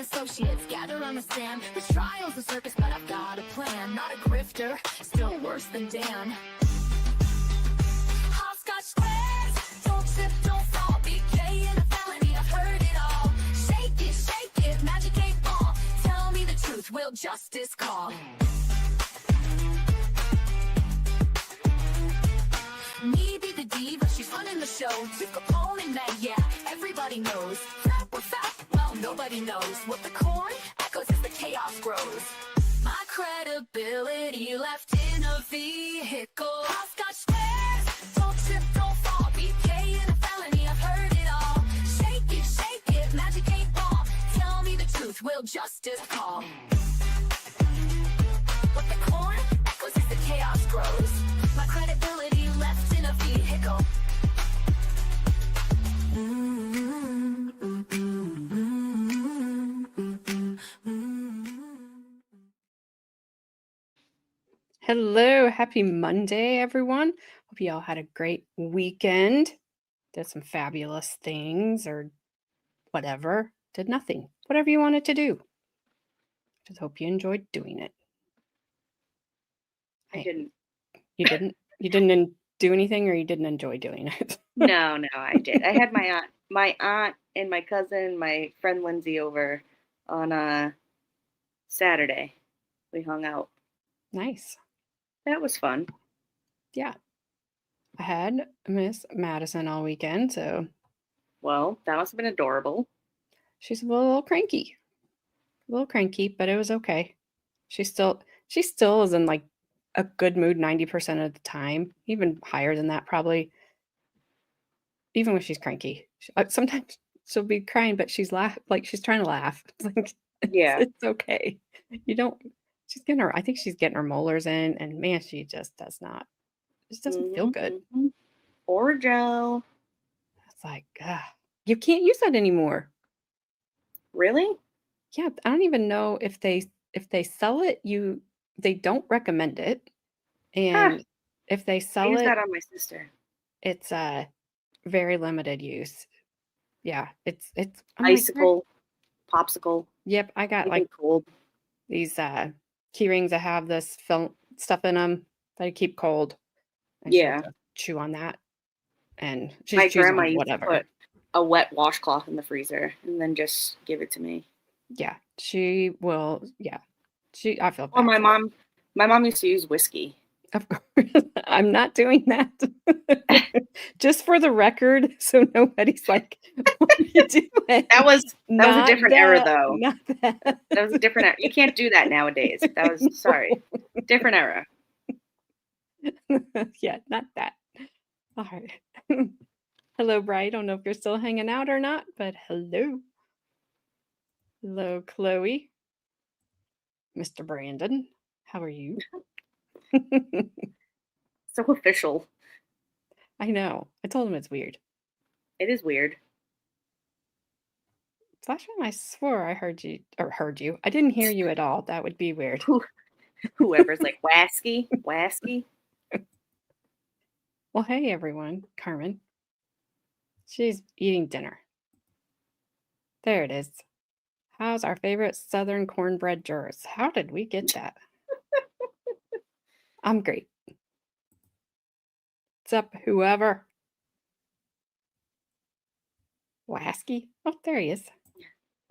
associates gather around the stand. The trial's a circus, but I've got a plan. Not a grifter, still worse than Dan. Hopscotch squares, don't slip, don't fall. BK in a felony, I've heard it all. Shake it, magic 8 Ball. Tell me the truth, will justice call? Me be the diva, she's running the show. Two Capone and Meg, yeah, everybody knows. Rap or fact, well, nobody knows. What the corn echoes as the chaos grows. My credibility left in a vehicle. Hopscotch squares, don't trip, don't fall. BK in a felony, I've heard it all. Shake it, magic 8 Ball. Tell me the truth, will justice call? What the corn echoes as the chaos grows. My credibility left in a vehicle. Hello, happy Monday, everyone. Hope you all had a great weekend. Did some fabulous things or whatever. Did nothing. Whatever you wanted to do. Just hope you enjoyed doing it. I didn't. You didn't? You didn't do anything, or you didn't enjoy doing it? No, I did. I had my aunt and my cousin, my friend Lindsay over on Saturday. We hung out. Nice. That was fun. Yeah. I had Miss Madison all weekend, so. Well, that must have been adorable. She's a little cranky. But it was okay. She still is in like a good mood 90% of the time, even higher than that probably. Even when she's cranky, sometimes she'll be crying, but she's she's trying to laugh. It's like, yeah, it's okay. I think she's getting her molars in, and man, she just doesn't feel good. Or Joe. It's like, you can't use that anymore. Really? Yeah, I don't even know if they sell it. They don't recommend it, and if they sell I use it, that on my sister. It's very limited use. Yeah, it's icicle, popsicle. Yep, I got like cold. These key rings that have this film stuff in them that I keep cold. And yeah, chew on that, and my grandma used to put a wet washcloth in the freezer and then just give it to me. Yeah, she will. Yeah, I feel bad. Or my mom used to use whiskey. Of course, I'm not doing that. Just for the record, so nobody's like, "What are you doing?" That was a different era, though. Not that. That was a different era. You can't do that nowadays. That was sorry, different era. Yeah, not that. All right. Hello, Bri. I don't know if you're still hanging out or not, but hello. Hello, Chloe. Mr. Brandon, how are you? So official. I know. I told him it's weird. It is weird. Last time I swore I heard you. I didn't hear you at all. That would be weird. Whoever's like, Wasky. Well, hey, everyone. Carmen. She's eating dinner. There it is. How's our favorite Southern cornbread jurors? How did we get that? I'm great. What's up, whoever? Wasky? Oh, there he is.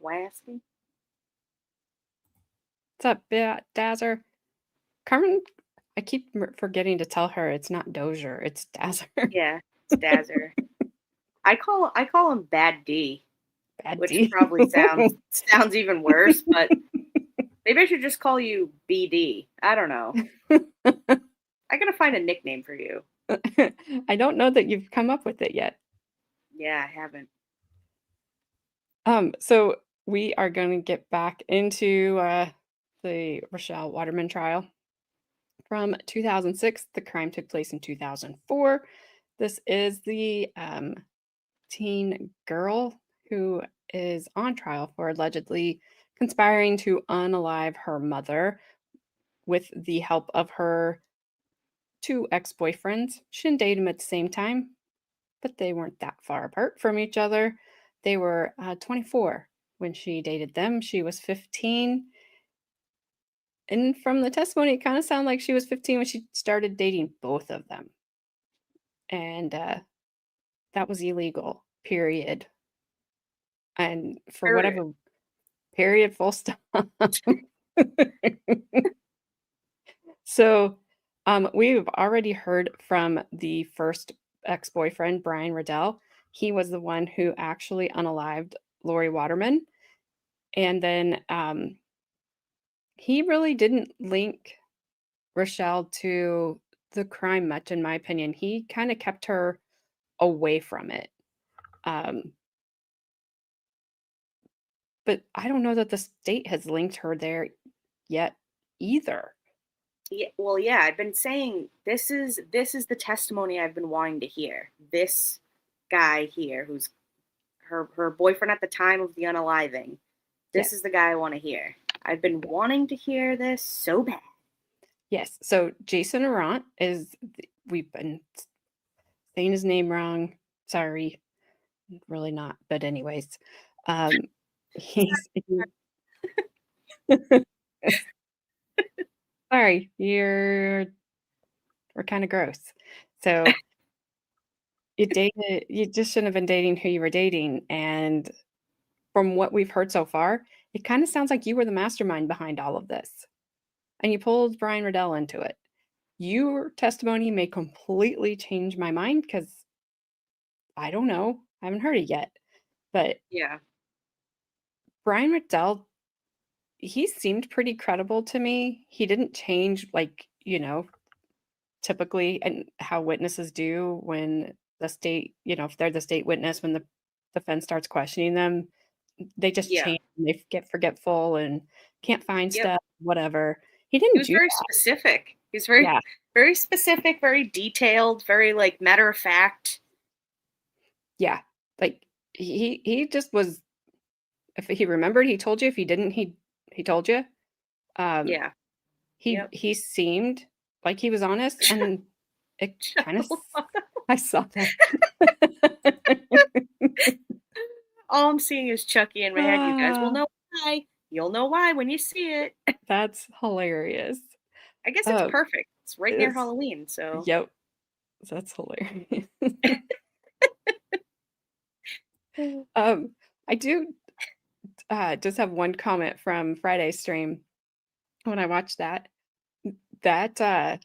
Wasky? What's up, Dazzer? Carmen, I keep forgetting to tell her it's not Dozier, it's Dazzer. Yeah, it's Dazzer. I call him Bad D. Which D. Probably sounds even worse, but maybe I should just call you BD. I don't know. I gotta find a nickname for you. I don't know that you've come up with it yet. Yeah, I haven't. So we are going to get back into the Rachelle Waterman trial from 2006. The crime took place in 2004. This is the teen girl who is on trial for allegedly conspiring to unalive her mother with the help of her 2 ex-boyfriends. She didn't date them at the same time, but they weren't that far apart from each other. They were 24 when she dated them, she was 15. And from the testimony, it kind of sounded like she was 15 when she started dating both of them. And that was illegal, period. And for Period. whatever, period, full stop. So we've already heard from the first ex-boyfriend, Brian Riddell. He was the one who actually unalived Lauri Waterman. And then he really didn't link Rachelle to the crime much, in my opinion. He kind of kept her away from it. But I don't know that the state has linked her there yet either. Yeah, well, yeah, I've been saying this is the testimony I've been wanting to hear. This guy here, who's her boyfriend at the time of the unaliving. This Yes. is the guy I want to hear. I've been wanting to hear this so bad. Yes. So Jason Arrant we've been saying his name wrong. Sorry. Really not. But anyways, he's sorry, we're kind of gross. So you just shouldn't have been dating who you were dating. And from what we've heard so far, it kind of sounds like you were the mastermind behind all of this. And you pulled Brian Riddell into it. Your testimony may completely change my mind because I don't know. I haven't heard it yet. But Yeah. Brian Riddell, he seemed pretty credible to me. He didn't change typically and how witnesses do when the state, if they're the state witness, when the defense starts questioning them, they just Yeah. change and they get forgetful and can't find Yep. stuff, whatever. He He didn't was do very that. specific. He's very Yeah. very specific, very detailed, very like matter of fact. Yeah. Like he just was, if he remembered, he told you. If he didn't, he told you. Yeah. He Yep. he seemed like he was honest, and it kind of I saw that. All I'm seeing is Chucky in my head. You guys will Ah, know why. You'll know why when you see it. that's hilarious. I guess it's Um, perfect. It's right near it's Halloween, so Yep, that's hilarious. I do just have one comment from Friday's stream when I watched that. That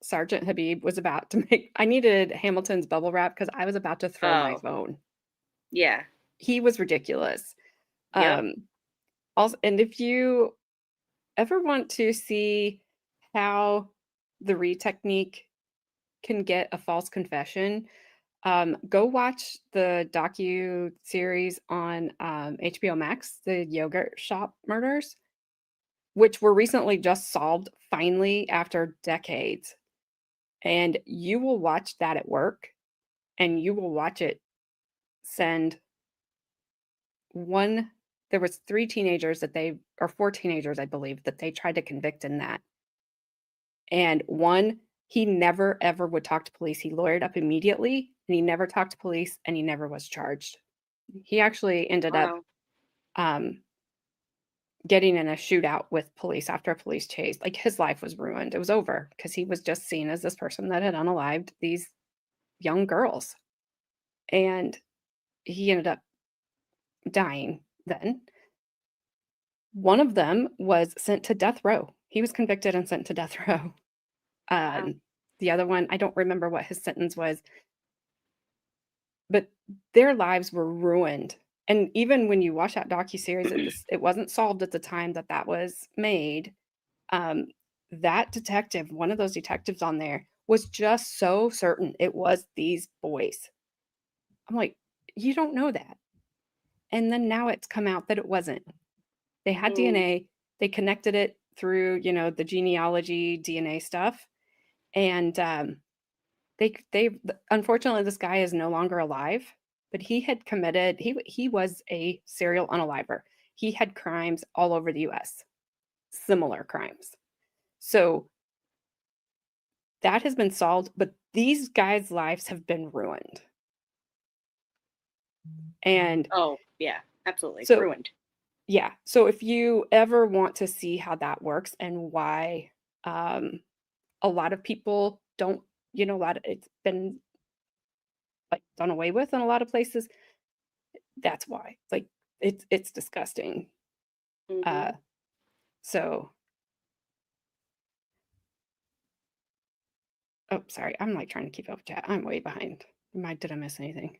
Sergeant Habib was about to make. I needed Hamilton's bubble wrap because I was about to throw my oh phone. yeah. He was ridiculous. Yep. Um, Also, and if you ever want to see how the read technique can get a false confession, go watch the docu series on HBO Max, the yogurt shop murders, which were recently just solved finally after decades. And you will watch that at work, and you will watch it send one. There was 3 teenagers or 4 teenagers, I believe, that they tried to convict in that. And one, he never ever would talk to police. He lawyered up immediately and he never talked to police and he never was charged. He actually ended up Wow. um, getting in a shootout with police after a police chase. Like his life was ruined. It was over because he was just seen as this person that had unalived these young girls. And he ended up dying then. One of them was sent to death row. He was convicted and sent to death row. Wow. The other one, I don't remember what his sentence was, but their lives were ruined. And even when you watch that docuseries, it wasn't solved at the time that that was made. Um, that detective, one of those detectives on there, was just so certain it was these boys. I'm like, you don't know that. And then now it's come out that it wasn't. They had Mm. DNA. They connected it through, the genealogy DNA stuff, and they unfortunately, this guy is no longer alive, but he had committed he was a serial unaliver. He had crimes all over the US, similar crimes. So that has been solved, but these guys' lives have been ruined. And Oh yeah. Absolutely so ruined. Yeah. So if you ever want to see how that works and why a lot of people don't, a lot of it's been like done away with in a lot of places, that's why. Like it's disgusting. Mm-hmm. Uh so oh sorry, I'm like trying to keep up with chat. I'm way behind. Did I miss anything?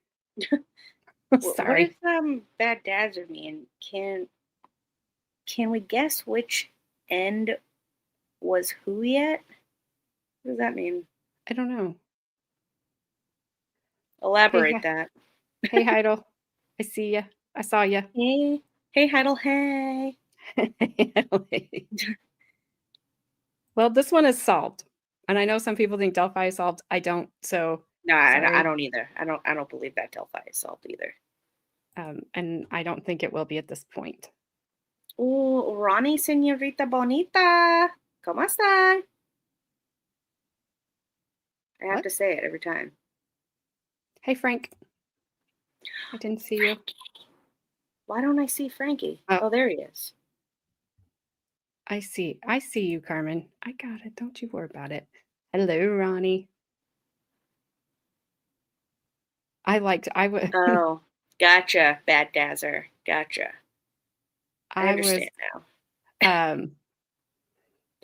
What if Sorry. bad dads are mean? Can we guess which end was who yet? What does that mean? I don't know. Hey, Elaborate that. hey, Heidel. I see ya. I saw ya. Hey, hey, Heidel, hey. Well, this one is solved. And I know some people think Delphi is solved. I don't. So No, I sorry. don't either. I don't believe that Delphi is solved either. And I don't think it will be at this point. Oh, Ronnie, señorita bonita. ¿Cómo está? I have What? to say it every time. Hey, Frank. I didn't see you. Why don't I see Frankie? Oh, Oh, there he is. I see. I see you, Carmen. I got it. Don't you worry about it. Hello, Ronnie. I would, Oh, gotcha, Bad Dazzer. Gotcha. I I was, understand now. I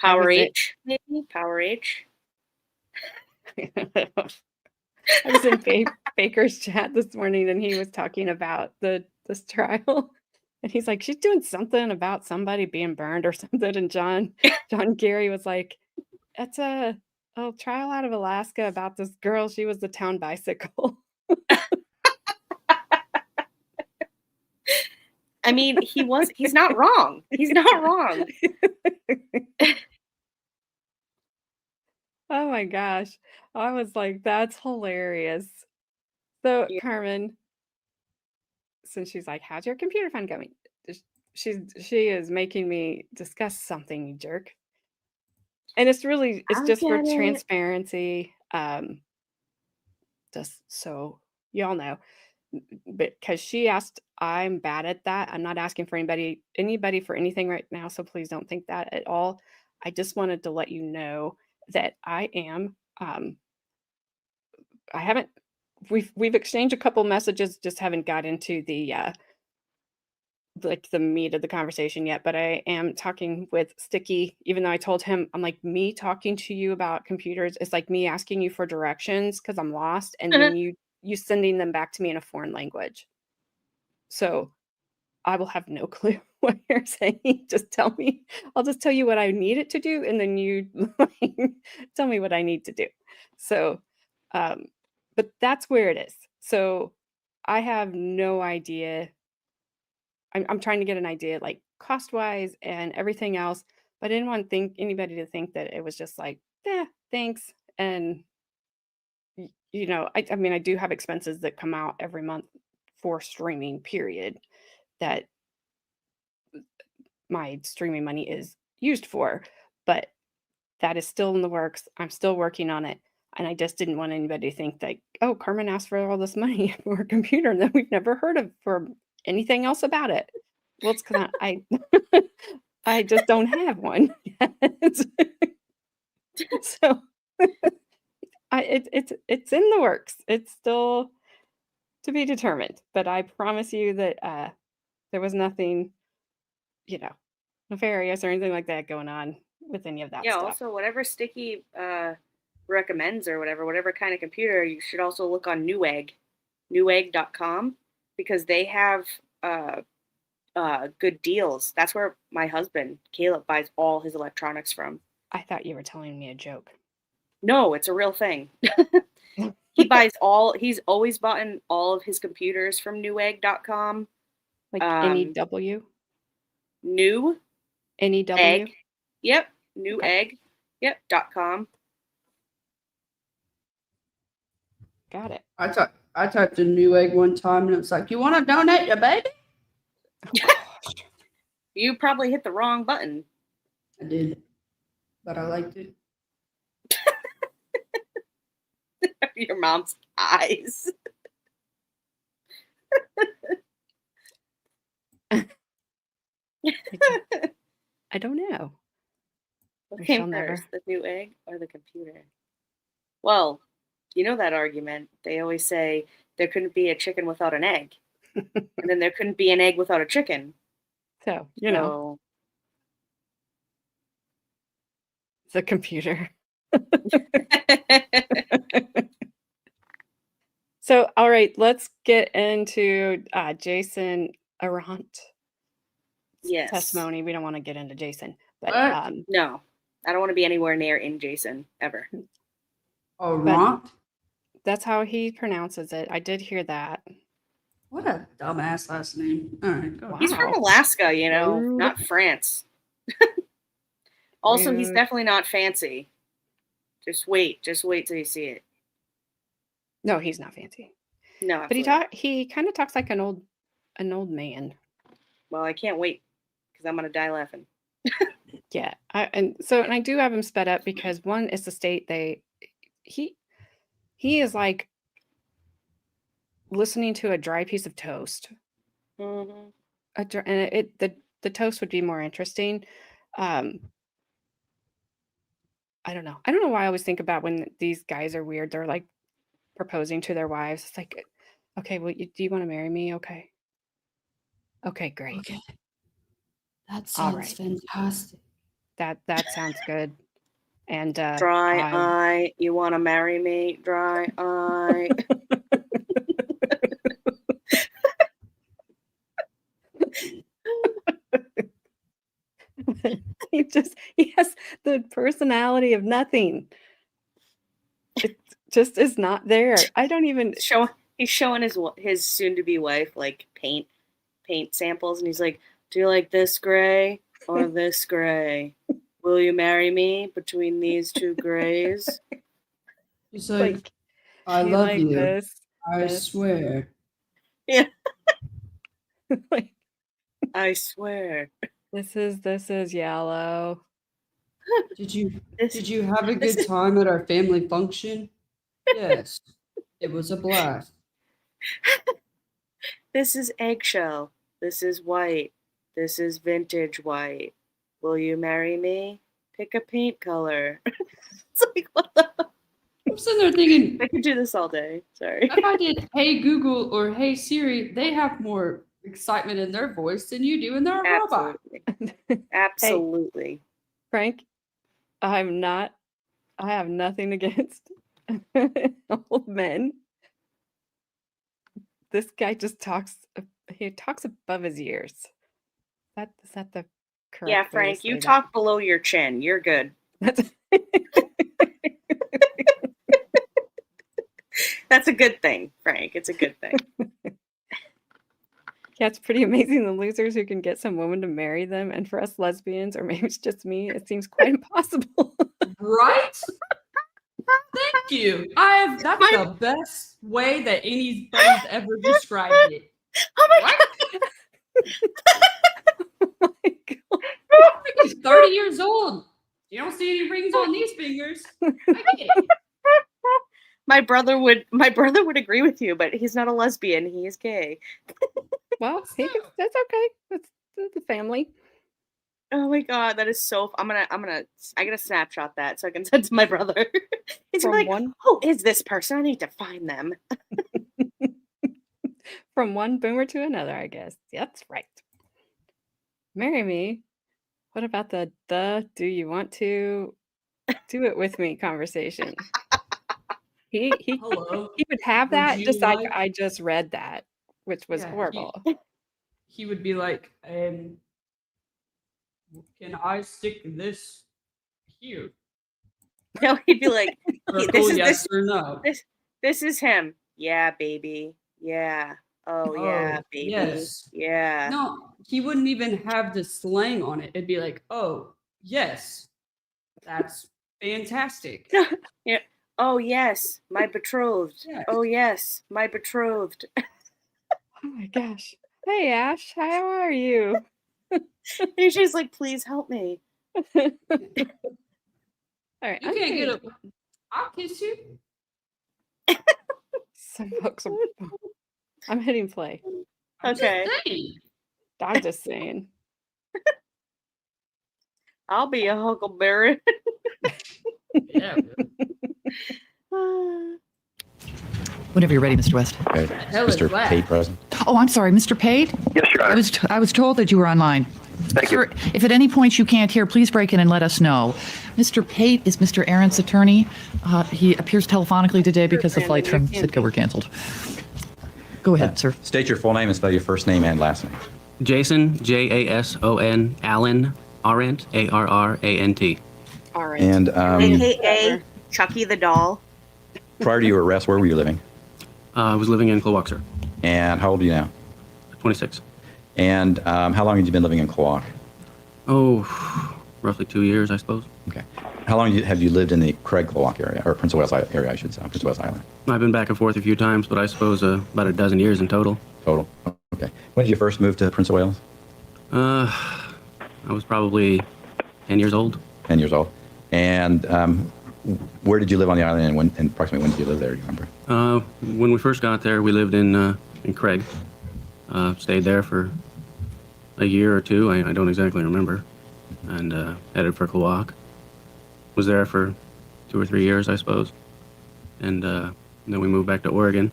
Power was it. H, maybe? Power H? I was in Baker's chat this morning and he was talking about this trial. And he's like, she's doing something about somebody being burned or something. And John Gary was like, it's a trial out of Alaska about this girl. She was the town bicycle. I mean, he's not wrong. He's not wrong. Oh my gosh. I was like, that's hilarious. So Yeah. Carmen, since she's like, how's your computer fund going? She is making me discuss something, you jerk. And it's I'll just for get it. transparency. Just so y'all know. Because she asked, I'm bad at that. I'm not asking for anybody for anything right now, so please don't think that at all. I just wanted to let you know that I am I haven't we've exchanged a couple messages, just haven't got into the like the meat of the conversation yet, but I am talking with Sticky, even though I told him, I'm like, me talking to you about computers is like me asking you for directions because I'm lost, and then you sending them back to me in a foreign language. So I will have no clue what you're saying. Just tell me. I'll just tell you what I need it to do, and then you like, tell me what I need to do. So, but that's where it is. So I have no idea. I'm trying to get an idea, like cost wise and everything else. But I didn't want anybody to think that it was just like, yeah, thanks. And I mean, I do have expenses that come out every month for streaming. Period. That my streaming money is used for, but that is still in the works. I'm still working on it. And I just didn't want anybody to think that, oh, Carmen asked for all this money for a computer that we've never heard of for anything else about it. Well, it's because I just don't have one yet. So it's in the works. It's still to be determined, but I promise you that there was nothing, you know, nefarious or anything like that going on with any of that Yeah, stuff. also whatever Sticky recommends or whatever kind of computer, you should also look on Newegg, newegg.com, because they have good deals. That's where my husband, Caleb, buys all his electronics from. I thought you were telling me a joke. No, it's a real thing. He's always bought in all of his computers from newegg.com. Like Um, NEW? New NEW? Egg. Yep. Okay, Newegg. Yep. .com. got it. I typed in Newegg one time and it was like, you want to donate your baby? Oh gosh. You probably hit the wrong button. I did, but I liked it. Your mom's eyes. I don't know. What We came shall never. first, the new egg or the computer? Well, you know that argument. They always say there couldn't be a chicken without an egg, and then there couldn't be an egg without a chicken. So, So the computer. So, all right, let's get into Jason Arrant yes. testimony. We don't want to get into Jason, but What? No, I don't want to be anywhere near in Jason ever. Arrant? that's how he pronounces it. I did hear that. What a dumbass last name. All right, go. Wow. He's from Alaska, you know, Rude. not France. Also, he's Rude. definitely not fancy. Just wait till you see it. No, he's not fancy. No, But absolutely. he kind of talks like an old man. Well, I can't wait because I'm gonna die laughing. Yeah. And I do have him sped up because one is the state he is like listening to a dry piece of toast. Mm-hmm. And the toast would be more interesting. I don't know. I don't know why I always think about when these guys are weird. They're like proposing to their wives. It's like, okay, well, do you want to marry me? Okay. Okay, great. Okay. That All sounds right. fantastic. That sounds good. And Dry eye, you want to marry me? Dry eye. he has the personality of nothing. It just is not there. I don't even He's showing his soon to be wife like paint samples, and he's like, "Do you like this gray or this gray? Will you marry me between these two grays?" He's like, I "Do love like you. this? I swear. Yeah, Like, I swear. this is yellow." Did you This have a good time at our family function? Yes. It was a blast. this is eggshell. This is white. This is vintage white. Will you marry me? Pick a paint color. It's like, what the? I'm sitting there thinking, I could do this all day. Sorry. if I did Hey Google or Hey Siri, they have more excitement in their voice than you do in their robot. Absolutely. Absolutely. Frank, I have nothing against old men. This guy just talks above his ears. Is that the correct Yeah, way to Frank, say you that? talk below your chin. You're good. That's a good thing, Frank. It's a good thing. Yeah, it's pretty amazing the losers who can get some woman to marry them, and for us lesbians, or maybe it's just me, it seems quite impossible. Right? Thank you. That's the best way that anybody's ever described it. Oh my What? Oh my God. He's 30 years old. You don't see any rings on these fingers. I get it. My brother would agree with you, but he's not a lesbian. He is gay. Well, that's okay. That's the family. Oh my God, that is so. I gotta snapshot that so I can send to my brother. He's From like, one- who is this person? I need to find them. From one boomer to another, I guess. That's right. Marry me. What about the do you want to do it with me conversation? He Hello. would have Would that you just like like- I just read that, which was Yeah, horrible. He would be like, can I stick this here? No, he'd be like, Yes or no. This is him. Yeah, baby. Yeah. Oh yeah, baby. Yes. Yeah. No, he wouldn't even have the slang on it. It'd be like, oh, yes. That's fantastic. Yeah. Oh yes, my betrothed. Yes. Oh yes, my betrothed. Oh my gosh. Hey Ash, how are you? And she's like, please help me. All right. You can't get I'll kiss you. Some books are I'm hitting play. Okay. I'm just saying. I'll be a huckleberry. Yeah. Whenever you're ready, Mr. West. Okay. hell is Mr. that? Pate present. Oh, I'm sorry, Mr. Pate? Yes, Your Honor. I was told that you were online. Thank you. Sir, if at any point you can't hear, please break in and let us know. Mr. Pate is Mr. Arrant's attorney. He appears telephonically today because the flights from Sitka were canceled. Go ahead, sir. State your full name and spell your first name and last name. Jason, Jason, Allen, Arrant, Arrant. All right. And AKA Chucky the doll. prior to your arrest, where were you living? I was living in Kloak, And how old are you now? 26. And how long have you been living in Kloak? Oh, roughly 2 years, I suppose. Okay. How long have you lived in the Craig Kloak area, or Prince of Wales area, I should say, Prince of Wales Island? I've been back and forth a few times, but I suppose about a dozen years in total. Total. Okay. When did you first move to Prince of Wales? I was probably 10 years old. 10 years old. And where did you live on the island, and approximately when did you live there? Do you remember? When we first got there, we lived in Craig. Stayed there for a year or two. I don't exactly remember. And headed for Kloak. Was there for 2 or 3 years, I suppose. And then we moved back to Oregon.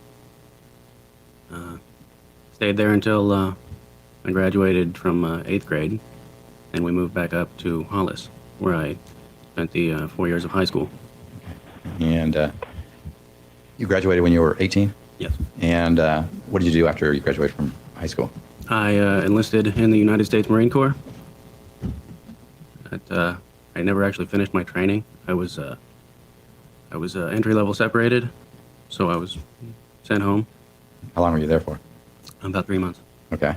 Stayed there until I graduated from 8th grade. And we moved back up to Hollis, where I spent the 4 years of high school. And you graduated when you were 18? Yes. And what did you do after you graduated from high school? I enlisted in the United States Marine Corps. I never actually finished my training. I was entry level separated, so I was sent home. How long were you there for? About 3 months. Okay.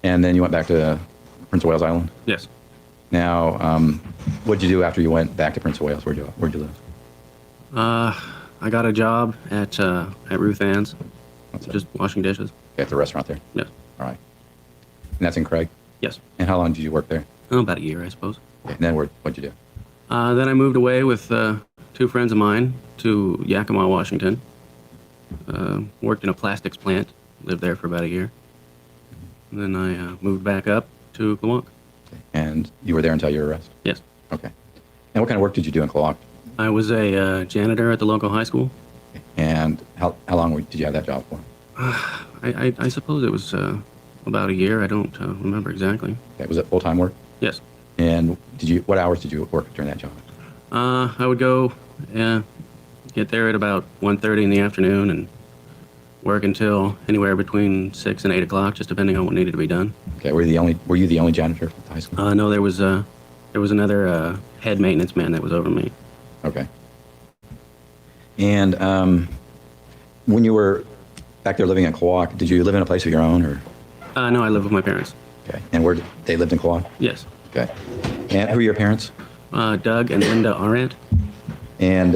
And then you went back to Prince of Wales Island? Yes. Now, what did you do after you went back to Prince of Wales? Where'd you live? I got a job at Ruth Ann's, What's that? just washing dishes. Okay, at the restaurant there? Yes. All right. And that's in Craig? Yes. And how long did you work there? Oh, about a year, I suppose. Okay, and then what'd you do? Then I moved away with 2 friends of mine to Yakima, Washington. Worked in a plastics plant. Lived there for about a year. And then I moved back up to Kloak. And you were there until your arrest? Yes. Okay. And what kind of work did you do in Kloak? I was a janitor at the local high school. And how long did you have that job for? I suppose it was about a year. I don't remember exactly. Okay, was it full-time work? Yes. And what hours did you work during that job? I would go get there at about 1:30 in the afternoon and work until anywhere between 6 and 8 o'clock, just depending on what needed to be done. Okay, were you the only janitor at the high school? No, there was another head maintenance man that was over me. Okay. And when you were back there living in Kloak, did you live in a place of your own, or? No, I live with my parents. Okay. And they lived in Kloak? Yes. Okay. And who are your parents? Doug and Linda Arrant. And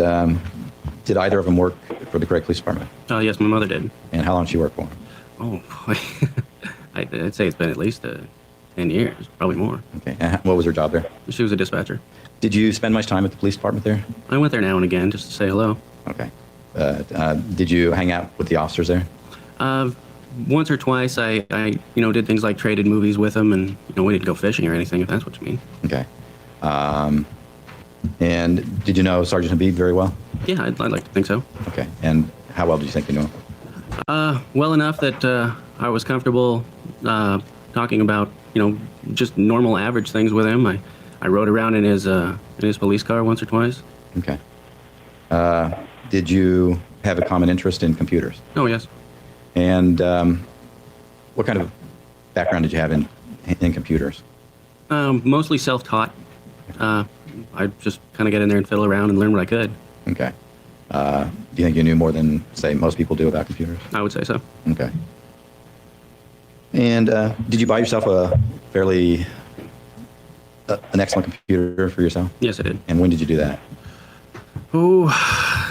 did either of them work for the Craig Police Department? Yes, my mother did. And how long did she work for? Oh, boy. I'd say it's been at least 10 years, probably more. Okay. And what was her job there? She was a dispatcher. Did you spend much time at the police department there? I went there now and again just to say hello. Okay. Did you hang out with the officers there? Once or twice, I did things like traded movies with them, and we didn't go fishing or anything, if that's what you mean. Okay. And did you know Sergeant Habib very well? Yeah, I'd like to think so. Okay. And how well did you think you knew him? Well enough that I was comfortable talking about just normal average things with him. I rode around in his police car once or twice. Okay. Did you have a common interest in computers? Oh yes. And what kind of background did you have in computers? Mostly self-taught. I just kind of get in there and fiddle around and learn what I could. Okay. Do you think you knew more than, say, most people do about computers? I would say so. Okay. And did you buy yourself an excellent computer for yourself? Yes, I did. And when did you do that? Oh,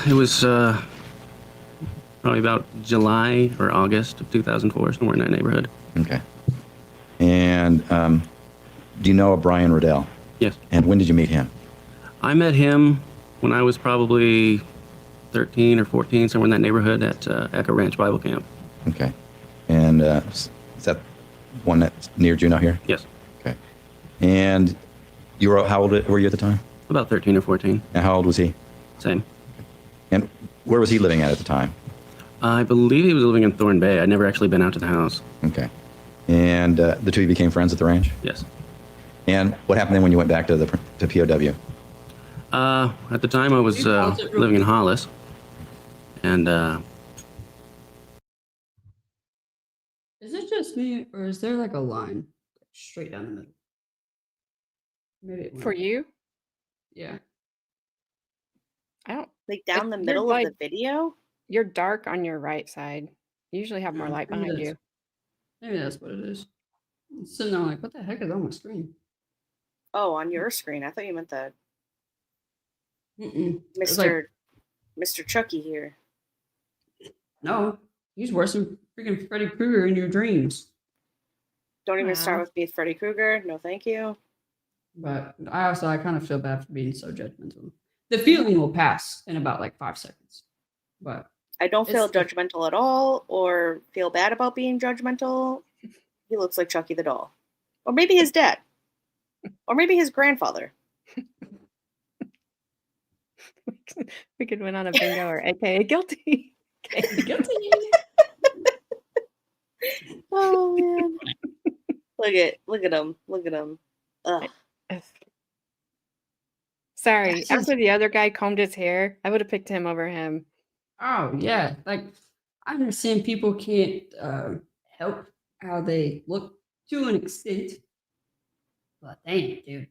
it was probably about July or August of 2004, somewhere in that neighborhood. Okay. And do you know a Brian Riddell? Yes. And when did you meet him? I met him when I was probably 13 or 14, somewhere in that neighborhood at Echo Ranch Bible Camp. Okay. And is that one that's near Juneau here? Yes. Okay. And How old were you at the time? About 13 or 14. And how old was he? Same. And where was he living at the time? I believe he was living in Thorn Bay. I'd never actually been out to the house. Okay. And the two of you became friends at the ranch? Yes. And what happened then when you went back to POW? At the time, I was living in Hollis, and Is it just me, or is there like a line straight down the middle? Maybe it For went- you, Yeah. I don't. Like down the You're middle of like- the video? You're dark on your right side. You usually have more Yeah, light maybe behind that's- you. Maybe that's what it is. I'm sitting there like, what the heck is on my screen? Oh, on your screen. I thought you meant the Mm-mm. It's like, Mr. Chucky here. no, he's worse than freaking Freddy Krueger in your dreams. Don't even Wow. start with me, Freddy Krueger. No, thank you. But I kind of feel bad for being so judgmental. The feeling will pass in about like 5 seconds. But I don't feel It's the- judgmental at all or feel bad about being judgmental. He looks like Chucky the doll. Or maybe his dad. Or maybe his grandfather. We could win on a bingo or AKA guilty. guilty. Oh man. look at him. Look at him. Ugh. Sorry, That's just- after the other guy combed his hair, I would have picked him over him. Oh yeah, like I understand people can't help how they look to an extent, but damn, dude.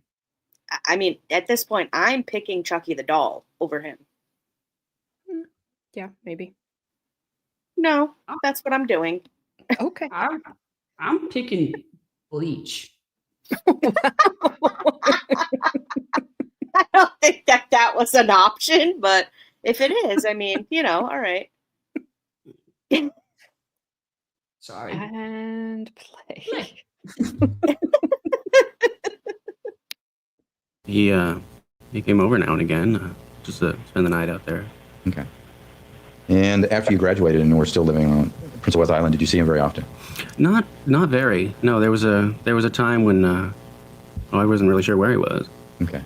I mean, at this point, I'm picking Chucky the doll over him. Yeah, maybe. No, that's what I'm doing. Okay. I'm picking Bleach. I don't think that was an option, but if it is, I mean, all right. Sorry. And play. he came over now and again, just to spend the night out there. Okay. And after you graduated and were still living on Prince of Wales Island, did you see him very often? Not very. No, there was a time when I wasn't really sure where he was. Okay.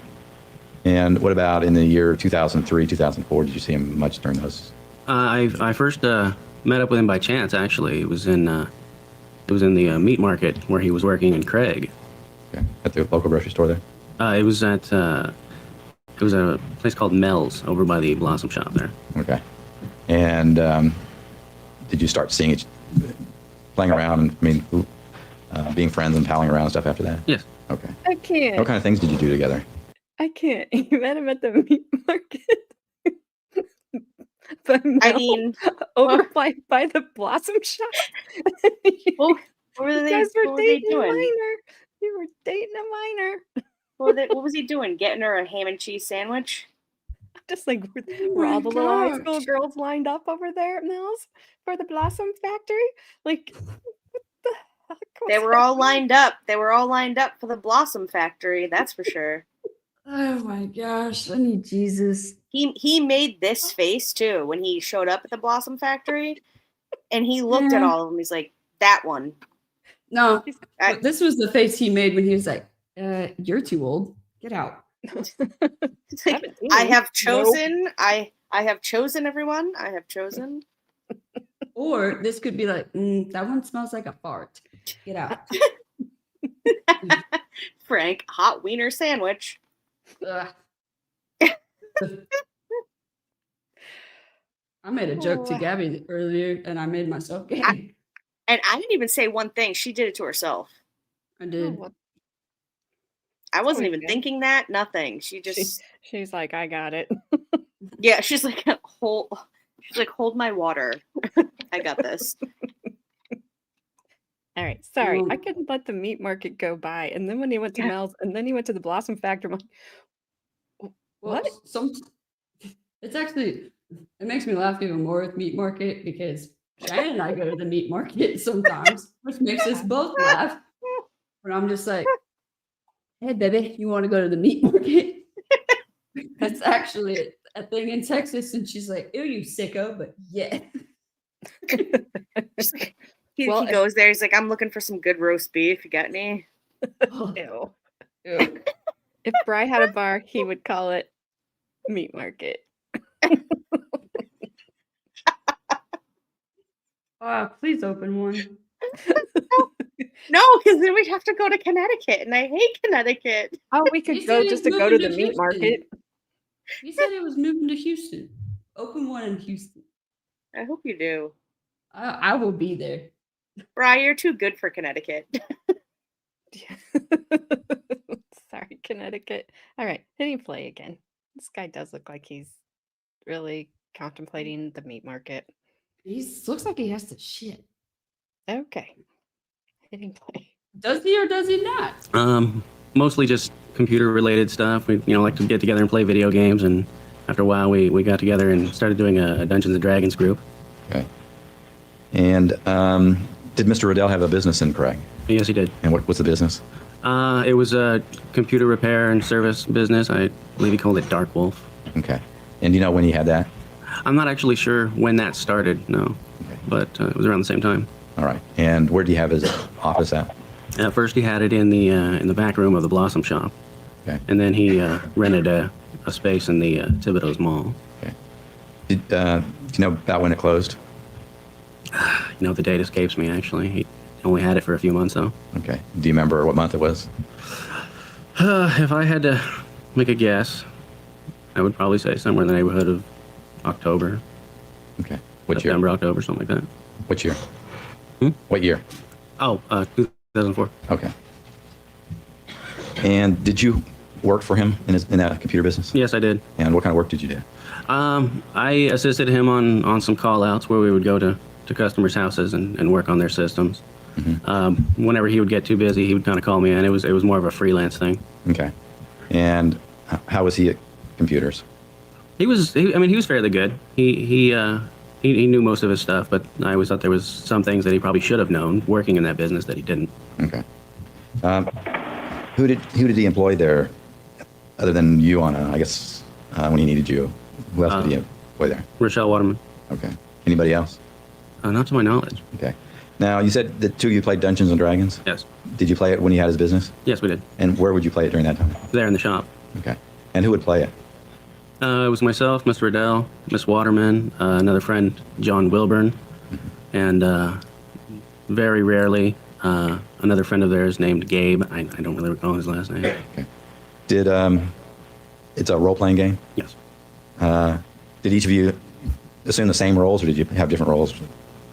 And what about in the year 2003, 2004? Did you see him much during those? I first met up with him by chance. Actually, it was in the meat market where he was working in Craig. Okay. At the local grocery store there? It was a place called Mel's over by the Blossom Shop there. Okay. And did you start seeing it playing around and, being friends and palling around and stuff after that? Yes. Okay. I can't. What kind of things did you do together? I can't. You met him at the meat market. But I no, mean, over by the Blossom Shop. what were You they, guys were what were they dating a doing? minor. You were dating a minor. What was he doing? Getting her a ham and cheese sandwich? Just like Oh were my all the little high school gosh. girls lined up over there at Mills for the Blossom Factory. Like, what the heck was They were all happening? lined up. They were all lined up for the Blossom Factory. That's for sure. Oh my gosh, I need Jesus. He made this face too when he showed up at the Blossom Factory, and he looked at Yeah. all of them. He's like, "That one." No, I- but this was the face he made when he was like, "You're too old. Get out." It's like, 17? I have Nope. chosen. I have chosen everyone. I have chosen. Or this could be like, that one smells like a fart. Get out. Frank, hot wiener sandwich. Ugh. I made a joke to Gabby earlier, and I made myself gay. And I didn't even say one thing. She did it to herself. I did. what- I wasn't always even good. thinking that. Nothing. She just She's like, I got it. yeah. She's like hold. She's like hold my water. I got this. All right, sorry, I Mm. couldn't let the meat market go by. And then when he went to Mel's, and then he went to the Blossom Factory, I'm like, Well, what? It's actually, it makes me laugh even more with meat market because Shannon and I go to the meat market sometimes, which makes us both laugh. But I'm just like, hey, baby, you want to go to the meat market? That's actually a thing in Texas. And she's like, ew, you sicko. But yeah. She's like, he Well, goes there. He's like, I'm looking for some good roast beef. You got any? Ew. Ew. If Bry had a bar, he would call it Meat Market. Please open one. No, because then we'd have to go to Connecticut, and I hate Connecticut. Oh, we could He go said just he's to go to moving the to meat market. Houston. He said he was moving to Houston. Open one in Houston. I hope you do. I will be there. Bri, you're too good for Connecticut. Sorry, Connecticut. All right, hitting play again. This guy does look like he's really contemplating the meat market. He looks like he has to shit. Okay, hitting play. Does he or does he not? Mostly just computer-related stuff. We, like to get together and play video games, and after a while, we got together and started doing a Dungeons and Dragons group. Okay. And did Mr. Riddell have a business in Craig? Yes, he did. And what was the business? It was a computer repair and service business. I believe he called it Dark Wolf. Okay. And do you know when he had that? I'm not actually sure when that started, no. Okay. But it was around the same time. All right. And where do you have his office at? At first, he had it in the back room of the Blossom Shop. Okay. And then he rented a space in the Thibodeau's Mall. Okay. Do you know about when it closed? The date escapes me, actually. He only had it for a few months, though. Okay. Do you remember what month it was? If I had to make a guess, I would probably say somewhere in the neighborhood of October. Okay. What September, year? October, something like that. What year? Hmm? What year? Oh, 2004. Okay. And did you work for him in that computer business? Yes, I did. And what kind of work did you do? I assisted him on some call-outs where we would go to customers' houses and work on their systems. Mm-hmm. Whenever he would get too busy, he would kind of call me in. It was more of a freelance thing. Okay. And how was he at computers? He was fairly good. He knew most of his stuff, but I always thought there was some things that he probably should have known working in that business that he didn't. Okay. Who did he employ there, other than you on when he needed you? Who else did he employ there? Rachelle Waterman. Okay. Anybody else? Not to my knowledge. Okay. Now, you said the two of you played Dungeons and Dragons? Yes. Did you play it when he had his business? Yes, we did. And where would you play it during that time? There in the shop. Okay. And who would play it? It was myself, Mr. Riddell, Miss Waterman, another friend, John Wilburn, and very rarely another friend of theirs named Gabe. I don't really recall his last name. Okay. Did it's a role-playing game? Yes. Did each of you assume the same roles, or did you have different roles?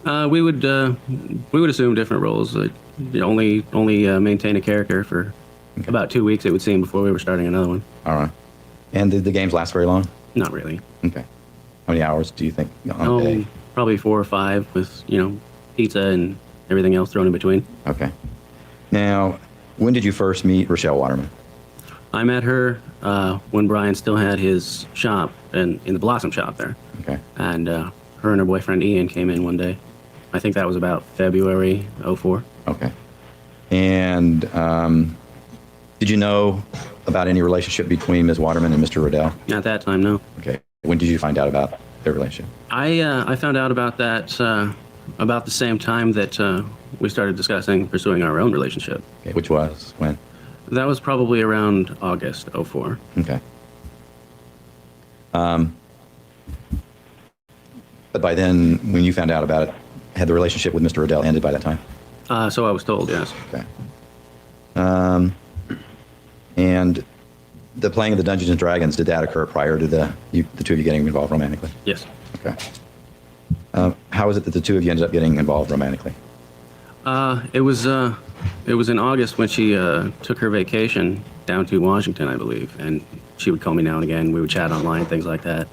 We would assume different roles. Only maintain a character for about 2 weeks, it would seem, before we were starting another one. All right. And did the games last very long? Not really. Okay. How many hours do you think on a day? Probably 4 or 5 with pizza and everything else thrown in between. Okay. Now, when did you first meet Rachelle Waterman? I met her when Brian still had his shop in the Blossom Shop there. Okay. And her and her boyfriend Ian came in one day. I think that was about February '04. Okay. And did you know about any relationship between Ms. Waterman and Mr. Riddell? At that time, no. Okay. When did you find out about their relationship? I found out about that about the same time that we started discussing pursuing our own relationship. Okay. Which was when? That was probably around August '04. Okay. But by then, when you found out about it, had the relationship with Mr. Riddell ended by that time? So I was told, yes. Okay. And the playing of the Dungeons and Dragons, did that occur prior to the two of you getting involved romantically? Yes. Okay. How is it that the two of you ended up getting involved romantically? It was in August when she took her vacation down to Washington, I believe, and she would call me now and again. We would chat online, things like that.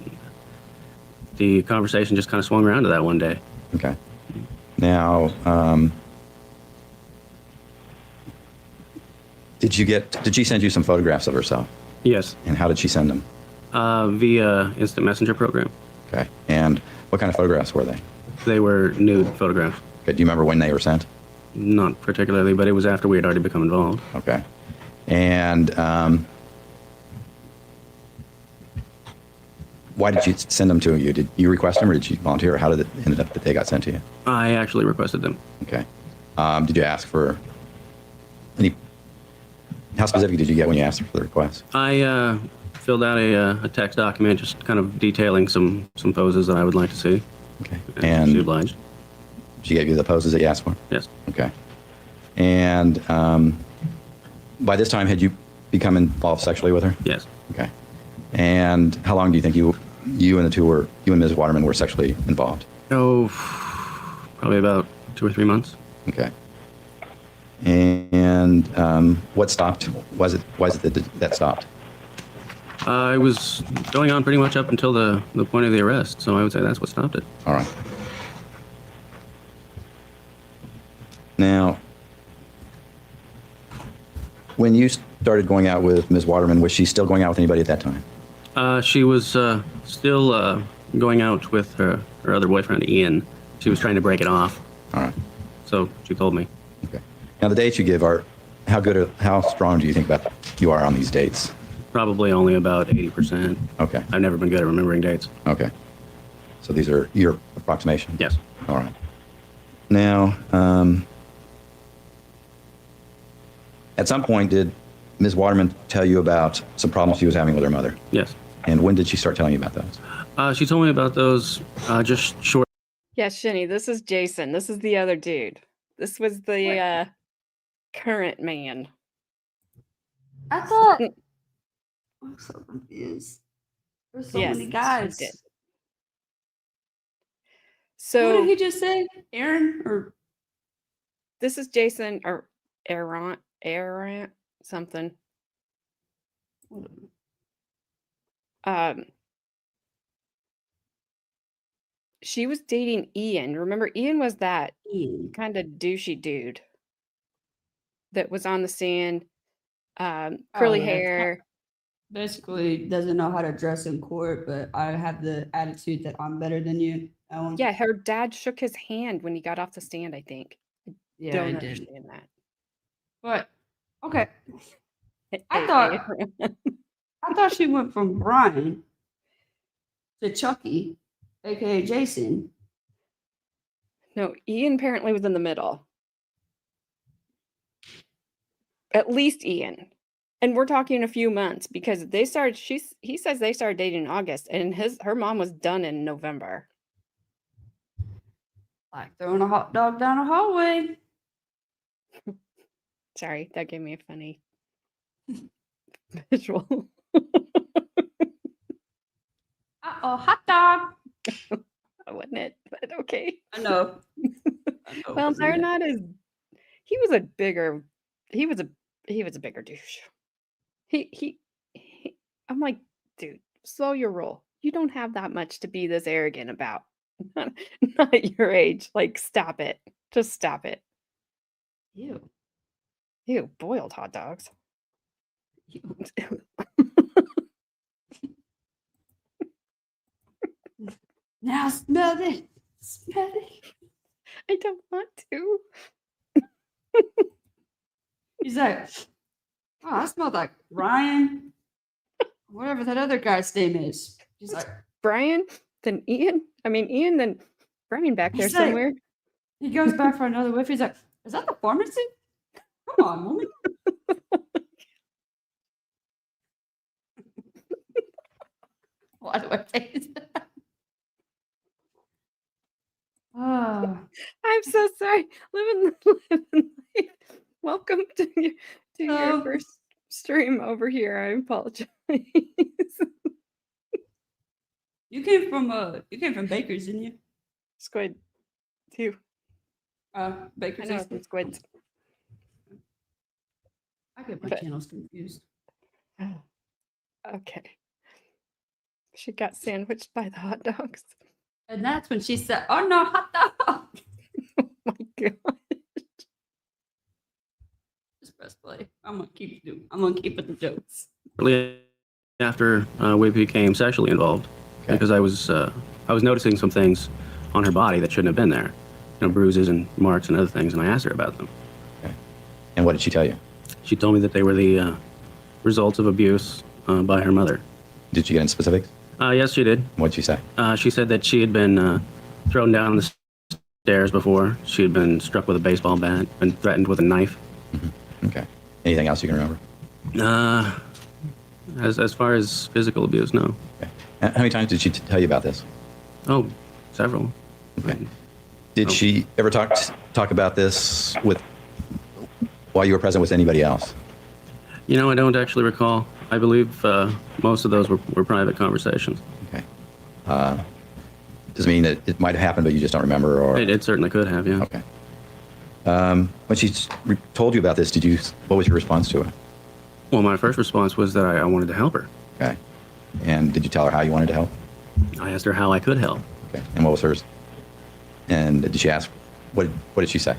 The conversation just kind of swung around to that one day. Okay. Now, did she send you some photographs of herself? Yes. And how did she send them? Via instant messenger program. Okay. And what kind of photographs were they? They were nude photographs. Okay. Do you remember when they were sent? Not particularly, but it was after we had already become involved. Okay. And why did you send them to you? Did you request them, or did you volunteer, or how did it end up that they got sent to you? I actually requested them. Okay. Did you ask for any How specific did you get when you asked her for the request? I filled out a text document just kind of detailing some poses that I would like to see. Okay. She And obliged. she gave you the poses that you asked for? Yes. Okay. And by this time, had you become involved sexually with her? Yes. Okay. And how long do you think you and Ms. Waterman were sexually involved? Oh, probably about 2 or 3 months. Okay. And what stopped? Was it that stopped? It was going on pretty much up until the point of the arrest, so I would say that's what stopped it. All right. Now, when you started going out with Ms. Waterman, was she still going out with anybody at that time? She was still going out with her other boyfriend, Ian. She was trying to break it off, All right. so she told me. Okay. Now, the dates you give are how strong do you think you are on these dates? Probably only about 80%. Okay. I've never been good at remembering dates. Okay. So these are your approximations? Yes. All right. Now, at some point, did Ms. Waterman tell you about some problems she was having with her mother? Yes. And when did she start telling you about those? She told me about those just short. Yeah, Shinny, this is Jason. This is the other dude. This was the current man. I thought. I'm so confused. There's so Yes, many she guys. did. What So did he just say? Aaron or this is Jason or Arrant, something. She was dating Ian. Remember, Ian was that Ian? kind of douchey dude that was on the stand, curly Oh, yeah. hair. Basically, doesn't know how to dress in court, but I have the attitude that I'm better than you. That one? Yeah, her dad shook his hand when he got off the stand, I think. Yeah, Don't I did. understand that. But okay, Hey, I hey, thought- hey. I thought she went from Brian to Chucky, aka Jason. No, Ian apparently was in the middle. At least Ian. And we're talking a few months because they started he says they started dating in August and her mom was done in November. Like throwing a hot dog down a hallway. Sorry, that gave me a funny visual. Uh-oh, hot dog. Wasn't it? But okay. I know. Well, they're not as he was a bigger douche. He I'm like, dude, slow your roll. You don't have that much to be this arrogant about. Not at your age. Like, stop it. Just stop it. Ew. Ew, boiled hot dogs. Ew. Now smell it. Smell it. I don't want to. He's like, oh, I smell like Ryan. Whatever that other guy's name is. He's like, Brian, then Ian. I mean, Ian, then Brian back there He's like- somewhere. he goes back for another whiff. He's like, is that the pharmacy? Come on, woman. Why do I say that? Oh, I'm so sorry. Living life. Welcome to your first stream over here. I apologize. you came from Baker's, didn't you? Squid, too. I Baker's. know some squids. I get my but- channels confused. Okay. She got sandwiched by the hot dogs. And that's when she said, "Oh no, hot dog!" Oh my god. Just press play. I'm gonna keep with the jokes. Shortly after we became sexually involved, Okay. because I was noticing some things on her body that shouldn't have been there, bruises and marks and other things, and I asked her about them. And what did she tell you? She told me that they were the results of abuse by her mother. Did she get into specifics? Yes, she did. What did she say? She said that she had been thrown down the stairs before. She had been struck with a baseball bat, been threatened with a knife. Okay. Anything else you can remember? As far as physical abuse, no. Okay. How many times did she tell you about this? Oh, several. Okay. Did she ever talk about this while you were present with anybody else? You know, I don't actually recall. I believe most of those were private conversations. Okay. Does it mean that it might have happened, but you just don't remember? Or It certainly could have, yeah. Okay. When she told you about this, what was your response to it? Well, my first response was that I wanted to help her. Okay. And did you tell her how you wanted to help? I asked her how I could help. Okay. And what was hers? And did she ask, what did she say?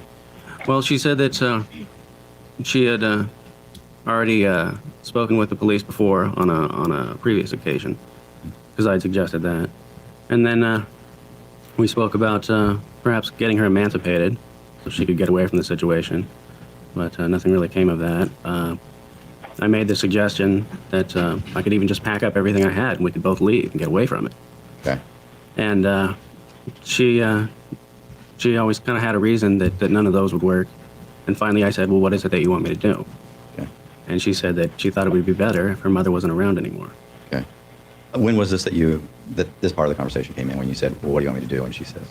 Well, she said that she had already spoken with the police before on a previous occasion, because I'd suggested that. And then we spoke about perhaps getting her emancipated so she could get away from the situation, but nothing really came of that. I made the suggestion that I could even just pack up everything I had and we could both leave and get away from it. Okay. And she always kind of had a reason that none of those would work. And finally I said, well, what is it that you want me to do? Okay. And she said that she thought it would be better if her mother wasn't around anymore. Okay. When was this that this part of the conversation came in, when you said, well, what do you want me to do? And she says,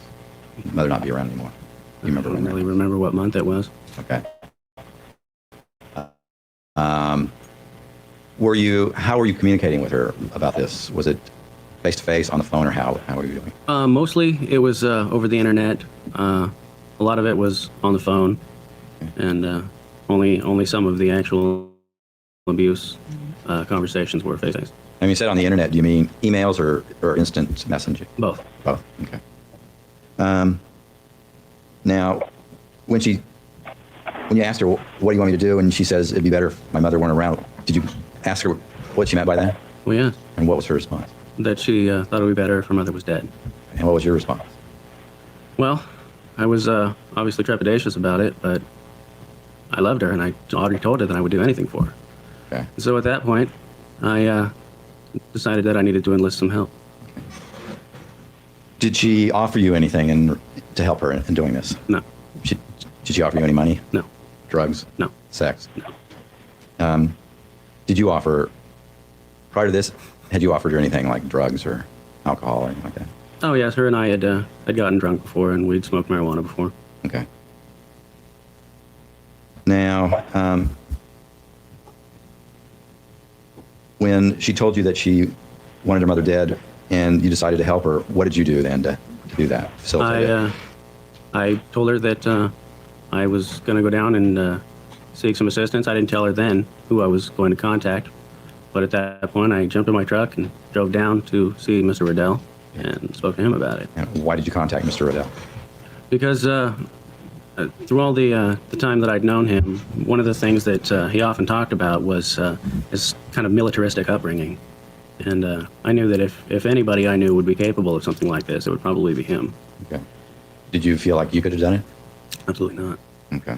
mother not be around anymore. Do you remember I when don't that really was? remember what month it was. Okay. How were you communicating with her about this? Was it face to face, on the phone, or how were you doing? Mostly it was over the internet. A lot of it was on the phone, and only some of the actual abuse conversations were face to face. And you said on the internet, do you mean emails or instant messaging? Both. Both. Okay. Now, when you asked her, what do you want me to do? And she says, it'd be better if my mother weren't around. Did you ask her what she meant by that? Well, yeah, And what was her response? that she thought it would be better if her mother was dead. And what was your response? Well, I was obviously trepidatious about it, but I loved her, and I already told her that I would do anything for her. Okay. So at that point, I decided that I needed to enlist some help. Did she offer you anything to help her in doing this? No, Did she offer you any money? no, Drugs? no. Sex? No. Did you offer, prior to this, had you offered her anything like drugs or alcohol or anything like that? Oh yes, her and I had gotten drunk before, and we'd smoked marijuana before. Okay. Now, when she told you that she wanted her mother dead and you decided to help her, what did you do then to do that? Facilitate it? I told her that I was going to go down and seek some assistance. I didn't tell her then who I was going to contact, but at that point I jumped in my truck and drove down to see Mr. Riddell and spoke to him about it. And why did you contact Mr. Riddell? Because through all the time that I'd known him, one of the things that he often talked about was his kind of militaristic upbringing. And I knew that if anybody I knew would be capable of something like this, it would probably be him. Okay. Did you feel like you could have done it? Absolutely not. Okay.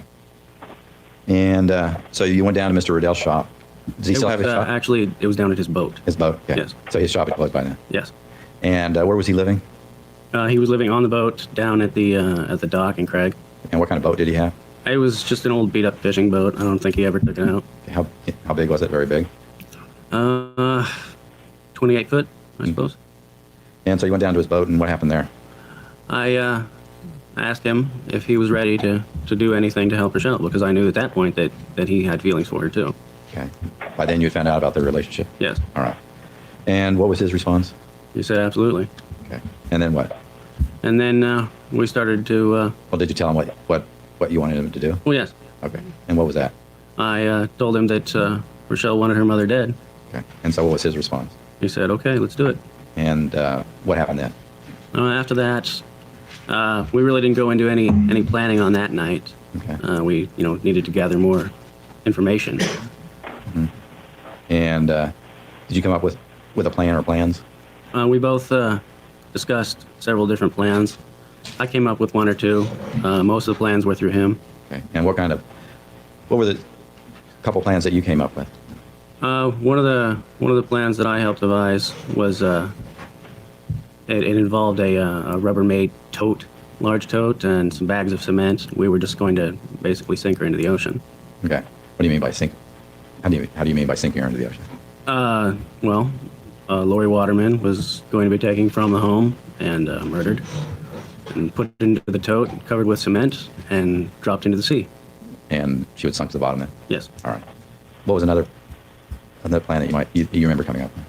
And so you went down to Mr. Riddell's shop. Does he still have his shop? Actually, it was down at his boat. His boat? Okay. Yes. So his shop had closed by then. Yes. And where was he living? He was living on the boat down at the dock in Craig. And what kind of boat did he have? It was just an old beat-up fishing boat. I don't think he ever took it out. How big was it? Very big? 28 foot, I suppose. And so you went down to his boat, and what happened there? I asked him if he was ready to do anything to help Rachelle, because I knew at that point that he had feelings for her too. Okay. By then you had found out about their relationship? Yes. All right. And what was his response? He said absolutely. Okay. And then what? And then we started to, Well, did you tell him what you wanted him to do? well, yes. Okay. And what was that? I told him that Rachelle wanted her mother dead. Okay. And so what was his response? He said, okay, let's do it. And what happened then? After that, we really didn't go into any planning on that night. Okay. We needed to gather more information. And did you come up with a plan or plans? We both discussed several different plans. I came up with one or two. Most of the plans were through him. Okay. And what were the couple plans that you came up with? One of the plans that I helped devise was it involved a Rubbermaid tote, large tote, and some bags of cement. We were just going to basically sink her into the ocean. Okay. What do you mean by sink? How do you mean by sinking her into the ocean? Well, Lauri Waterman was going to be taken from the home and murdered, and put into the tote, covered with cement, and dropped into the sea. And she would sunk to the bottom then? Yes. All right. What was another plan that you remember coming up with?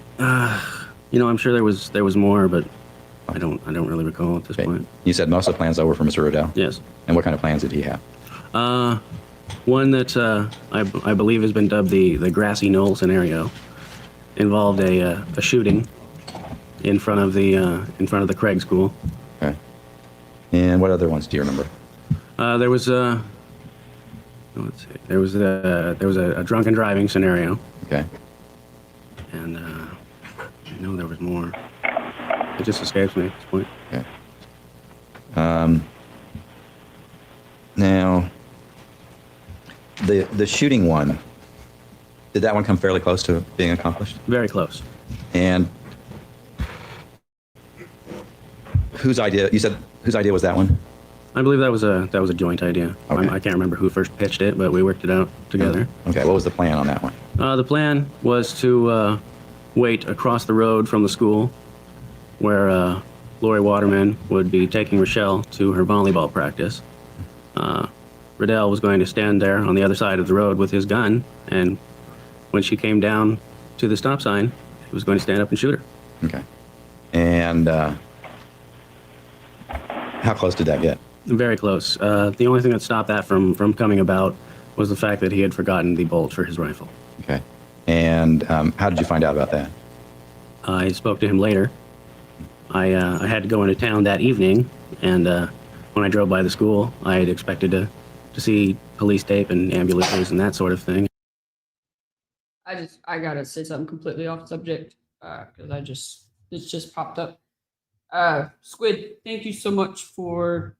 I'm sure there was more, but I don't really recall at this point. You said most of the plans though were for Mr. Riddell? Yes. And what kind of plans did he have? One that I believe has been dubbed the grassy knoll scenario involved a shooting in front of the Craig School. Okay. And what other ones do you remember? There was a drunken driving scenario, Okay. and I know there was more. It just escapes me at this point. Okay. Now, the shooting one, did that one come fairly close to being accomplished? Very close. And whose idea? You said whose idea was that one? I believe that was a joint idea. Okay. I can't remember who first pitched it, but we worked it out together. Okay. What was the plan on that one? The plan was to wait across the road from the school, where Lauri Waterman would be taking Rachelle to her volleyball practice. Riddell was going to stand there on the other side of the road with his gun, and when she came down to the stop sign, he was going to stand up and shoot her. Okay. And how close did that get? Very close. The only thing that stopped that from coming about was the fact that he had forgotten the bolt for his rifle. Okay. And how did you find out about that? I spoke to him later. I had to go into town that evening, and when I drove by the school, I had expected to see police tape and ambulances and that sort of thing. I gotta say something completely off subject because this just popped up. Squid, thank you so much for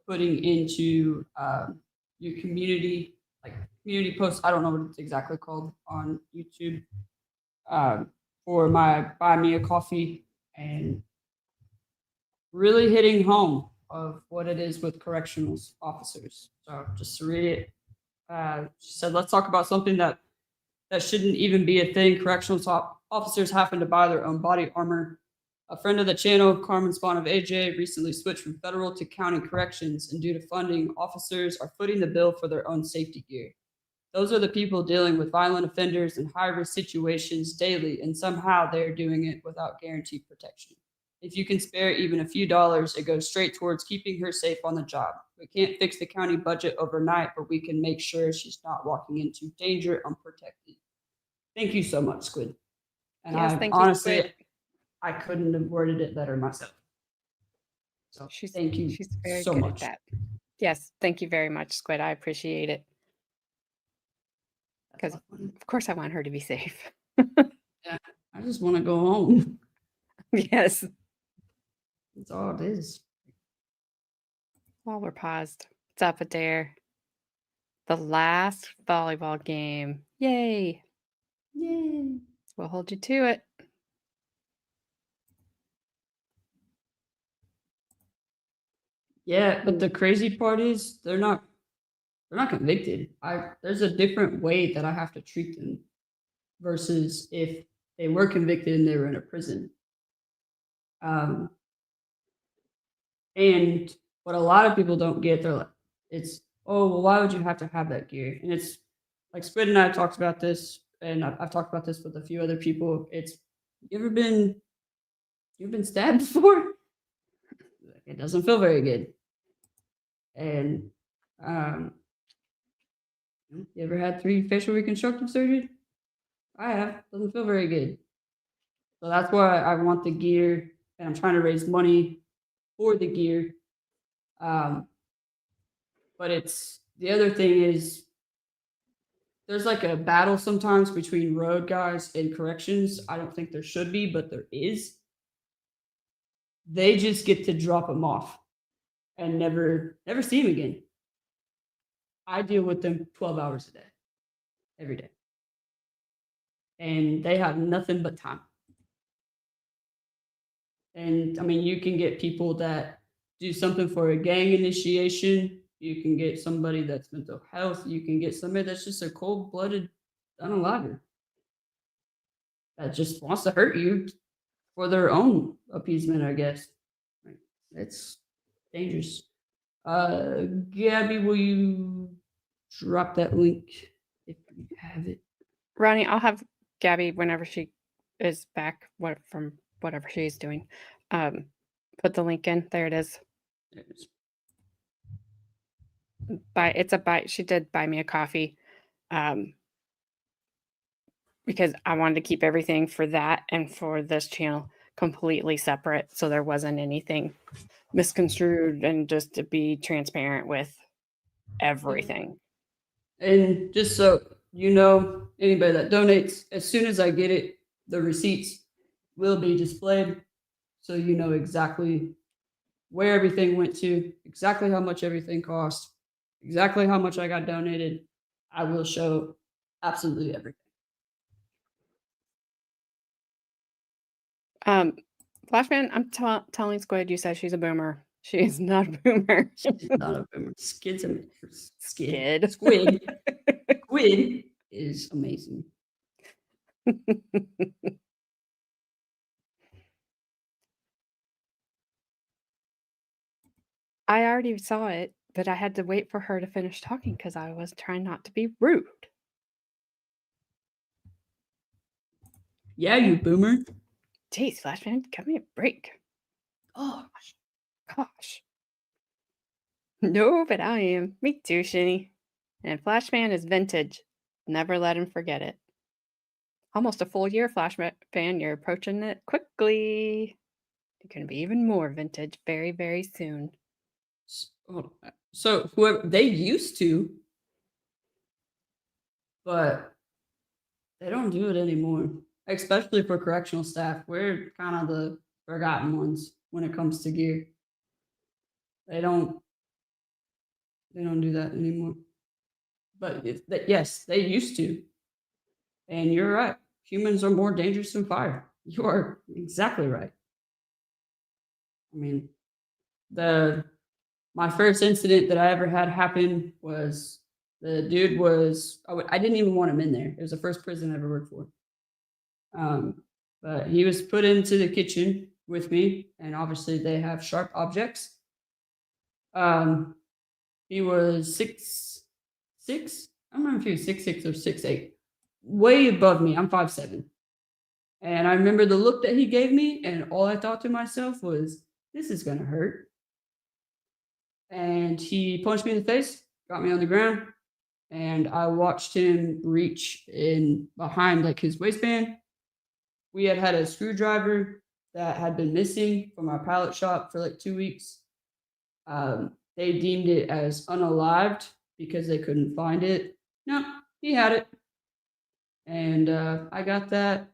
putting into your community post. I don't know what it's exactly called on YouTube for my buy me a coffee and really hitting home of what it is with correctional officers. So just to read it, she said, let's talk about something that shouldn't even be a thing. Correctional officers happen to buy their own body armor. A friend of the channel, Carmen Spawn of AJ, recently switched from federal to county corrections, and due to funding, officers are footing the bill for their own safety gear. Those are the people dealing with violent offenders and high-risk situations daily, and somehow they are doing it without guaranteed protection. If you can spare even a few dollars, it goes straight towards keeping her safe on the job. We can't fix the county budget overnight, but we can make sure she's not walking into danger unprotected. Thank you so much, Squid. And Yes, I thank you, honestly, Squid. I couldn't have worded it better myself. So thank you She's very so good much. at that. Yes, thank you very much, Squid. I appreciate it. Because of course I want her to be safe. Yeah, I just want to go home. Yes. That's all it is. While we're paused, what's up, Adair? The last volleyball game. Yay. Yay. We'll hold you to it. Yeah, but the crazy part is they're not convicted. There's a different way that I have to treat them versus if they were convicted and they were in a prison. And what a lot of people don't get, they're like, it's, oh, well, why would you have to have that gear? And it's like Squid and I have talked about this, and I've talked about this with a few other people. It's, you've been stabbed before? It doesn't feel very good. And you ever had 3 facial reconstructive surgery? I have. Doesn't feel very good. So that's why I want the gear, and I'm trying to raise money for the gear. But it's, the other thing is, there's like a battle sometimes between road guys and corrections. I don't think there should be, but there is. They just get to drop them off and never see them again. I deal with them 12 hours a day, every day. And they have nothing but time. And I mean, you can get people that do something for a gang initiation. You can get somebody that's mental health. You can get somebody that's just a cold-blooded unaliver that just wants to hurt you for their own appeasement, I guess. Like, it's dangerous. Gabby, will you drop that link if you have it? Ronnie, I'll have Gabby whenever she is back from whatever she's doing. Put the link in. There it is. There it is. She did buy me a coffee. Because I wanted to keep everything for that and for this channel completely separate, so there wasn't anything misconstrued, and just to be transparent with everything. And just so you know, anybody that donates, as soon as I get it, the receipts will be displayed, so you know exactly where everything went to, exactly how much everything cost, exactly how much I got donated. I will show absolutely everything. Flashman, I'm telling Squid you said she's a boomer. She is not a boomer. It's not a boomer. Squid. Skid. Squid is amazing. I already saw it, but I had to wait for her to finish talking because I was trying not to be rude. Yeah, you boomer. Jeez, Flashman, give me a break. Oh, Gosh. No, but I am. Me too, Shinny. And Flashman is vintage. Never let him forget it. Almost a full year, Flashman. You're approaching it quickly. You're going to be even more vintage very, very soon. so whoever they used to, but they don't do it anymore. Especially for correctional staff, we're kind of the forgotten ones when it comes to gear. They don't do that anymore. But yes, they used to. And you're right. Humans are more dangerous than fire. You are exactly right. I mean, my first incident that I ever had happen was the dude was, I didn't even want him in there. It was the first prison I ever worked for. But he was put into the kitchen with me, and obviously they have sharp objects. He was 6'6". I don't remember if he was 6'6" or 6'8". Way above me. I'm 5'7". And I remember the look that he gave me, and all I thought to myself was, this is gonna hurt. And he punched me in the face, got me on the ground, and I watched him reach in behind like his waistband. We had a screwdriver that had been missing from our pallet shop for like 2 weeks. They deemed it as unalived because they couldn't find it. No, he had it. And I got that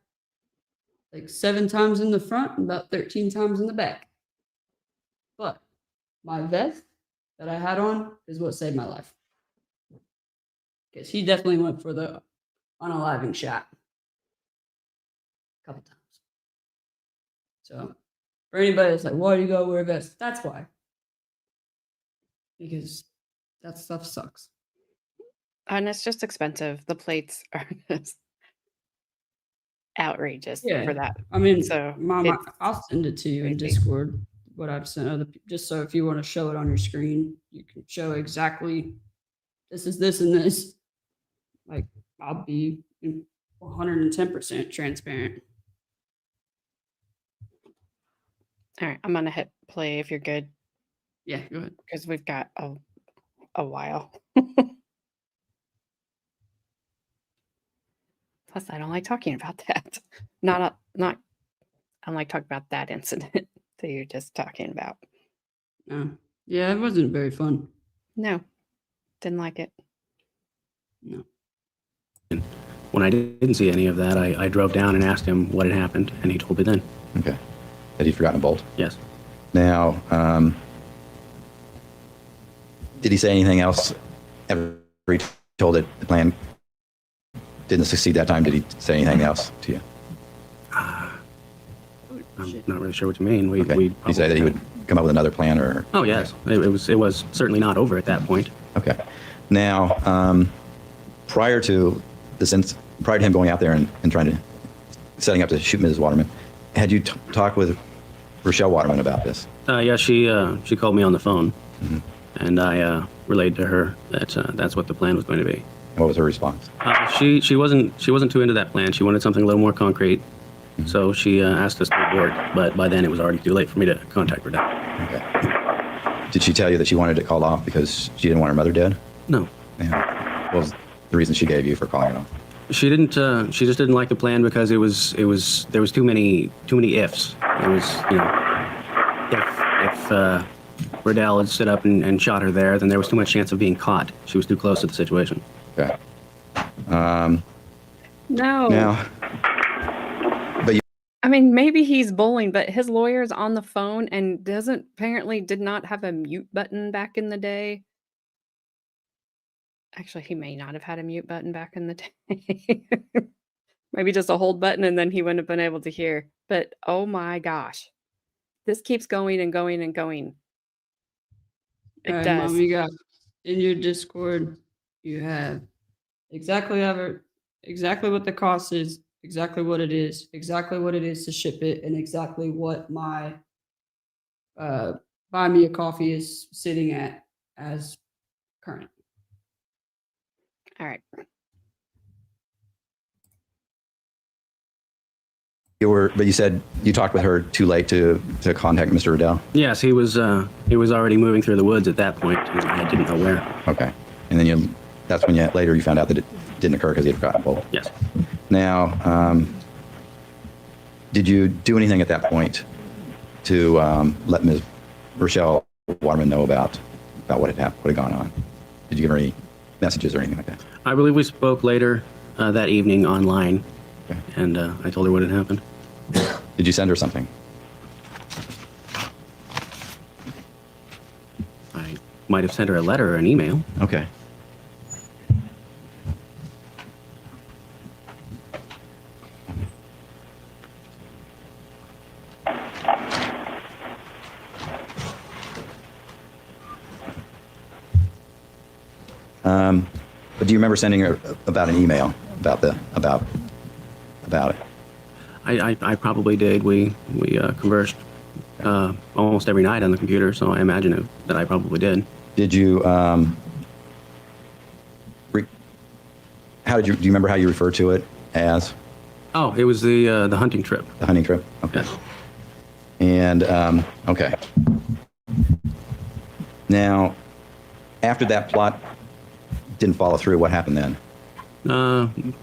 like 7 times in the front and about 13 times in the back. But my vest that I had on is what saved my life. Because he definitely went for the unaliving shot a couple times. So for anybody that's like, why do you gotta wear a vest? That's why. Because that stuff sucks. And it's just expensive. The plates are just outrageous Yeah. for that. I mean, So Mom, it's I'll send it to you in crazy. Discord. What I've sent other people, just so if you want to show it on your screen, you can show exactly this is this and this. Like, I'll be 110% transparent. All right, I'm gonna hit play if you're good, Yeah, go ahead. because we've got a while. Plus, I don't like talking about that. I don't like talking about that incident that you're just talking about. Yeah, it wasn't very fun. No, didn't like it. No. When I didn't see any of that, I drove down and asked him what had happened, and he told me then. Okay. Had he forgotten a bolt? Yes. Now, did he say anything else after he told that the plan didn't succeed that time? Did he say anything else to you? I'm not really sure what you mean. Okay. Did he say that he would come up with another plan, or? Oh, yes. It was certainly not over at that point. Okay. Now, prior to this prior to him going out there and trying to, setting up to shoot Mrs. Waterman, had you talked with Rachelle Waterman about this? Yeah, she called me on the phone, and I relayed to her that that's what the plan was going to be. What was her response? She wasn't too into that plan. She wanted something a little more concrete, so she asked us to abort. But by then it was already too late for me to contact her dad. Okay. Did she tell you that she wanted it called off because she didn't want her mother dead? No, Yeah. What was the reason she gave you for calling it off? she didn't. She just didn't like the plan because there was too many ifs. It was, you know, if Riddell had stood up and shot her there, then there was too much chance of being caught. She was too close to the situation. Okay. No. Now, but you, I mean, maybe he's bullying, but his lawyer's on the phone and did not have a mute button back in the day. Actually, he may not have had a mute button back in the day. Maybe just a hold button and then he wouldn't have been able to hear. But oh my gosh, this keeps going and going and going. It All right, does. Mom, you got in your Discord, you have exactly what the cost is, exactly what it is to ship it, and exactly what my buy me a coffee is sitting at as current. All right. but you said you talked with her too late to contact Mr. Riddell? Yes, he was already moving through the woods at that point. I didn't know where. Okay. And then that's when later you found out that it didn't occur because he had forgotten to pull. Yes. Now, did you do anything at that point to let Ms. Rachelle Waterman know about what had happened, what had gone on? Did you give her any messages or anything like that? I believe we spoke later that evening online, Okay. and I told her what had happened. Did you send her something? I might have sent her a letter or an email. Okay. But do you remember sending her about an email about it? I probably did. We conversed almost every night on the computer, so I imagine that I probably did. Did you? Do you remember how you referred to it as? Oh, it was the hunting trip. The hunting trip. Okay. Yes. And okay. Now, after that plot didn't follow through, what happened then?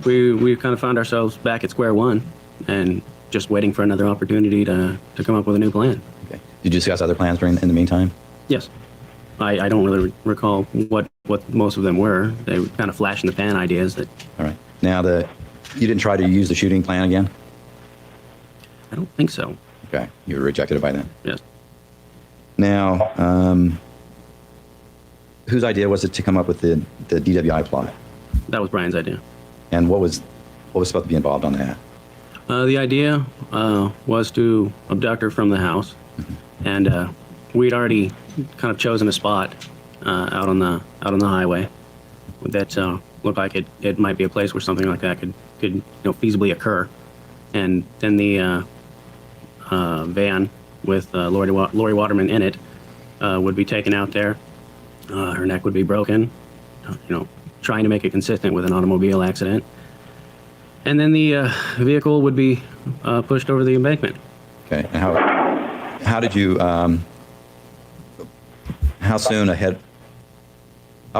We kind of found ourselves back at square one, and just waiting for another opportunity to come up with a new plan. Okay. Did you discuss other plans in the meantime? Yes. I don't really recall what most of them were. They were kind of flash in the pan ideas that All right. Now, you didn't try to use the shooting plan again? I don't think so. Okay. You rejected it by then. Yes. Now, whose idea was it to come up with the DWI plot? That was Brian's idea. And what was supposed to be involved on that? The idea was to abduct her from the house, and we'd already kind of chosen a spot out on the highway that looked like it might be a place where something like that could feasibly occur. And then the van with Lauri Waterman in it would be taken out there. Her neck would be broken, trying to make it consistent with an automobile accident. And then the vehicle would be pushed over the embankment. Okay. And how did you, how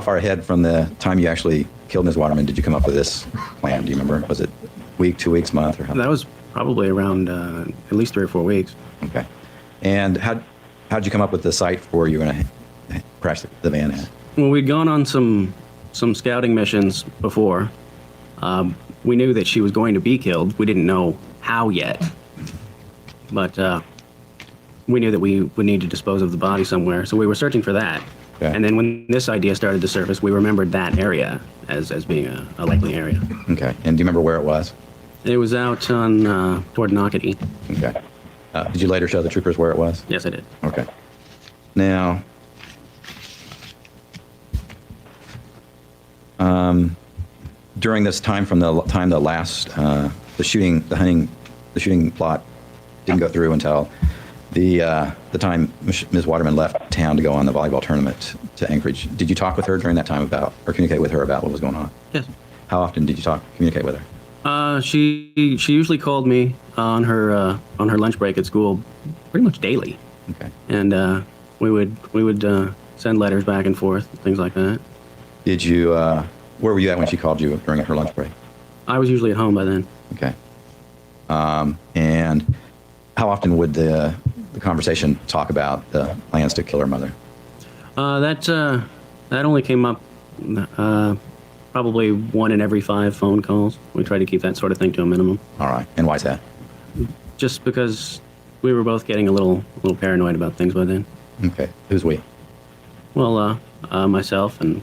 far ahead from the time you actually killed Ms. Waterman did you come up with this plan? Do you remember? Was it week, 2 weeks, month, or how? That was probably around at least 3 or 4 weeks. Okay. And how'd you come up with the site for you were going to crash the van at? Well, we'd gone on some scouting missions before. We knew that she was going to be killed. We didn't know how yet, but we knew that we would need to dispose of the body somewhere. So we were searching for that. Okay. And then when this idea started to surface, we remembered that area as being a likely area. Okay. And do you remember where it was? It was out on toward Knockety. Okay. Did you later show the troopers where it was? Yes, I did. Okay. Now, during this time, from the time the last the shooting plot didn't go through until the time Ms. Waterman left town to go on the volleyball tournament to Anchorage. Did you talk with her during that time about, or communicate with her about what was going on? Yes. How often did you communicate with her? She usually called me on her lunch break at school, pretty much daily, Okay. and we would send letters back and forth, things like that. Did you? Where were you at when she called you during her lunch break? I was usually at home by then. Okay. And how often would the conversation talk about the plans to kill her mother? That only came up probably 1 in every 5 phone calls. We try to keep that sort of thing to a minimum, All right. And why is that? just because we were both getting a little paranoid about things by then. Okay. Who's we? Well, myself, and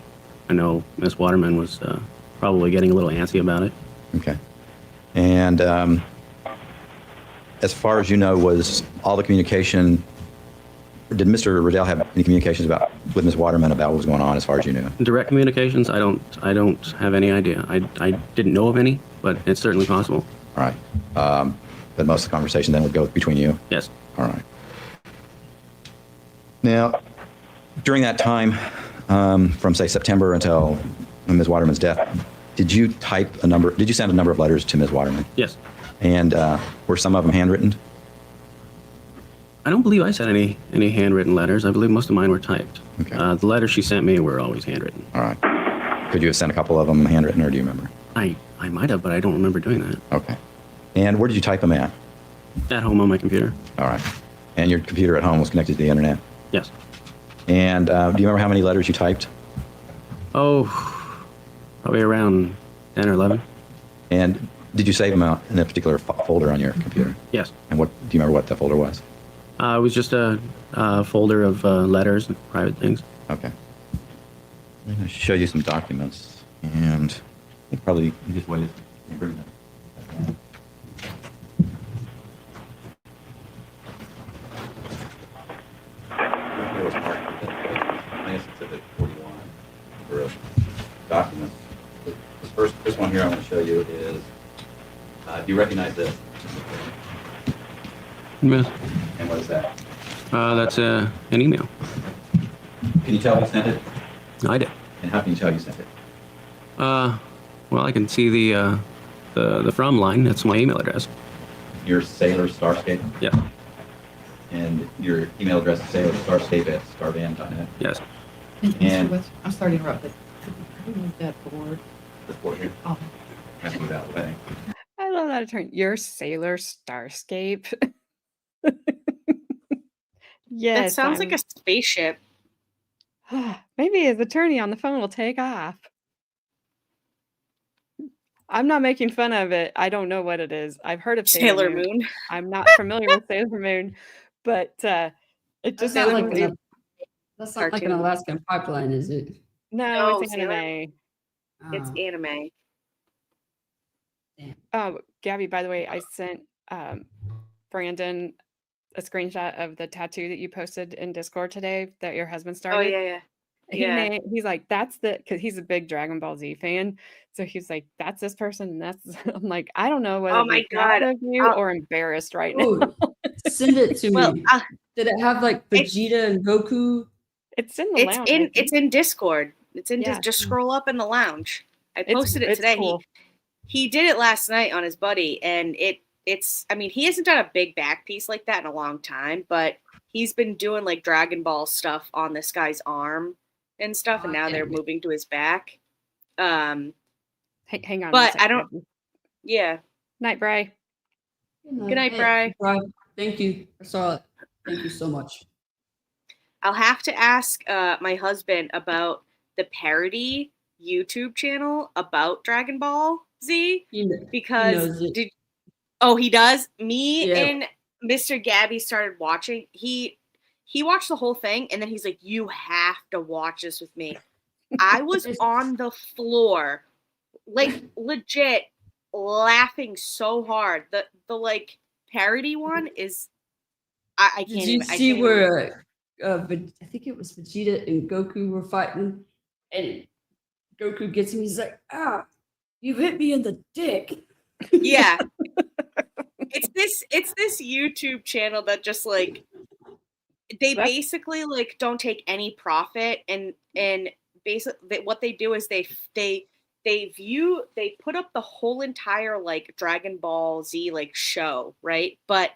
I know Miss Waterman was probably getting a little antsy about it. Okay. And as far as you know, was all the communication? Did Mr. Riddell have any communications with Ms. Waterman about what was going on, as far as you knew? Direct communications, I don't have any idea. I didn't know of any, but it's certainly possible. All right. But most of the conversation then would go between you? Yes. All right. Now, during that time, from say September until Ms. Waterman's death, did you send a number of letters to Ms. Waterman? Yes. And were some of them handwritten? I don't believe I sent any handwritten letters. I believe most of mine were typed. Okay. The letters she sent me were always handwritten. All right. Could you have sent a couple of them handwritten, or do you remember? I might have, but I don't remember doing that. Okay. And where did you type them at? At home on my computer. All right. And your computer at home was connected to the internet? Yes. And do you remember how many letters you typed? Oh, probably around 10 or 11. And did you save them out in a particular folder on your computer? Yes. And do you remember what the folder was? It was just a folder of letters and private things. Okay. I'm going to show you some documents, and you probably just wait. Bring them. Exhibit 41 for documents. This one here I want to show you is, do you recognize this? Yes. And what is that? That's an email. Can you tell who sent it? I did. And how can you tell you sent it? Well, I can see the from line. That's my email address. Your Sailor Starscape? Yes. And your email address is sailorstarscape@starvan.net? Yes. And- I'm sorry to interrupt, but could you move that forward? The port here? Oh, Has to move out of the way. I love that attorney. Your Sailor Starscape. Yes. That sounds like a spaceship. Maybe his attorney on the phone will take off. I'm not making fun of it. I don't know what it is. I've heard of Sailor Moon. I'm not familiar with Sailor Moon, but it just That's not like sounds- that's not like an Cartoon. Alaskan pipeline, is it? no, it's Sailor- anime. It's Oh, anime. Oh, Gabby, by the way, I sent Brandon a screenshot of the tattoo that you posted in Discord today that your husband Oh started. yeah. He's like, that's because he's a big Dragon Ball Z fan. So he's like, that's this person, and that's. I'm like, I don't know whether Oh to my be proud God. of you or embarrassed right now. oh, send it to Well, me. Did it have like It's- Vegeta and Goku? It's in the lounge. I think. it's in Discord. It's in Yeah. just scroll up in the lounge. I It's- posted it it's today. cool. He did it last night on his buddy, and it's I mean, he hasn't done a big back piece like that in a long time, but he's been doing like Dragon Ball stuff on this guy's arm and stuff, and Oh, now yeah. they're moving to his back. Hang on. But one I don't- second. Yeah. Night, Bry. Good night, Bri. Thank you. I saw it. Thank you so much. I'll have to ask my husband about the parody YouTube channel about Dragon Ball Z because knows it. he does. Me Yeah. and Mr. Gabby started watching. He watched the whole thing and then he's like, "You have to watch this with me." I was on the floor, like legit laughing so hard. The like parody one is I can't Did you even. I see can't even- where I think it was Vegeta and Goku were fighting, and Goku gets him. He's like, "Ah, You hit me in the dick. Yeah. It's this YouTube channel that just like they That's- basically like don't take any profit and basically what they do is they put up the whole entire like Dragon Ball Z like show, right? But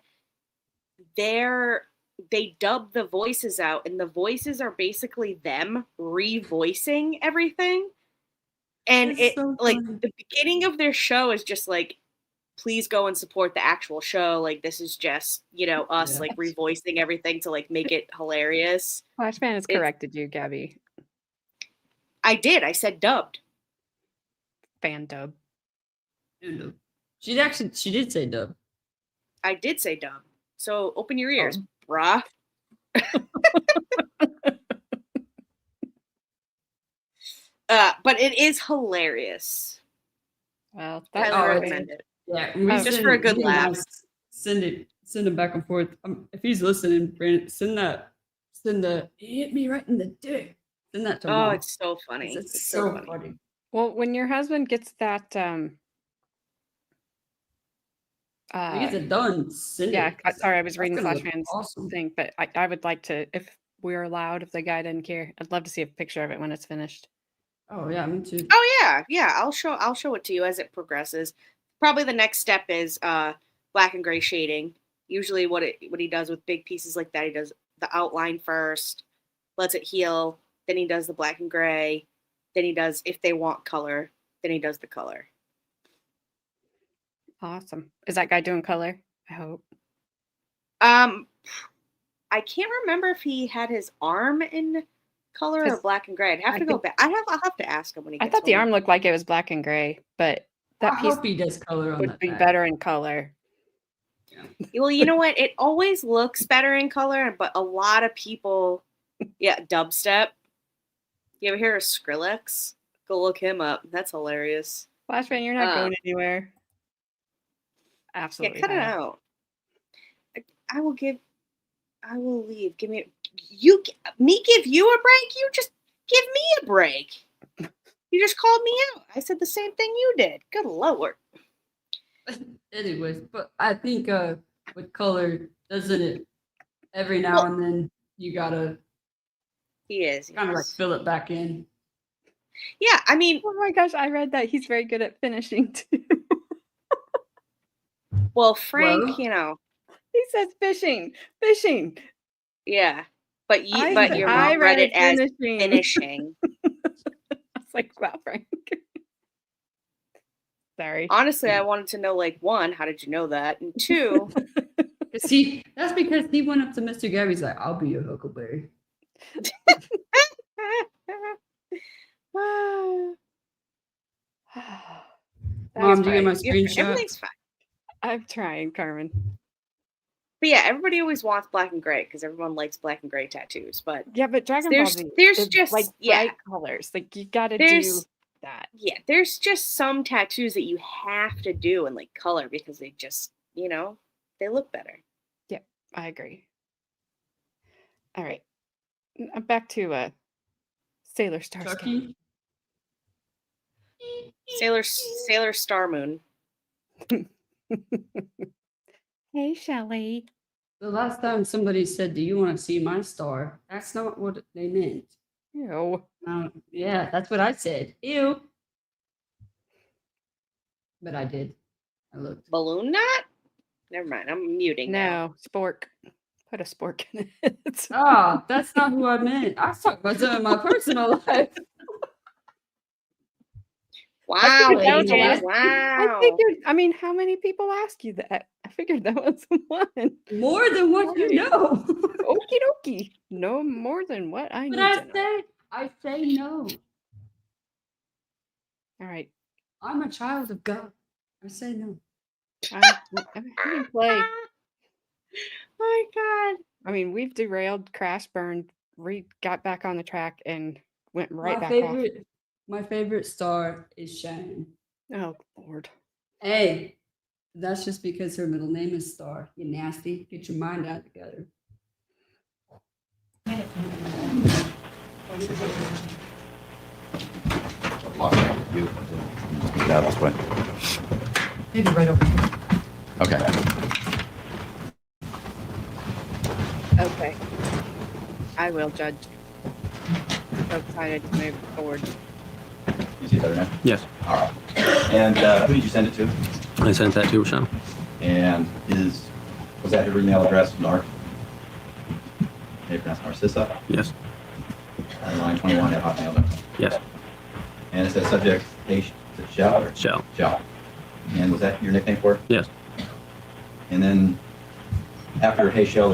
they dub the voices out, and the voices are basically them revoicing everything. And That's it so like funny. the beginning of their show is just like, please go and support the actual show. Like this is just, us Yeah. like revoicing everything to like make it hilarious. Flashman has It's- corrected you, Gabby. I did. I said dubbed. Fan dub. She did say dub. I did say dubbed. So open your ears, bruh. But it is hilarious. Well, Highly that's great. recommend it. Yeah, we Just for a good he and I laugh. Send it back and forth. If he's listening, Brandon, send the he hit me right in the dick. Send that to Oh, Mom. it's so funny. It's It's so funny. Well, when your husband gets that, When he gets it done, send yeah, it. sorry, I was That's reading gonna look Flashman's awesome. thing, but I would like to, if we're allowed, if the guy didn't care, I'd love to see a picture of it when it's finished. Oh yeah, me too. Oh yeah. I'll show it to you as it progresses. Probably the next step is black and gray shading. Usually what he does with big pieces like that, he does the outline first, lets it heal, then he does the black and gray, then he does, if they want color, then he does the color. Awesome. Is that guy doing color? I hope. I can't remember if he had his arm in color or 'Cause black and gray. I'd have I to go think- back. I'll have to ask him when he I gets thought the home. arm looked like it was black and gray, but I that piece hope he does color on would that be back. better in color. Well, you know what? It always looks better in color, but a lot of people, dubstep. You ever hear of Skrillex? Go look him up. That's hilarious. Flashman, you're not going anywhere. Yeah, Absolutely. cut it not. out. I will leave. Give me give you a break? You just give me a break. You just called me out. I said the same thing you did. Good Lord. Anyways, but I think with color, doesn't it? Every now and then you gotta He is. kind of like yes. fill it back in. Yeah, I mean, Oh my gosh, I read that he's very good at finishing too. well, Frank, Well- He says fishing. yeah. But I your read mom read it as finishing. finishing. I was like, wow, Frank. Sorry. Honestly, I wanted to know, like, one, how did you know that? And two, That's because he went up to Mr. Gabby's like, I'll be your Huckleberry. Mom, do you get my screenshot? everything's fine. I'm trying, Carmen. But yeah, everybody always wants black and gray because everyone likes black and gray tattoos. But Yeah, but Dragon There's- Ball Z there's is just- like yeah. bright colors. Like you gotta do There's- that. yeah, there's just some tattoos that you have to do in like color because they just, they look better. I agree. All right. Back to Sailor Starsky. Chucky? Sailor Star Moon. Hey, Shelly. The last time somebody said, do you want to see my star? That's not what they meant. Ew. Yeah, that's what I said. Ew. But I did. I looked. Balloon knot? Never mind. I'm muting now. No, spork. Put a spork in it. Ah, that's not who I meant. I was talking about some of my personal life. Wow, figured that was AJ, the wow. I mean, how many people ask you that? I figured that was one. More than what you know. Okie dokie. No more than what I need But to know. I say no. All right. I'm a child of God. I say no. I can play. Oh my God. I mean, we've derailed, crashed, burned, got back on the track, and went right my back off. My favorite star is Shannon. Oh, Lord. Hey, that's just because her middle name is Star. You nasty. Get your mind out together. I'll check with you. Just get out this way. Maybe right over here. Okay. Okay. I will judge. So excited to move forward. You see better now? Yes. All right. And who did you send it to? I sent that to Rachelle. And was that your email address, Narc? Maybe that's Narcissa? Yes. Line 21 at hotmail.com. Yes. And it says subject, hey, is it Shell or? Shell. Shell. And was that your nickname for it? Yes. And then after Hey Shell,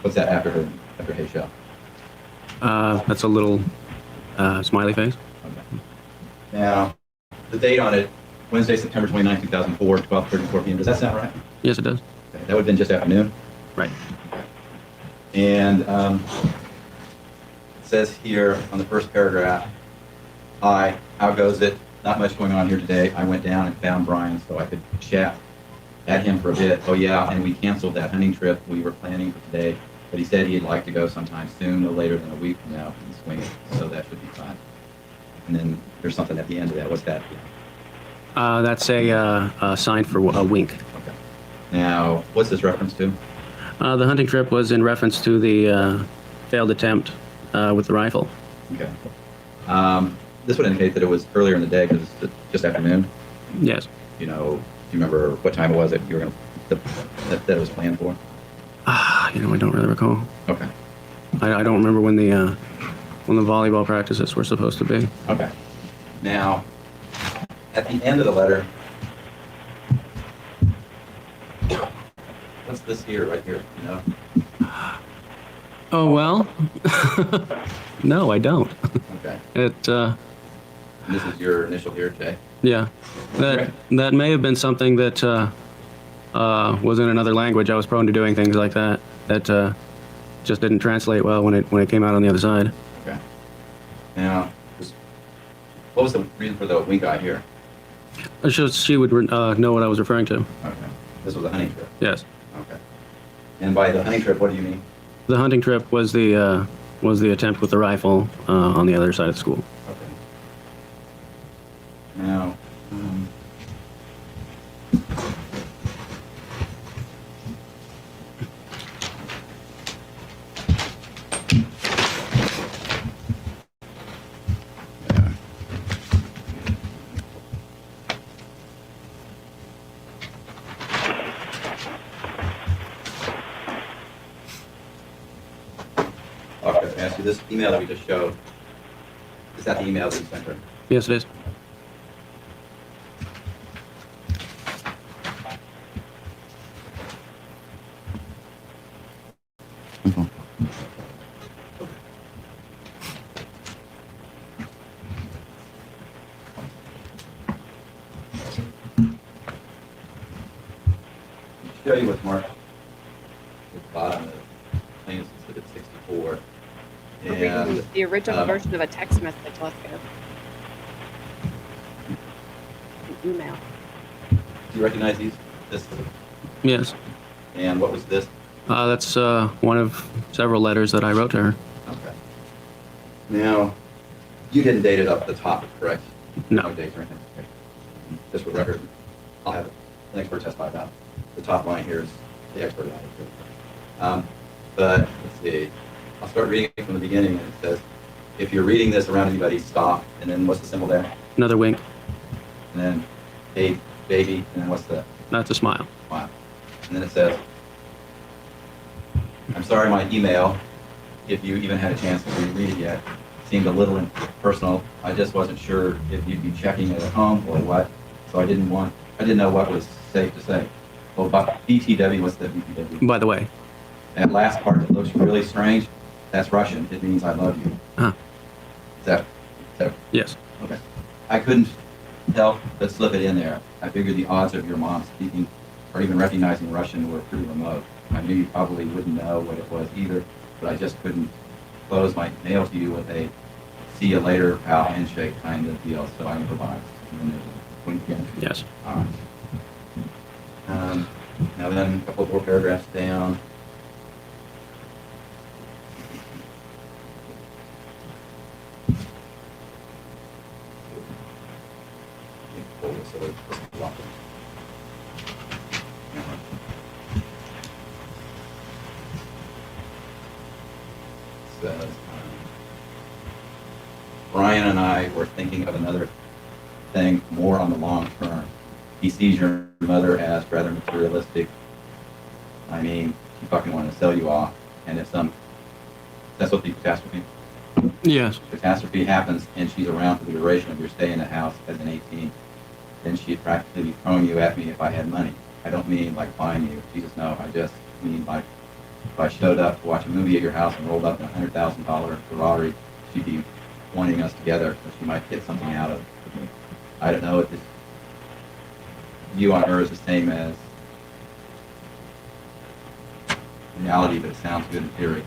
what's that after Hey Shell? That's a little smiley face. Okay. Now, the date on it, Wednesday, September 29, 2004, 12:34 p.m. Does that sound right? Yes, it does. Okay. That would have been just afternoon. Right. And it says here on the first paragraph, hi, how goes it? Not much going on here today. I went down and found Brian so I could chat at him for a bit. Oh yeah, and we canceled that hunting trip we were planning for today, but he said he'd like to go sometime soon, no later than a week from now, and swing it, so that should be fine. And then there's something at the end of that. What's that? That's a sign for a wink. Okay. Now, what's this reference to? The hunting trip was in reference to the failed attempt with the rifle. Okay. This would indicate that it was earlier in the day because it's just afternoon. Yes. You know, do you remember what time it was that you were going to, that it was planned for? I don't really recall. Okay. I don't remember when the volleyball practices were supposed to be. Okay. Now, at the end of the letter, what's this here, right here, you know? Oh, well. No, I don't. Okay. And this is your initial here, Jay? yeah. That may have been something that was in another language. I was prone to doing things like that just didn't translate well when it came out on the other side. Okay. Now, what was the reason for the wink eye here? She would know what I was referring to. Okay. This was a hunting trip? Yes. Okay. And by the hunting trip, what do you mean? The hunting trip was the attempt with the rifle on the other side of the school. Okay. Now, okay, ask you this email that we just showed. Is that the email that you sent her? Yes, it is. Show you what's marked at the bottom of the plain exhibit 64. We're reading the original um, version of a text message. Let's go. An email. Do you recognize this? Yes. And what was this? That's one of several letters that I wrote to her. Okay. Now, you didn't date it up at the top, correct? No. dates or anything. Okay. Just for record, I'll have an expert testify about it. The top line here is the expert line. But let's see. I'll start reading it from the beginning, and it says, if you're reading this around anybody, stop. And then what's the symbol there? Another wink. And then, hey, baby. And then what's the That's a smile. smile? And then it says, I'm sorry my email, if you even had a chance to read it yet, seemed a little impersonal. I just wasn't sure if you'd be checking it at home or what, so I didn't know what was safe to say. Well, BTW, what's the BTW? By the way. That last part that looks really strange, that's Russian. It means I love you. Huh. Is that Yes. okay? I couldn't help but slip it in there. I figured the odds of your mom speaking or even recognizing Russian were pretty remote. I knew you probably wouldn't know what it was either, but I just couldn't close my mail to you with a see you later, pal handshake kind of deal, so I improvised. And then there's a wink again. Yes. All right. Now then, a couple more paragraphs down. So let's walk in. Says, Brian and I were thinking of another thing more on the long term. He sees your mother as rather materialistic. I mean, she fucking wanted to sell you off. And if that's what the catastrophe? Yes. Catastrophe happens and she's around for the duration of your stay in the house as an 18, then she'd practically be throwing you at me if I had money. I don't mean like buying you. Jesus, no. I just mean like if I showed up to watch a movie at your house and rolled up in $100,000 Ferrari, she'd be wanting us together so she might get something out of me. I don't know if this view on her is the same as reality, but it sounds good in theory.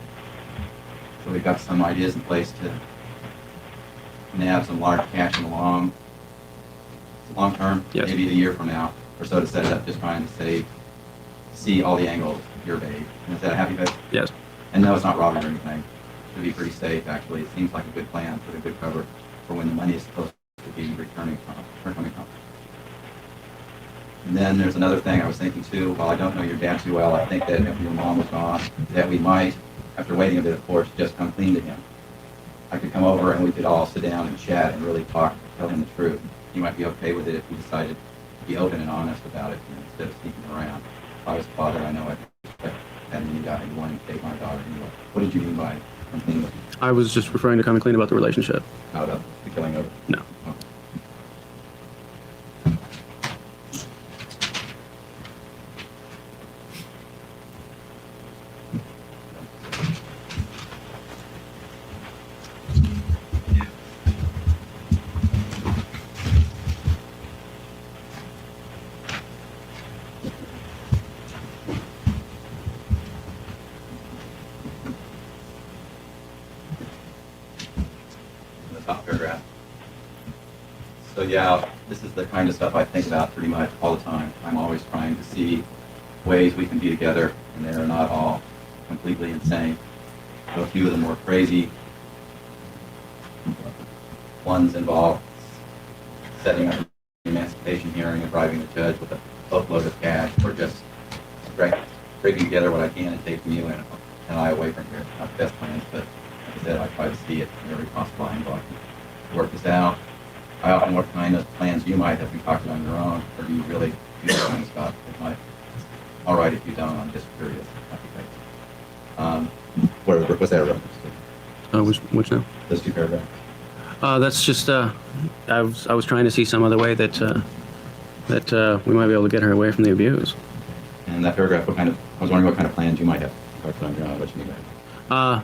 So we've got some ideas in place to nab some large cash in the long term, Yes. maybe a year from now or so, to set it up, just trying to see all the angles of your babe. And is that a happy bit? Yes. And no, it's not robbing or anything. It'll be pretty safe, actually. It seems like a good plan, put a good cover for when the money is supposed to be coming from. And then there's another thing I was thinking too. While I don't know your dad too well, I think that if your mom was gone, that we might, after waiting a bit, of course, just come clean to him. I could come over and we could all sit down and chat and really talk, tell him the truth. He might be okay with it if we decided to be open and honest about it, instead of sneaking around. If I was father, I know I'd expect having any guy wanting to take my daughter anyway. What did you mean by come clean with him? I was just referring to coming clean about the relationship. Out of the killing of? No. Okay. In the top paragraph. So yeah, this is the kind of stuff I think about pretty much all the time. I'm always trying to see ways we can be together, and they're not all completely insane. So a few of them were crazy. One's involved setting up an emancipation hearing and bribing the judge with a boatload of cash, or just scraping together what I can and taking you and I away from here. Not the best plans, but like I said, I try to see it from every possible angle. I can work this out. I often what kind of plans you might have concocted on your own, or do you really do that kind of stuff? It might. All right, if you don't, I'm just curious. What's that reference to? Which now? Those two paragraphs. That's just, I was trying to see some other way that we might be able to get her away from the abuse. And that paragraph, I was wondering what kind of plans you might have concocted on your own, what you mean by that.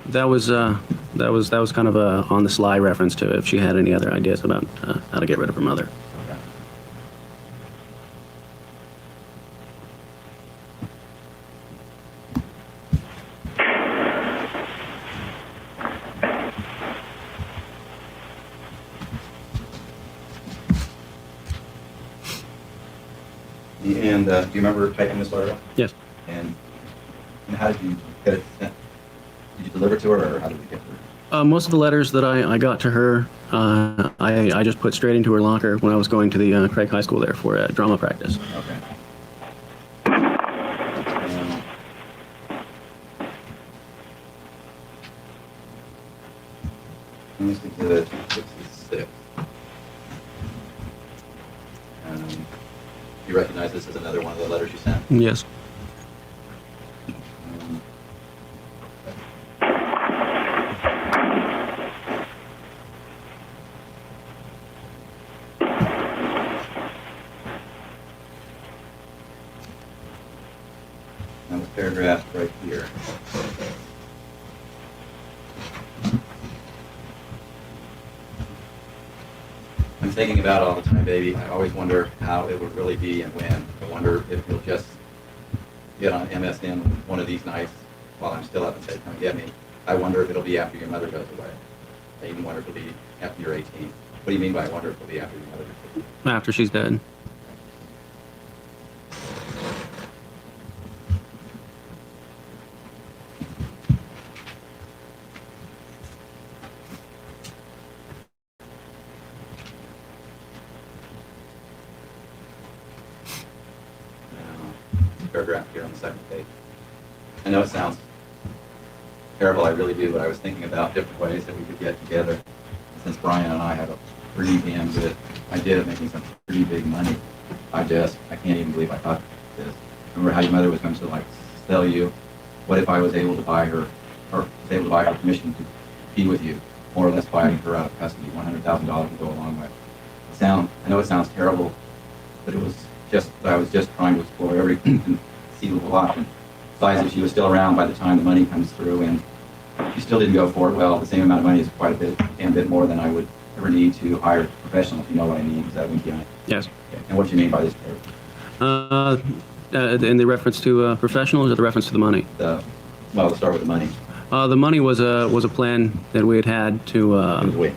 That was kind of a on the sly reference to if she had any other ideas about how to get rid of her mother. Okay. And do you remember typing this letter up? Yes. And how did you get it sent? Did you deliver it to her, or how did you get her? Most of the letters that I got to her, I just put straight into her locker when I was going to the Craig High School there for drama practice. Okay. Let me stick to the 266. You recognize this as another one of the letters you sent? Yes. That was paragraph right here. I'm thinking about it all the time, baby. I always wonder how it would really be and when. I wonder if you'll just get on MSN one of these nights while I'm still up and say, come get me. I wonder if it'll be after your mother goes away. I even wonder if it'll be after you're 18. What do you mean by I wonder if it'll be after your mother goes away? After she's dead. paragraph here on the second page. I know it sounds terrible, I really do, but I was thinking about different ways that we could get together. Since Brian and I have a pretty damn good idea of making some pretty big money, I can't even believe I thought this. Remember how your mother was going to like sell you? What if I was able to buy her, or was able to buy her permission to be with you, more or less buying her out of custody? $100,000 would go a long way. I know it sounds terrible, but it was just, I was just trying to explore every conceivable option. Besides, if she was still around by the time the money comes through, and she still didn't go for it, well, the same amount of money is quite a bit more than I would ever need to hire a professional, if you know what I mean. Is that winky eye? Yes. Okay. And what do you mean by this? In the reference to professionals or the reference to the money? Well, let's start with the money. The money was a plan that we had to Wait.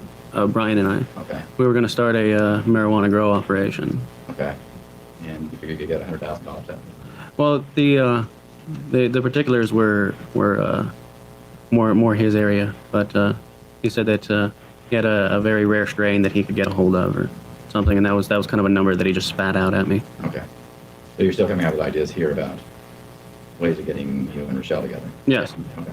Brian and I. Okay. We were going to start a marijuana grow operation. Okay. And you figured you could get $100,000 out of it. Well, the particulars were more his area, but he said that he had a very rare strain that he could get a hold of or something, and that was kind of a number that he just spat out at me. Okay. So you're still coming out with ideas here about ways of getting you and Rachelle together? Yes. Okay.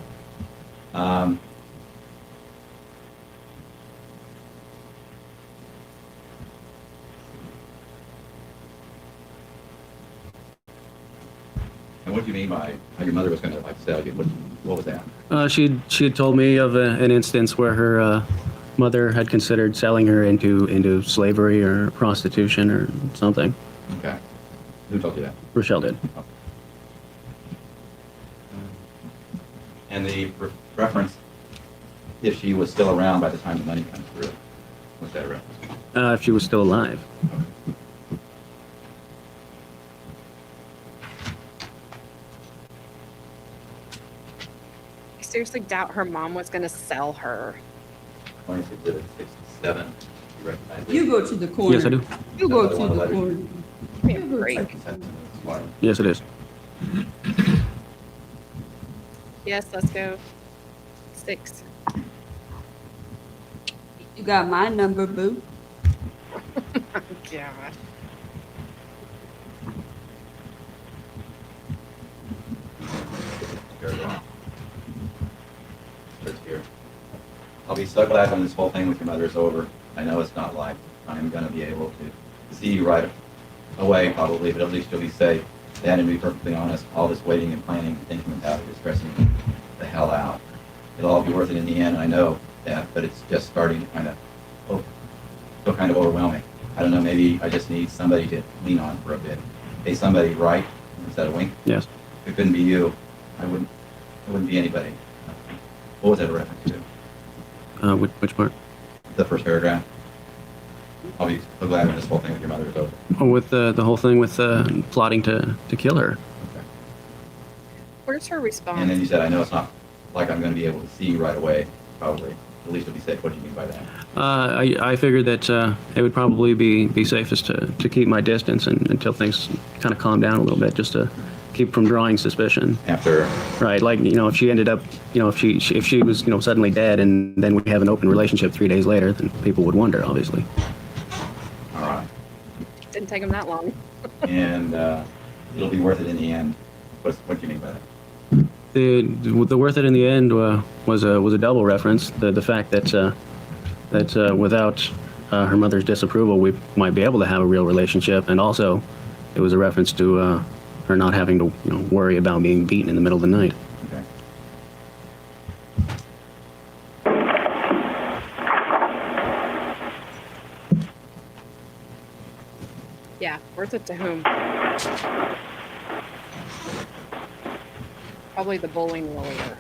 And what do you mean by how your mother was going to like sell you? What was that? She had told me of an instance where her mother had considered selling her into slavery or prostitution or something. Okay. Who told you that? Rachelle did. Okay. And the reference, if she was still around by the time the money comes through, what's that a reference? If she was still alive. I seriously doubt her mom was going to sell her. 26-67. You recognize it? You go to the corner. Yes, I do. You go Another to one of the the corner. Give me a break. Yes, it is. Yes, let's go. 6. You got my number, boo. Oh, gosh. Here. I'll be so glad when this whole thing with your mother is over. I know it's not like I'm going to be able to see you right away, probably, but at least you'll be safe. Dad, and to be perfectly honest, all this waiting and planning and thinking about it is stressing me the hell out. It'll all be worth it in the end, I know that, but it's just starting to feel kind of overwhelming. I don't know, maybe I just need somebody to lean on for a bit. Hey, somebody, right? Is that a wink? Yes. If it couldn't be you, it wouldn't be anybody. What was that a reference to? Which part? The first paragraph. I'll be so glad when this whole thing with your mother is over. Oh, with the whole thing with plotting to kill her. Okay. Where's her response? And then you said, I know it's not like I'm going to be able to see you right away, probably. At least it'll be safe. What do you mean by that? I figured that it would probably be safest to keep my distance until things kind of calm down a little bit, just to keep from drawing suspicion. After, Right, like, if she ended up, if she was, suddenly dead and then we have an open relationship 3 days later, then people would wonder, obviously. all right. Didn't take him that long. And it'll be worth it in the end. What do you mean by that? The worth it in the end was a double reference. The fact that without her mother's disapproval, we might be able to have a real relationship, and also it was a reference to her not having to worry about being beaten in the middle of the night. Okay. Yeah, worth it to whom? Probably the bowling lawyer.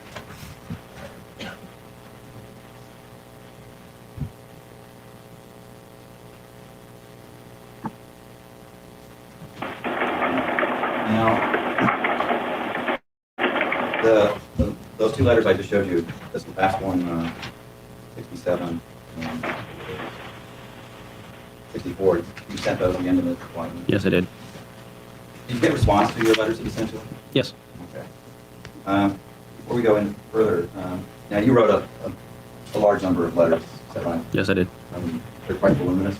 Now, those two letters I just showed you, this last one, 67 and 64, you sent those again to the Waterman? Yes, I did. Did you get a response to your letters that you sent to them? Yes. Okay. Before we go any further, now you wrote a large number of letters, is that right? Yes, I did. They're quite voluminous.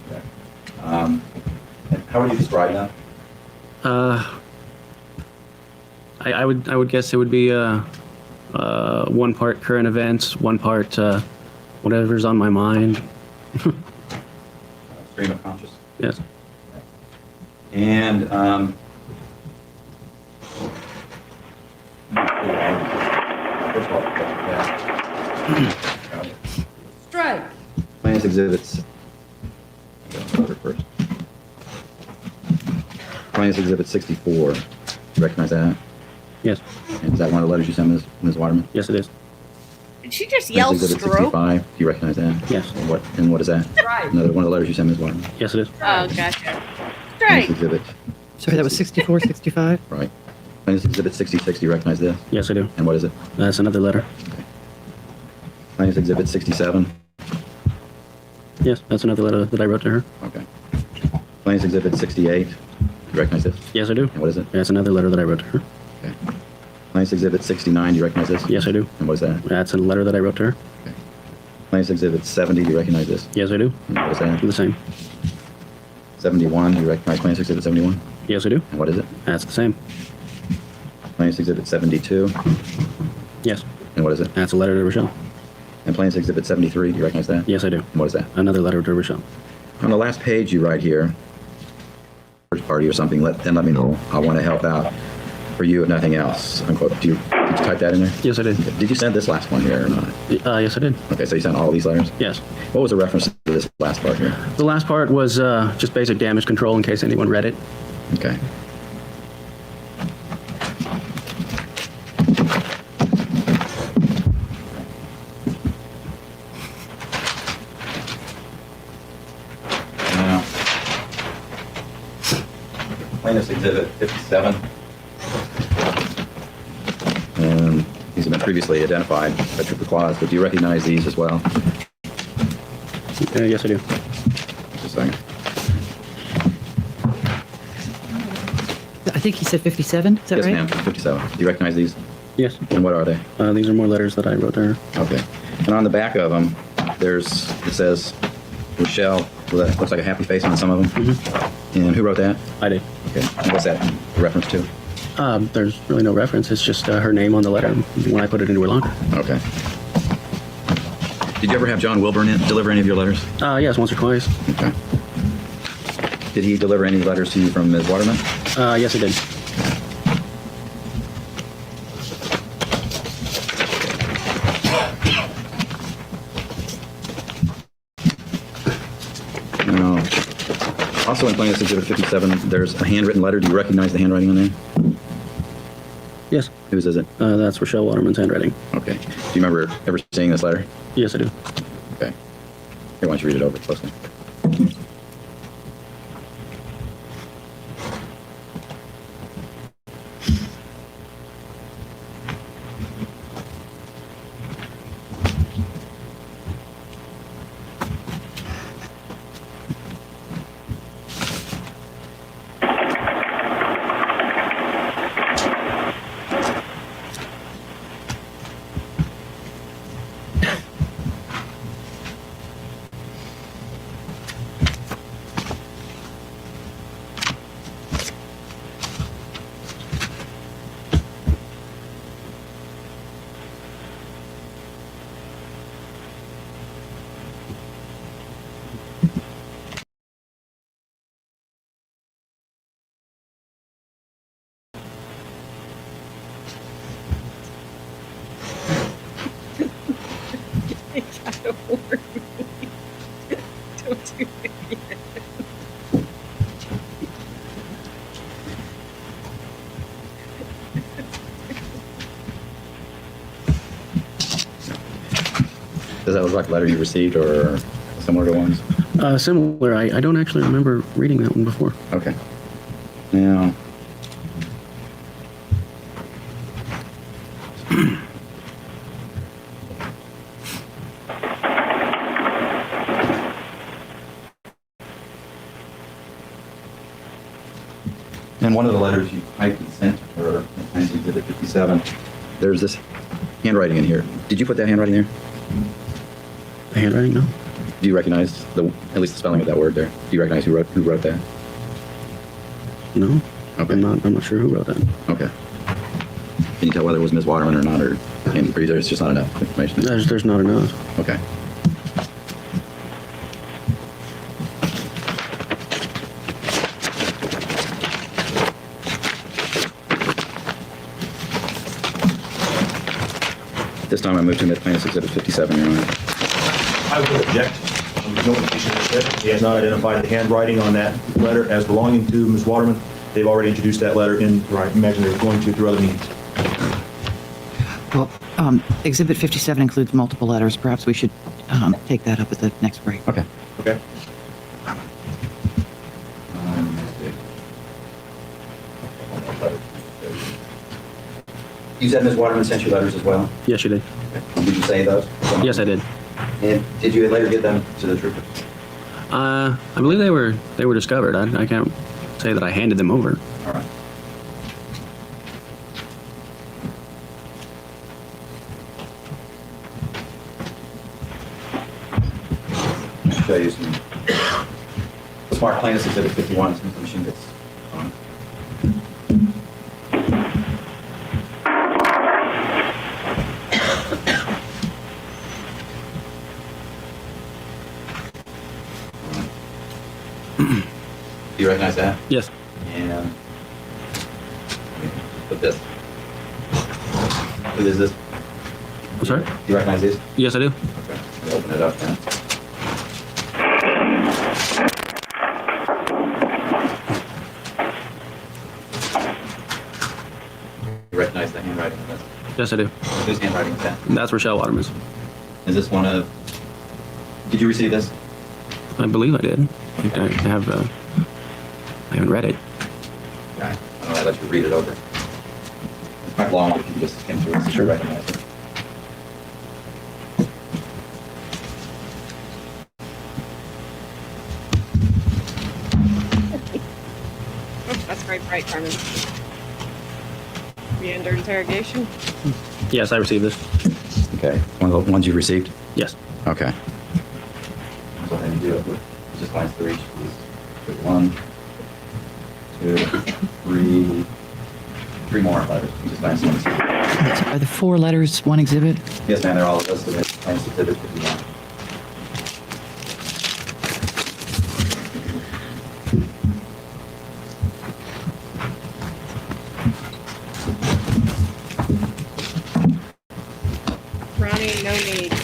Okay. And how would you describe them? I would guess it would be one part current events, one part whatever's on my mind. Stream of conscious. Yes. And first of all, Strike. Plaintiff's exhibits. First. Plaintiff's exhibit 64. Do you recognize that? Yes. And is that one of the letters you sent Ms. Waterman? Yes, it is. Did she just yell Plaintiff's exhibit stroke? 65. Do you recognize that? Yes. And what is that? Strike. Another one of the letters you sent Ms. Waterman. Yes, it is. Oh, gotcha. Plaintiff's Strike. exhibit. Sorry, that was 64, 65? Right. Plaintiff's exhibit 66. Do you recognize this? Yes, I do. And what is it? That's another letter. Plaintiff's exhibit 67. Yes, that's another letter that I wrote to her. Okay. Plaintiff's exhibit 68. Do you recognize this? Yes, I do. And what is it? That's another letter that I wrote to her. Okay. Plaintiff's exhibit 69. Do you recognize this? Yes, I do. And what is that? That's a letter that I wrote to her. Plaintiff's exhibit 70. Do you recognize this? Yes, I do. And what is that? The same. 71. Do you recognize Plaintiff's exhibit 71? Yes, I do. And what is it? That's the same. Plaintiff's exhibit 72. Yes, And what is it? that's a letter to Rachelle. And Plaintiff's exhibit 73. Do you recognize that? Yes, I do. And what is that? Another letter to Rachelle. On the last page you write here, first party or something, let me know. I want to help out for you if nothing else. Unquote. Did you type that in there? Yes, I did. Did you send this last one here or not? Yes, I did. Okay, so you sent all these letters? Yes. What was the reference to this last part here? The last part was just basic damage control in case anyone read it. Okay. Now, plaintiff's exhibit 57. And these have been previously identified by Trooper Claus, but do you recognize these as well? Yes, I do. Just a second. I think he said 57, is that Yes, right? ma'am, 57. Do you recognize these? Yes. And what are they? These are more letters that I wrote to her. Okay. And on the back of them, it says Rachelle, with a, looks like a happy face on some of them. Mm-hmm. And who wrote that? I did. Okay. And what's that a reference to? There's really no reference. It's just her name on the letter when I put it into her locker. Okay. Did you ever have John Wilburn deliver any of your letters? Yes, once or twice. Okay. Did he deliver any letters to you from Ms. Waterman? Yes, I did. No. Also in Plaintiff's Exhibit 57, there's a handwritten letter. Do you recognize the handwriting on there? Yes. Whose is it? That's Rachelle Waterman's handwriting. Okay. Do you remember ever seeing this letter? Yes, I do. Okay. Here, why don't you read it over closely? Don't do it again. Does that look like a letter you received or similar to ones? Similar. I don't actually remember reading that one before. Okay. Now, in one of the letters you typed and sent her, and you did at 57, there's this handwriting in here. Did you put that handwriting there? The handwriting? No. Do you recognize at least the spelling of that word there? Do you recognize who wrote that? No. Okay. I'm not sure who wrote that. Okay. Can you tell whether it was Ms. Waterman or not, or there's just not enough information? There's not enough. Okay. This time I move to admit plaintiff's exhibit 57, Your Honor. I would object. There's no indication that he has not identified the handwriting on that letter as belonging to Ms. Waterman. They've already introduced that letter in, I imagine they're going to through other means. Well, Exhibit 57 includes multiple letters. Perhaps we should take that up at the next break. Okay. Okay? You said Ms. Waterman sent you letters as well? Yes, you did. Did you say those? Yes, I did. And did you later give them to the trooper? I believe they were discovered. I can't say that I handed them over. All right. I'll show you some smart plaintiff's exhibit 51. Some machine that's on. Do you recognize that? Yes. And put this. What is this? I'm sorry? Do you recognize these? Yes, I do. Okay. Let me open it up then. You recognize the handwriting of this? Yes, I do. Whose handwriting is that? That's Rachelle Waterman's. Is this one of... Did you receive this? I believe I did. I have. I haven't read it. Okay. I'll let you read it over. It's quite long if you just skim through it so you recognize it. That's very bright, Carmen. You under interrogation? Yes, I received this. Okay. One of the ones you received? Yes. Okay. So then you do it with just lines through each, please. Put 1, 2, 3, 3 more letters. You just glance through. Are the 4 letters one exhibit? Yes, ma'am, they're all listed in plaintiff's exhibit 51. Ronnie, no need.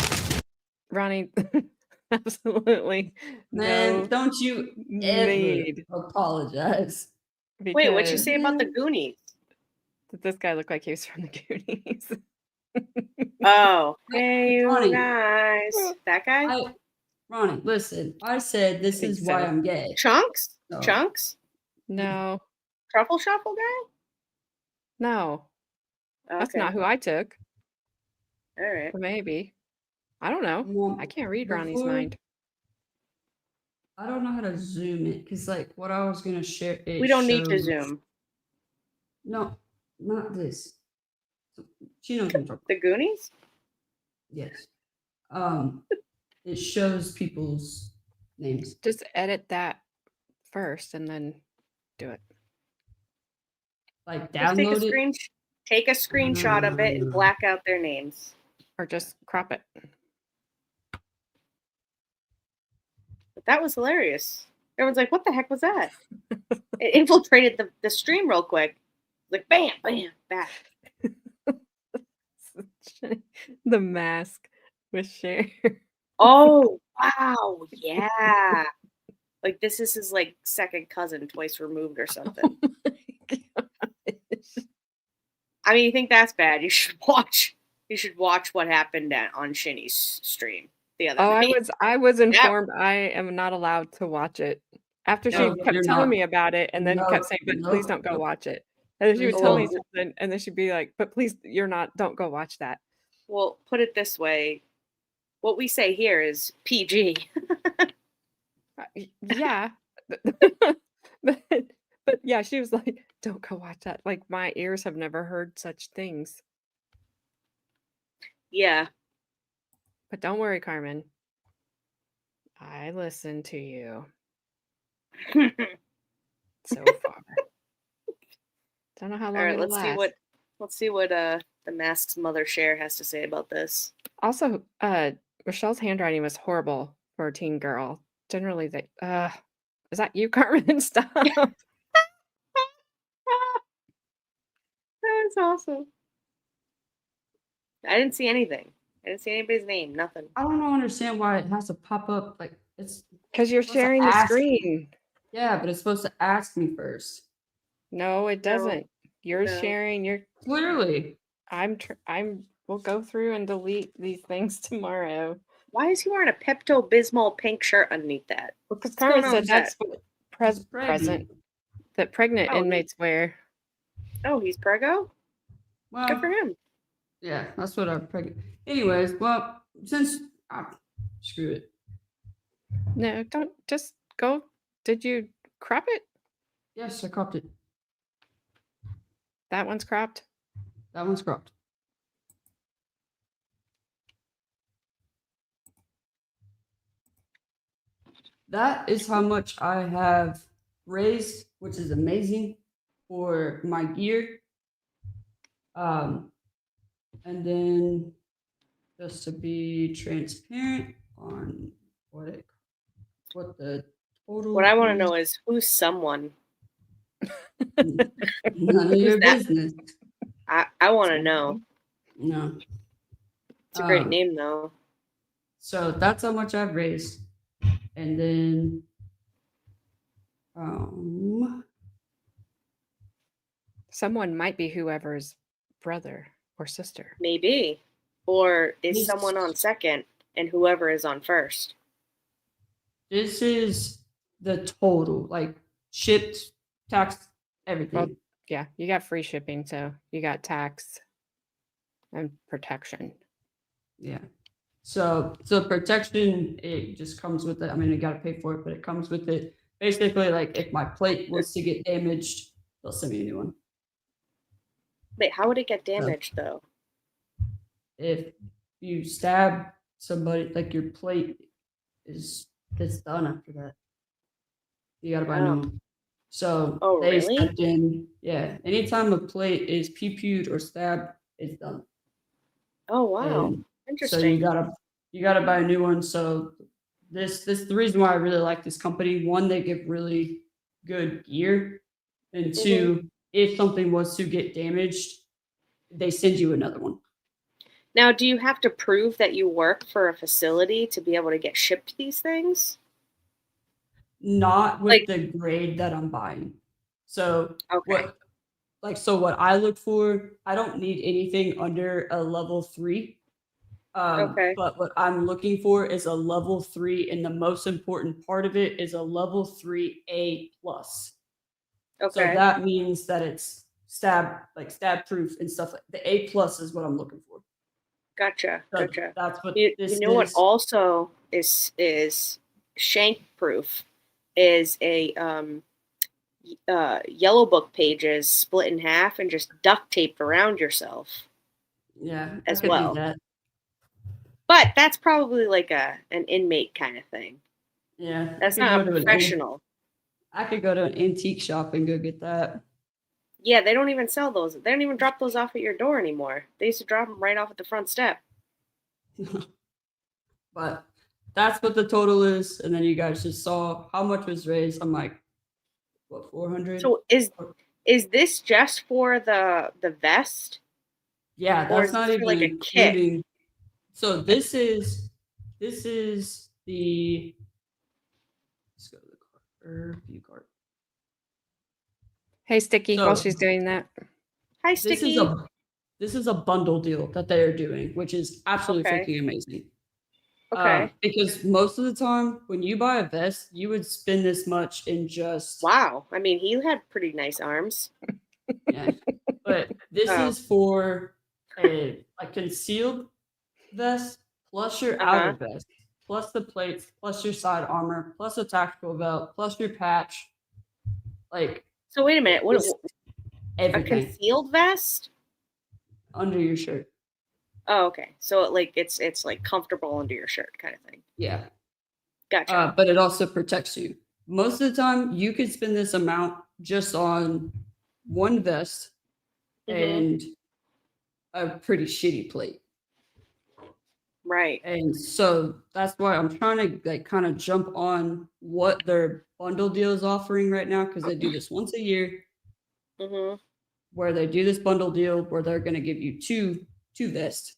Ronnie, absolutely Man, no don't you ever need. apologize. Wait, what'd you because say about the Goonies? did this guy look like he was from the Goonies? Oh, hey, you Funny. guys. That guy? Ronnie, listen, I said this think is so. why I'm gay. Chunks? No. Chunks? No, Truffle Shuffle guy? no, that's Okay. not who I took. All right. Or maybe. I don't know. Well, I can't read Ronnie's before- mind. I don't know how to zoom it because, like, what I was gonna share. We don't need to zoom. No, not this. She knows what I'm talking. The Goonies? Yes. It shows people's names. Just edit that first and then do it. Like Just take a download it. take a screenshot of it and black out their names. Or just crop it. But that was hilarious. Everyone's like, what the heck was that? It infiltrated the stream real quick. Like, bam, bam, back. The mask with Cher. Oh, wow. Yeah. Like, this is his, like, second cousin twice removed or something. I mean, you think that's bad? You should watch what happened on Shinny's stream the other night. I was informed I am not allowed to watch it. After she No, kept you're telling not. me about it and then No, kept saying, but no, please don't go no. watch it. And then she would Please tell me don't. something and then she'd be like, but please, don't go watch that. Well, put it this way. What we say here is PG. Yeah. but yeah, she was like, don't go watch that. Like, my ears have never heard such things. Yeah. But don't worry, Carmen. I listened to you so far. Don't know how long All right, it'll let's see last. what Let's see what the mask's mother Cher has to say about this. Also, Rochelle's handwriting was horrible for a teen girl. Generally, they is that you, Carmen? Stop. That was awesome. I didn't see anything. I didn't see anybody's name. Nothing. I don't understand why it has to pop up. Like, it's Because you're supposed to sharing the ask- screen. Yeah, but it's supposed to ask me first. No, it doesn't. You're No. sharing. You're. Clearly. We'll go through and delete these things tomorrow. Why is he wearing a Pepto-Bismol pink shirt underneath that? Because What's going Carmen on said with that's that? what Pregnant. present that pregnant Oh, inmates wear. Oh, he's prego? Well, Good for him. yeah, that's what I'm pregnant. Anyways, well, since screw it. No, don't just go. Did you crop it? Yes, I cropped it. That one's cropped. That one's cropped. That is how much I have raised, which is amazing for my gear. And then just to be transparent on what the total. What I want to is, know is who's someone. none of your that? business. I want to know. No. It's a great Um, name, though. So that's how much I've raised. And then Someone might be whoever's brother or sister. Maybe. Or is This- someone on second and whoever is on first? this is the total, like shipped, tax, everything. Well, yeah, you got free shipping, so you got tax and protection. Yeah. So protection, it just comes with it. I mean, you got to pay for it, but it comes with it. Basically, like if my plate was to get damaged, they'll send me a new one. Wait, how would it get damaged, though? If you stab somebody, like your plate it's done after that. You got to buy a new Oh. one. So Oh, they really? sent in, yeah. Anytime a plate is PP'd or stabbed, it's done. Oh, wow. And Interesting. so you gotta buy a new one. So this the reason why I really like this company. One, they give really good gear, and two, if something was to get damaged, they send you another one. Now, do you have to prove that you work for a facility to be able to get shipped these things? Not with Like- the grade that I'm buying. So Okay. what I look for, I don't need anything under a level 3. Okay. But what I'm looking for is a level 3, and the most important part of it is a level 3A plus. So Okay. that means that it's stab proof and stuff. The A plus is what I'm looking for. Gotcha. So Gotcha. that's what You this know what is. also is shank proof is a yellow book pages split in half and just duct taped around yourself. Yeah, as I could do well. that. But that's probably like an inmate kind of thing. Yeah, That's I could not go to an professional. I could go to an antique shop and go get that. Yeah, they don't even sell those. They don't even drop those off at your door anymore. They used to drop them right off at the front step. But that's what the total is, and then you guys just saw how much was raised. I'm like, what, 400? So is this just for the vest? Yeah, or that's is not this for, even like, a kit? including. So this is the. Let's go to the card. View card. Hey, Sticky, while So- she's doing that. Hi, This Sticky. is a bundle deal that they are doing, which is absolutely Okay. freaking amazing. Okay. Because most of the time, when you buy a vest, you would spend this much in just. Wow. I mean, he had pretty nice arms. Yeah. But this Oh. is for a concealed vest plus your outer vest, plus the plates, plus your side armor, plus a tactical belt, plus your patch. Like So wait a minute. What this- a everything concealed vest? under your shirt. Oh, okay. So it's like comfortable under your shirt kind of thing. Yeah. Gotcha. But it also protects you. Most of the time, you could spend this amount just on one vest, Mhm. and a pretty shitty plate. Right. And so that's why I'm trying to like kind of jump on what their bundle deal is offering right now, because they do this once a year Mm-hmm. where they do this bundle deal where they're going to give you two vests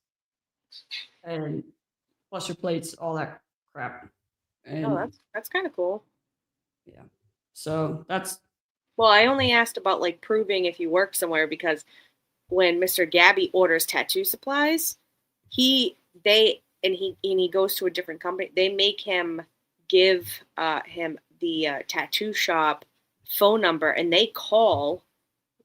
and plus your plates, all that crap. And Oh, that's kind of cool. yeah, so that's Well, I only asked about like proving if you work somewhere because when Mr. Gabby orders tattoo supplies, he goes to a different company. They make him give him the tattoo shop phone number, and they call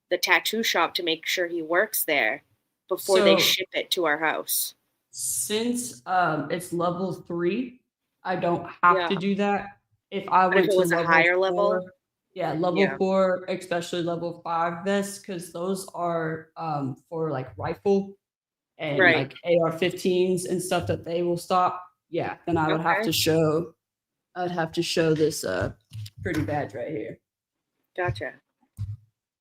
the tattoo shop to make sure he works there before they So- ship it to our house. since it's level 3, I don't have Yeah. to do that. If I But if went it to was a level higher 4, level? yeah, level Yeah. 4, especially level 5 vests, because those are for like rifle and Right. like AR-15s and stuff that they will stop. Yeah, then I would have Okay. to show. I'd have to show this pretty badge right here. Gotcha.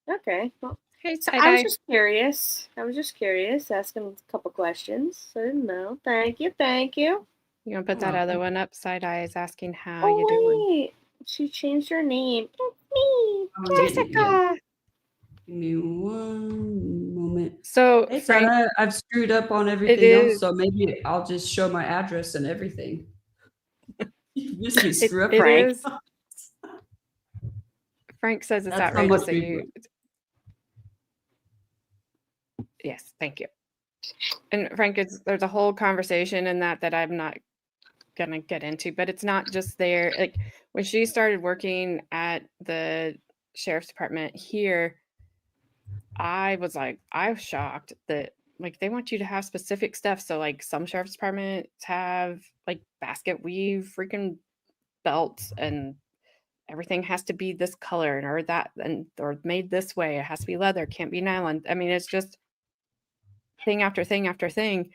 Okay. Well, Hey, so side I was eye. just curious. Asking a couple questions. I didn't know. Thank you. Thank you. You gonna put that other one up? Side eye is asking how Oh, you doing. wait. She changed her name. It's me, I'm getting it, yeah. Jessica. Give me one moment. So Hey, Frank, Sarah, I've screwed up on everything else, is- so maybe I'll just show my address and everything. You can just be screw up, it Frank. is. Frank says it's That's how outrageous much that we you. Yes, thank you. And Frank, there's a whole conversation in that I'm not gonna get into, but it's not just there. Like when she started working at the sheriff's department here, I was shocked that like they want you to have specific stuff. So like some sheriff's departments have like basket weave freaking belts and everything has to be this color and or that and or made this way. It has to be leather, can't be nylon. I mean, it's just thing after thing after thing.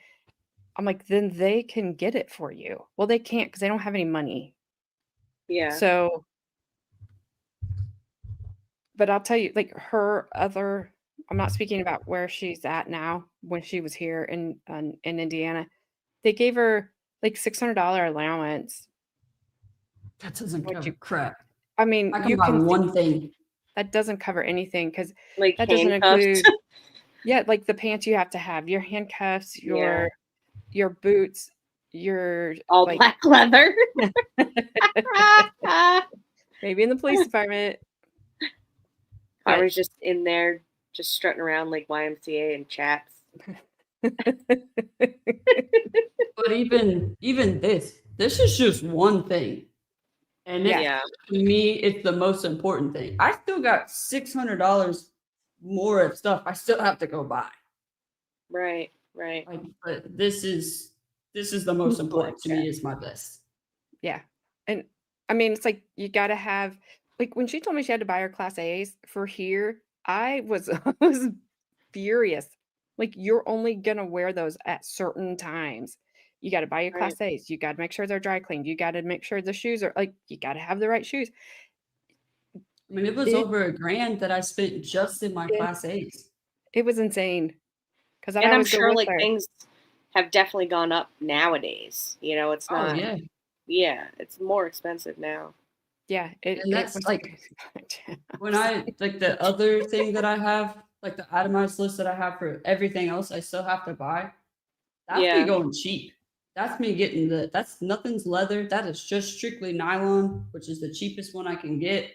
I'm like, then they can get it for you. Well, they can't because they don't have any money. Yeah. So, but I'll tell you, like I'm not speaking about where she's at now. When she was here in Indiana, they gave her like $600 allowance. That doesn't What cover you- crap. I mean, I you can buy can one thing. that doesn't cover anything because Like that doesn't handcuffs. include yeah, like the pants you have to have, your handcuffs, Yeah. your boots, your All like black leather. maybe in the police department. I But was just in there, just strutting around like YMCA and chaps. But even this is just one thing. And it, Yeah. to me, it's the most important thing. I still got $600 more of stuff I still have to go buy. Right. Right. Like, but this is the most important to me is my vest. yeah. And I mean, it's like you got to have like when she told me she had to buy her class A's for here, I was I was furious. Like you're only going to wear those at certain times. You got to buy your Right. class A's. You got to make sure they're dry cleaned. You got to make sure the shoes are like you got to have the right shoes. I mean, it was It- over $1,000 that I spent just in my Yeah. class A's. It was insane. Cuz And I I'm always go sure with like her. things have definitely gone up nowadays. You know, it's Oh not. yeah. Yeah, it's more expensive now. Yeah, And that's was like when I like the other thing that I have, like the itemized list that I have for everything else I still have to buy. That's me Yeah. going cheap. That's me getting that's nothing's leather. That is just strictly nylon, which is the cheapest one I can get.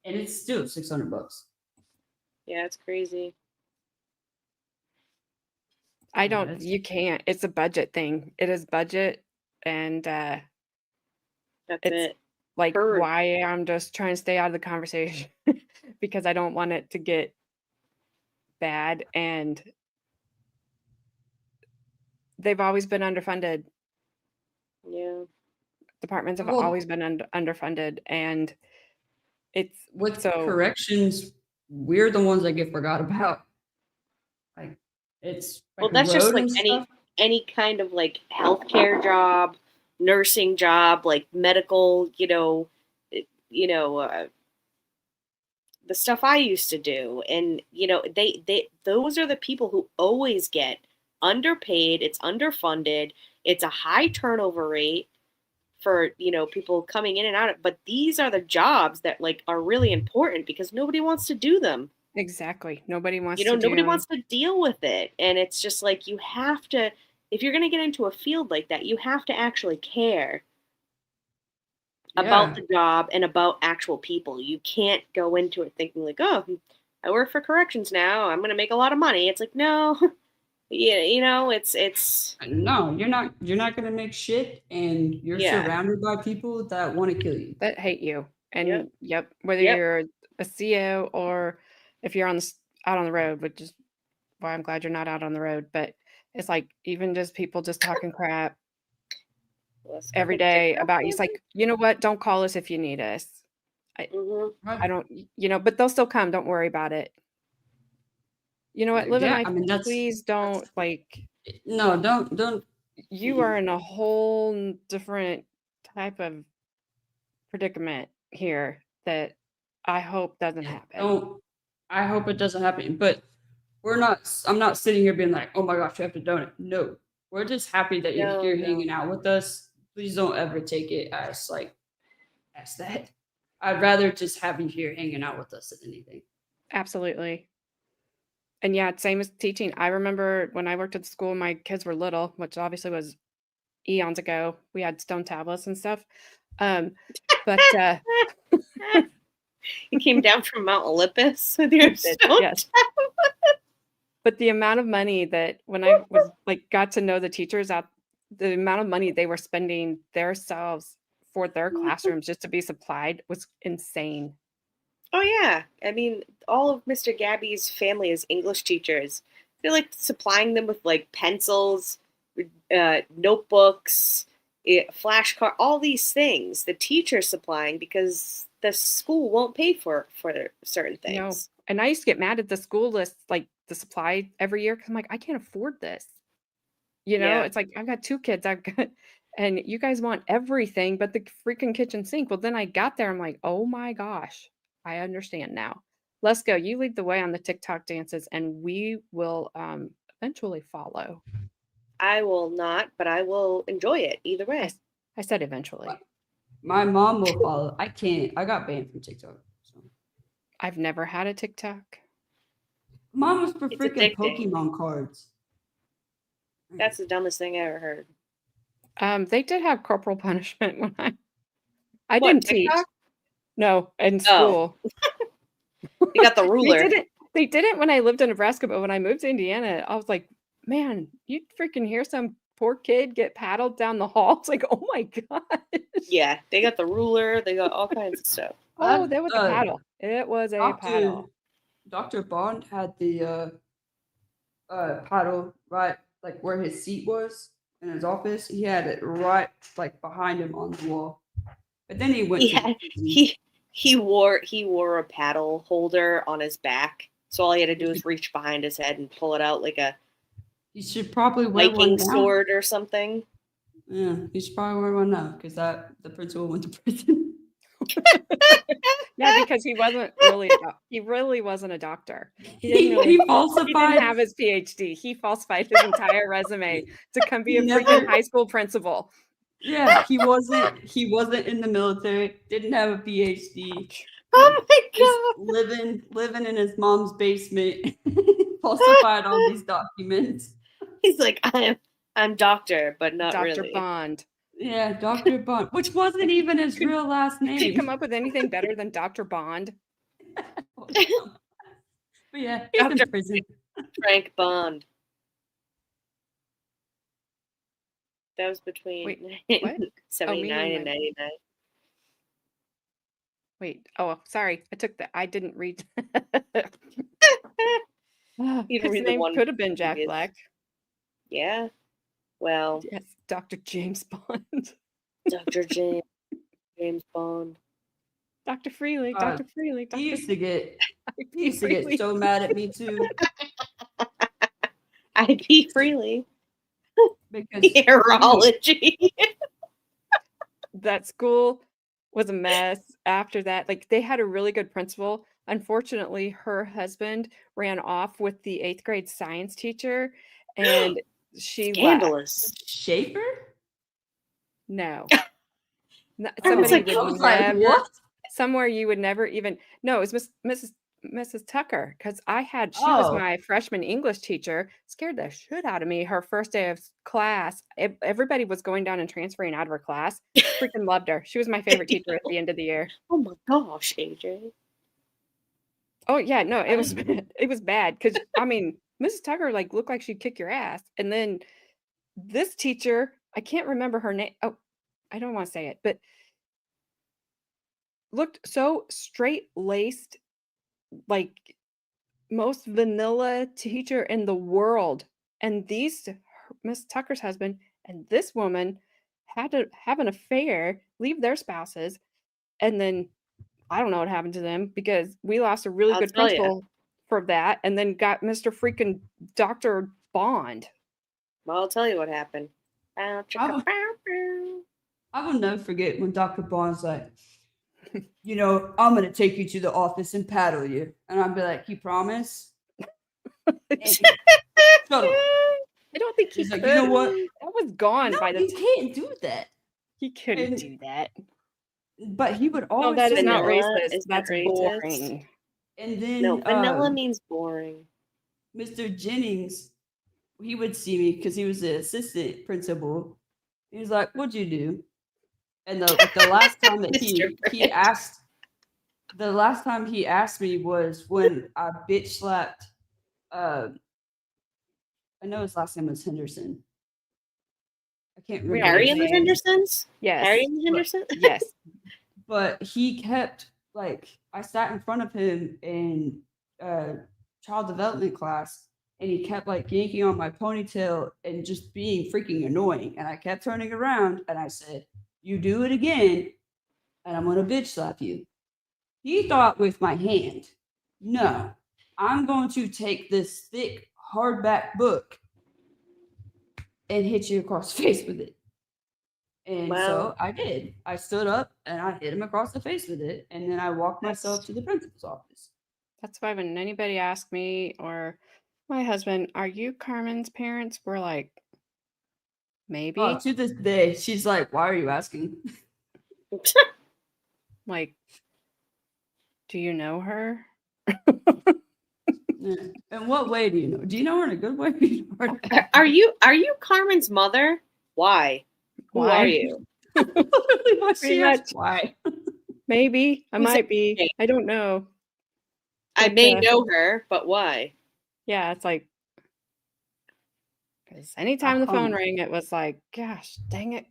And it's still $600. Yeah, it's crazy. I Yeah, don't it's- you can't. It's a budget thing. It is budget and That's It's- it. like Heard. why I'm just trying to stay out of the conversation because I don't want it to get bad and they've always been underfunded. Yeah. Departments have Well- always been underfunded and it's With so corrections, we're the ones that get forgot about. Like it's Well, like that's just road like and stuff. any kind of like healthcare job, nursing job, like medical, the stuff I used to do. And, they those are the people who always get underpaid, it's underfunded, it's a high turnover rate for, people coming in and out. But these are the jobs that like are really important because nobody wants to do them. Exactly. Nobody wants to Nobody do wants to deal with it. And it's just like, you have to, if you're going to get into a field like that, you have to actually care about Yeah. the job and about actual people. You can't go into it thinking like, oh, I work for corrections now, I'm going to make a lot of money. It's like, no, yeah, it's No, you're not gonna make shit, and you're yeah, surrounded by people that want to kill you. that hate you. yep, And yep, whether yep. you're a CO or if you're out on the road, which is why I'm glad you're not out on the road, but it's like even just people just talking crap Let's every fucking take day it up, about you. It's baby. like, you know what? Don't call us if you need us. Mhm. I don't, but they'll still come. Don't worry about it. You know what? Live a Yeah, life. I mean Please don't no, don't. you are in a whole different type of predicament here that I hope doesn't happen. Don't. I hope it doesn't happen. But we're not. I'm not sitting here being like, oh my gosh, you have to donate. No, we're just happy that you're No, here no. hanging out with us. Please don't ever take it as like as that. I'd rather just have you here hanging out with us than anything. Absolutely. And yeah, same as teaching. I remember when I worked at the school, my kids were little, which obviously was eons ago. We had stone tablets and stuff. But You came down from Mount Olympus with your stone. yes. But the amount of money that when I was like got to know the teachers out, the amount of money they were spending themselves for their classrooms just to be supplied was insane. Oh yeah, I mean, all of Mr. Gabby's family is English teachers. They're like supplying them with like pencils, notebooks, flashcard, all these things. The teacher's supplying because the school won't pay for certain No. things. And I used to get mad at the school list, like the supply every year, because I'm like, I can't afford this. Yeah. It's like I've got 2 kids, and you guys want everything but the freaking kitchen sink. Well, then I got there, I'm like, oh my gosh, I understand now. Let's go. You lead the way on the TikTok dances, and we will eventually follow. I will not, but I will enjoy it either I, way. s- I said eventually. My mom will follow. I can't. I got banned from TikTok. So. I've never had a TikTok. Mom was for It's freaking addicting. Pokemon cards. That's the dumbest thing I ever heard. They did have corporal punishment when I What, didn't teach. TikTok? No, in Oh. school. You got the ruler. They didn't when I lived in Nebraska, but when I moved to Indiana, I was like, man, you'd freaking hear some poor kid get paddled down the hall. It's like, oh my gosh. Yeah, they got the ruler. They got all kinds of stuff. Oh, there was a paddle. It was a paddle. Dr. Bond had the paddle right like where his seat was in his office. He had it right like behind him on the wall. But then he went. Yeah, he wore a paddle holder on his back, so all he had to do was reach behind his head and pull it out like a He should probably wear one Viking now. sword or something. Yeah, he should probably wear one now because the principal went to prison. Yeah, because he really wasn't a doctor. He He falsified. didn't have his PhD. He falsified his entire resume to come be a freaking high school principal. Yeah, he wasn't in the military, didn't have a PhD. Oh my God. Living in his mom's basement, falsified all these documents. He's like, I'm doctor, but not Dr. really. Bond. Yeah, Dr. Bond, which wasn't even his real last name. Did you come up with anything better than Dr. Bond? But yeah, he's in prison. Frank Bond. That was between what? 79 and 99. Wait. Oh, sorry. I didn't read. You His read the name one could have been Jack previous. Black. Yeah. Well, Yes, Dr. James Bond. Dr. James Bond. Dr. Freely. Dr. Freely. Dr. He used to get Freely. so mad at me too. I pee freely. Because Urology. That school was a mess after that. Like, they had a really good principal. Unfortunately, her husband ran off with the 8th grade science teacher, and she left. Scandalous. Schaefer? No. No, I was somebody like, would what? never, somewhere you would never even, no, it was Mrs. Tucker, because she was Oh. my freshman English teacher, scared the shit out of me her first day of class. Everybody was going down and transferring out of her class. Freaking loved her. She was my favorite teacher at the end of the year. Oh my gosh, AJ. Oh yeah, no, it was bad. It was bad because I mean, Mrs. Tucker like looked like she'd kick your ass, and then this teacher, I can't remember her name. Oh, I don't want to say it, but looked so straight laced, like most vanilla teacher in the world. And Miss Tucker's husband and this woman had to have an affair, leave their spouses, and then I don't know what happened to them because we lost a really I'll good tell ya. principal for that, and then got Mr. freaking Dr. Bond. Well, I'll tell you what happened. I will never forget when Dr. Bond's like, you know, I'm going to take you to the office and paddle you. And I'd be like, you promise? And shut up. I don't think he He's could. like, you know what? That was gone No, by the you can't do that. He couldn't and- do that. But he would No, always that is say not Vanilla racist. is That's not racist. boring. And then No, vanilla means boring. Mr. Jennings, he would see me because he was the assistant principal. He was like, "What'd you do?" And the last time that he asked, the last time he asked me was when I bitch slapped. I know his last name was Henderson. I can't remember. Harry his and the name. Hendersons? Yes. Harry and the Hendersons? Yes. But he kept I sat in front of him in child development class, and he kept yanking on my ponytail and just being freaking annoying. And I kept turning around and I said, "You do it again, and I'm gonna bitch slap you." He thought with my hand. No, I'm going to take this thick hardback book and hit you across the face with it. And so I did. I stood up and I hit him across the face with it. And then I walked myself to the principal's office. That's why when anybody asked me or my husband, "Are you Carmen's parents?" We're like, maybe. Oh, to this day, she's like, "Why are you asking?" Like, do you know her? Yeah. In what way do you know? Do you know her in a good way? Do you know her in a bad Are you Carmen's mother? Why? Who Why? are you? way? Literally what Pretty she asked. much. Why? Maybe. I Who's might be. it? I don't know. I But, may know her, but why? Yeah, it's like, because anytime the phone calm- rang, it was like, gosh, dang it.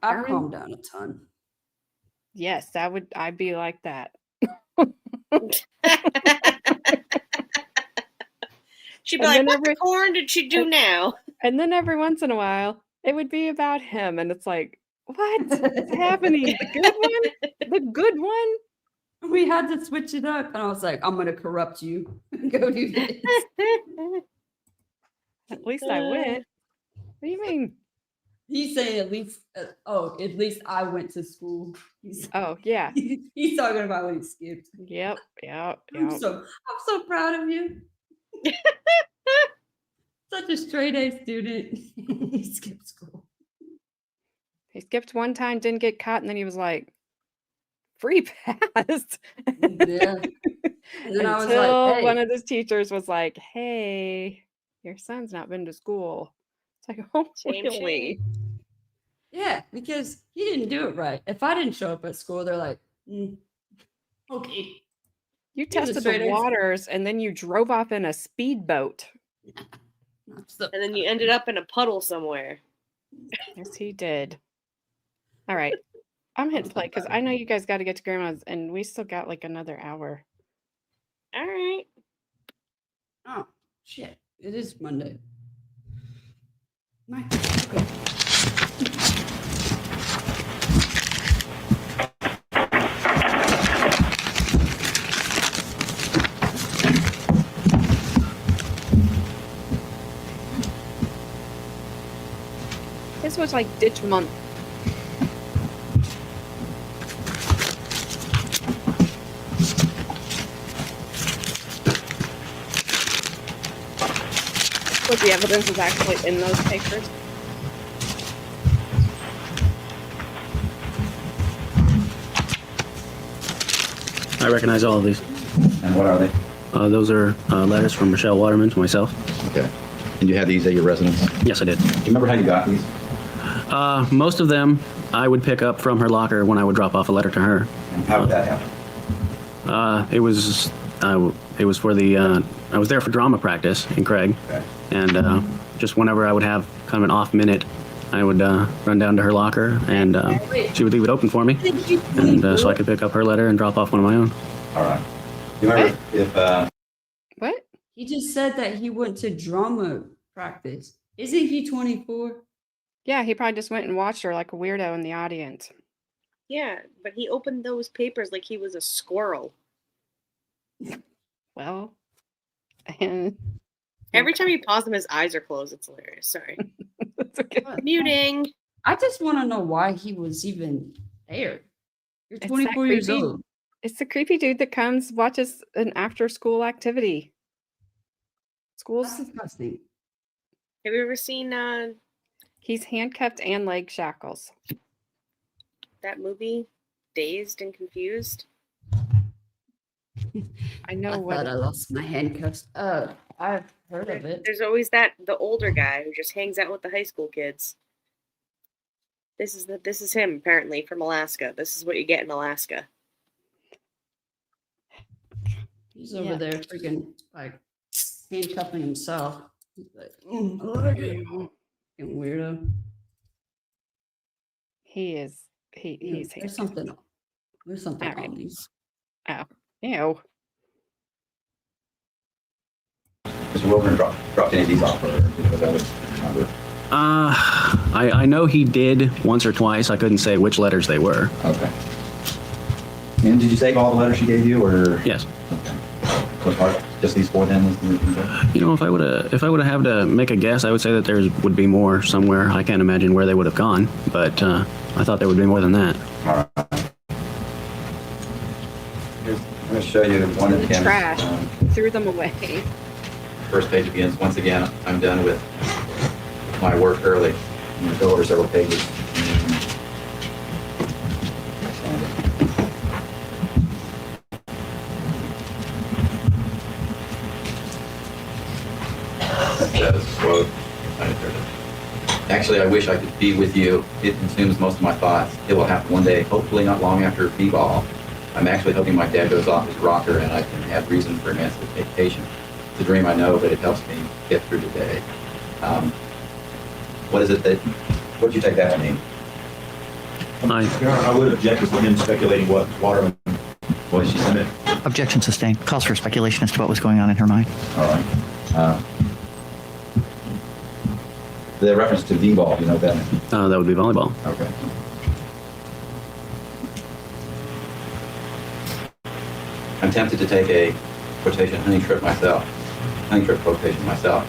I Carmen? calmed down a ton. Yes, I'd be like that. She'd be And like, then "What the corn did she do now?" And then every once in a while, it would be about him. And it's like, what's happening? The good one? The good one? We had to switch it up. And I was like, "I'm going to corrupt you. Go do this." At least I went. What do you mean? He's saying at least, at least I went to school. Oh, yeah. He's talking about when he skipped. Yep. I'm so proud of you. Such a straight A student. He skipped school. He skipped one time, didn't get caught, and then he was like, free pass. Yeah. And then I was Until like, hey. one of his teachers was like, hey, your son's not been to school. It's like, oh, Shame, really? Yeah, because he didn't do it right. If I didn't show up at school, they're like, okay. You He was a tested straight the A waters, and then you drove off in a speedboat. And then you ended up in a puddle somewhere. Yes, he did. All right. I'm hitting play because I know you guys got to get to grandma's, and we still got like another hour. All right. Oh, shit. It is Monday. Nice. Okay. This was like ditch month. what the evidence is actually in those papers. I recognize all of these. And what are they? Those are letters from Rachelle Waterman to myself. Okay. And you have these at your residence? Yes, I did. Do you remember how you got these? Most of them I would pick up from her locker when I would drop off a letter to her. And how did that happen? It was for the I was there for drama practice in Craig, Okay. and just whenever I would have kind of an off minute, I would run down to her locker, and she would leave it open for me, and so I could pick up her letter and drop off one of my own. All right. Do you remember if, What? He just said that he went to drama practice. Isn't he 24? Yeah, he probably just went and watched her like a weirdo in the audience. Yeah, but he opened those papers like he was a squirrel. Well, and Every time you pause him, his eyes are closed. It's hilarious. Sorry. that's okay. Muting. I just want to know why he was even there. You're It's that 24 years creepy. old. It's the creepy dude that comes watches an after-school activity. Schools. That's disgusting. Have you ever seen He's handcuffed and leg shackles. that movie, Dazed and Confused? I know I what. thought I lost my handcuffs. I've heard of it. There's always the older guy who just hangs out with the high school kids. This is him apparently from Alaska. This is what you get in Alaska. He's over there freaking like handcuffing himself. He's like, fucking weirdo. He is. He's There's handcuffed. something All right. on these. Oh, ew. Mr. Wilburn dropped any of these off? Or was that what number? I know he did once or twice. I couldn't say which letters they were. Okay. And did you save all the letters she gave you, or? Yes. Okay. What part? Just these four then? You know, if I would have had to make a guess, I would say that there would be more somewhere. I can't imagine where they would have gone, but I thought there would be more than that. All right. I'm going to show you one of The Tim's. trash. Threw them away. First page begins, once again, I'm done with my work early. I'm going to go over several pages. It says, quote, actually, I wish I could be with you. It consumes most of my thoughts. It will happen one day, hopefully not long after B-ball. I'm actually hoping my dad goes off his rocker and I can have reason for emancipation. It's a dream, I know, but it helps me get through the day. What is it what did you take that to mean? Your Honor, I would object to him speculating what Waterman, What did she submit? Objection sustained. Calls for speculation as to what was going on in her mind. All right. The reference to V-ball, you know what that means? That would be volleyball. Okay. I'm tempted to take a quotation honey trip quotation myself.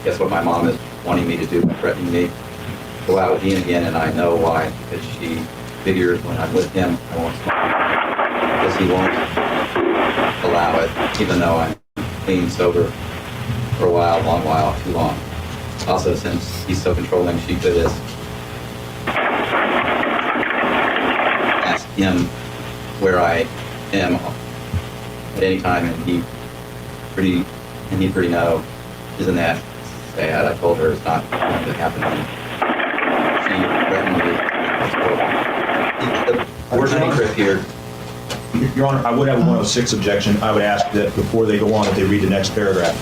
Guess what my mom is wanting me to do by threatening me? Go out with Ian again, and I know why. Because she figures when I'm with him, I won't smile. Because he won't allow it, even though I'm clean, sober for a while, long while, too long. Also, since he's so controlling, she could just ask him where I am at any time, and he'd pretty know. Isn't that sad? I told her it's not going to happen. She threatened me. Where's the honey trip here? Your Honor, I would have a 106 objection. I would ask that before they go on, that they read the next paragraph.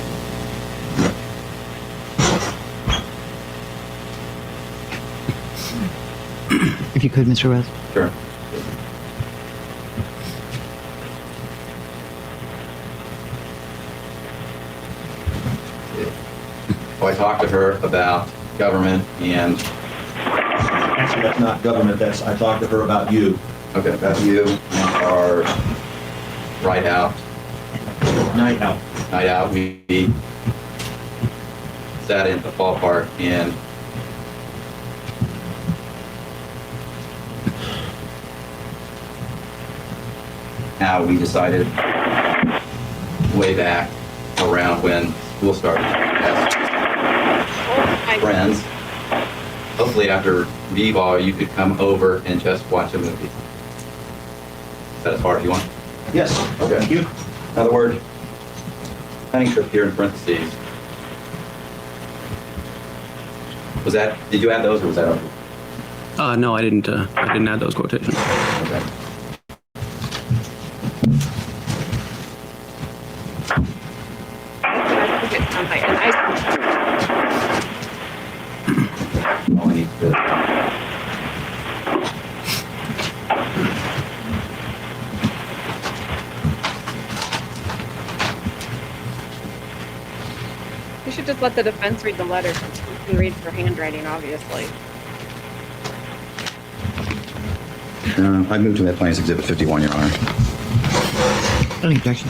If you could, Mr. West. Sure. So I talked to her about government and Actually, that's not government. I talked to her about you. okay, about you and our ride out. Night out. Night out, we sat in the ballpark and how we decided way back around when school started. friends. Hopefully after b-ball, you could come over and just watch a movie. Is that as far as you want? Yes. Okay. Thank you. Another word. Hunting trip here in parentheses. Was that, did you add those or was that okay? No, I didn't add those quotations. Okay. All I need to You should just let the defense read the letter. You can read her handwriting, obviously. I moved to that Plaintiff's Exhibit 51, Your Honor. Any objection?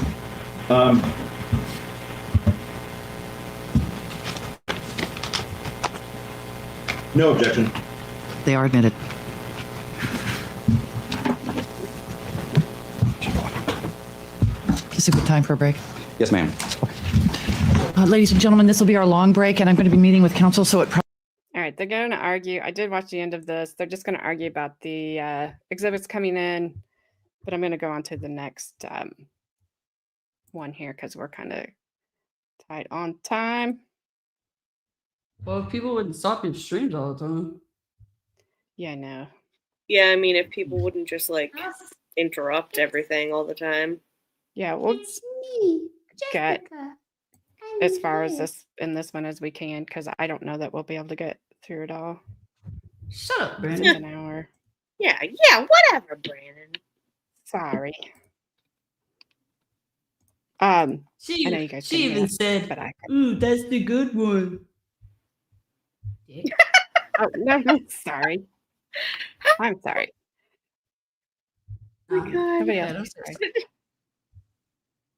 No objection. They are admitted. Is this a good time for a break? Yes, ma'am. Ladies and gentlemen, this will be our long break, and I'm going to be meeting with counsel, so it All right, they're going to argue. I did watch the end of this. They're just going to argue about the exhibits coming in, but I'm going to go on to the next one here because we're kind of tight on time. Well, if people wouldn't stop your streams all the time. Yeah, I know. Yeah, I mean, if people wouldn't just like interrupt everything all the time. Yeah, we'll get as far as this in this one as we can because I don't know that we'll be able to get through it all. Shut up, It's Brandon. an hour. Yeah, whatever, Brandon. Sorry. I know you guys She can hear even that, said, but I "Ooh, that's the good one." oh no, I'm sorry. I'm sorry. Oh my God. Nobody yeah, else that's is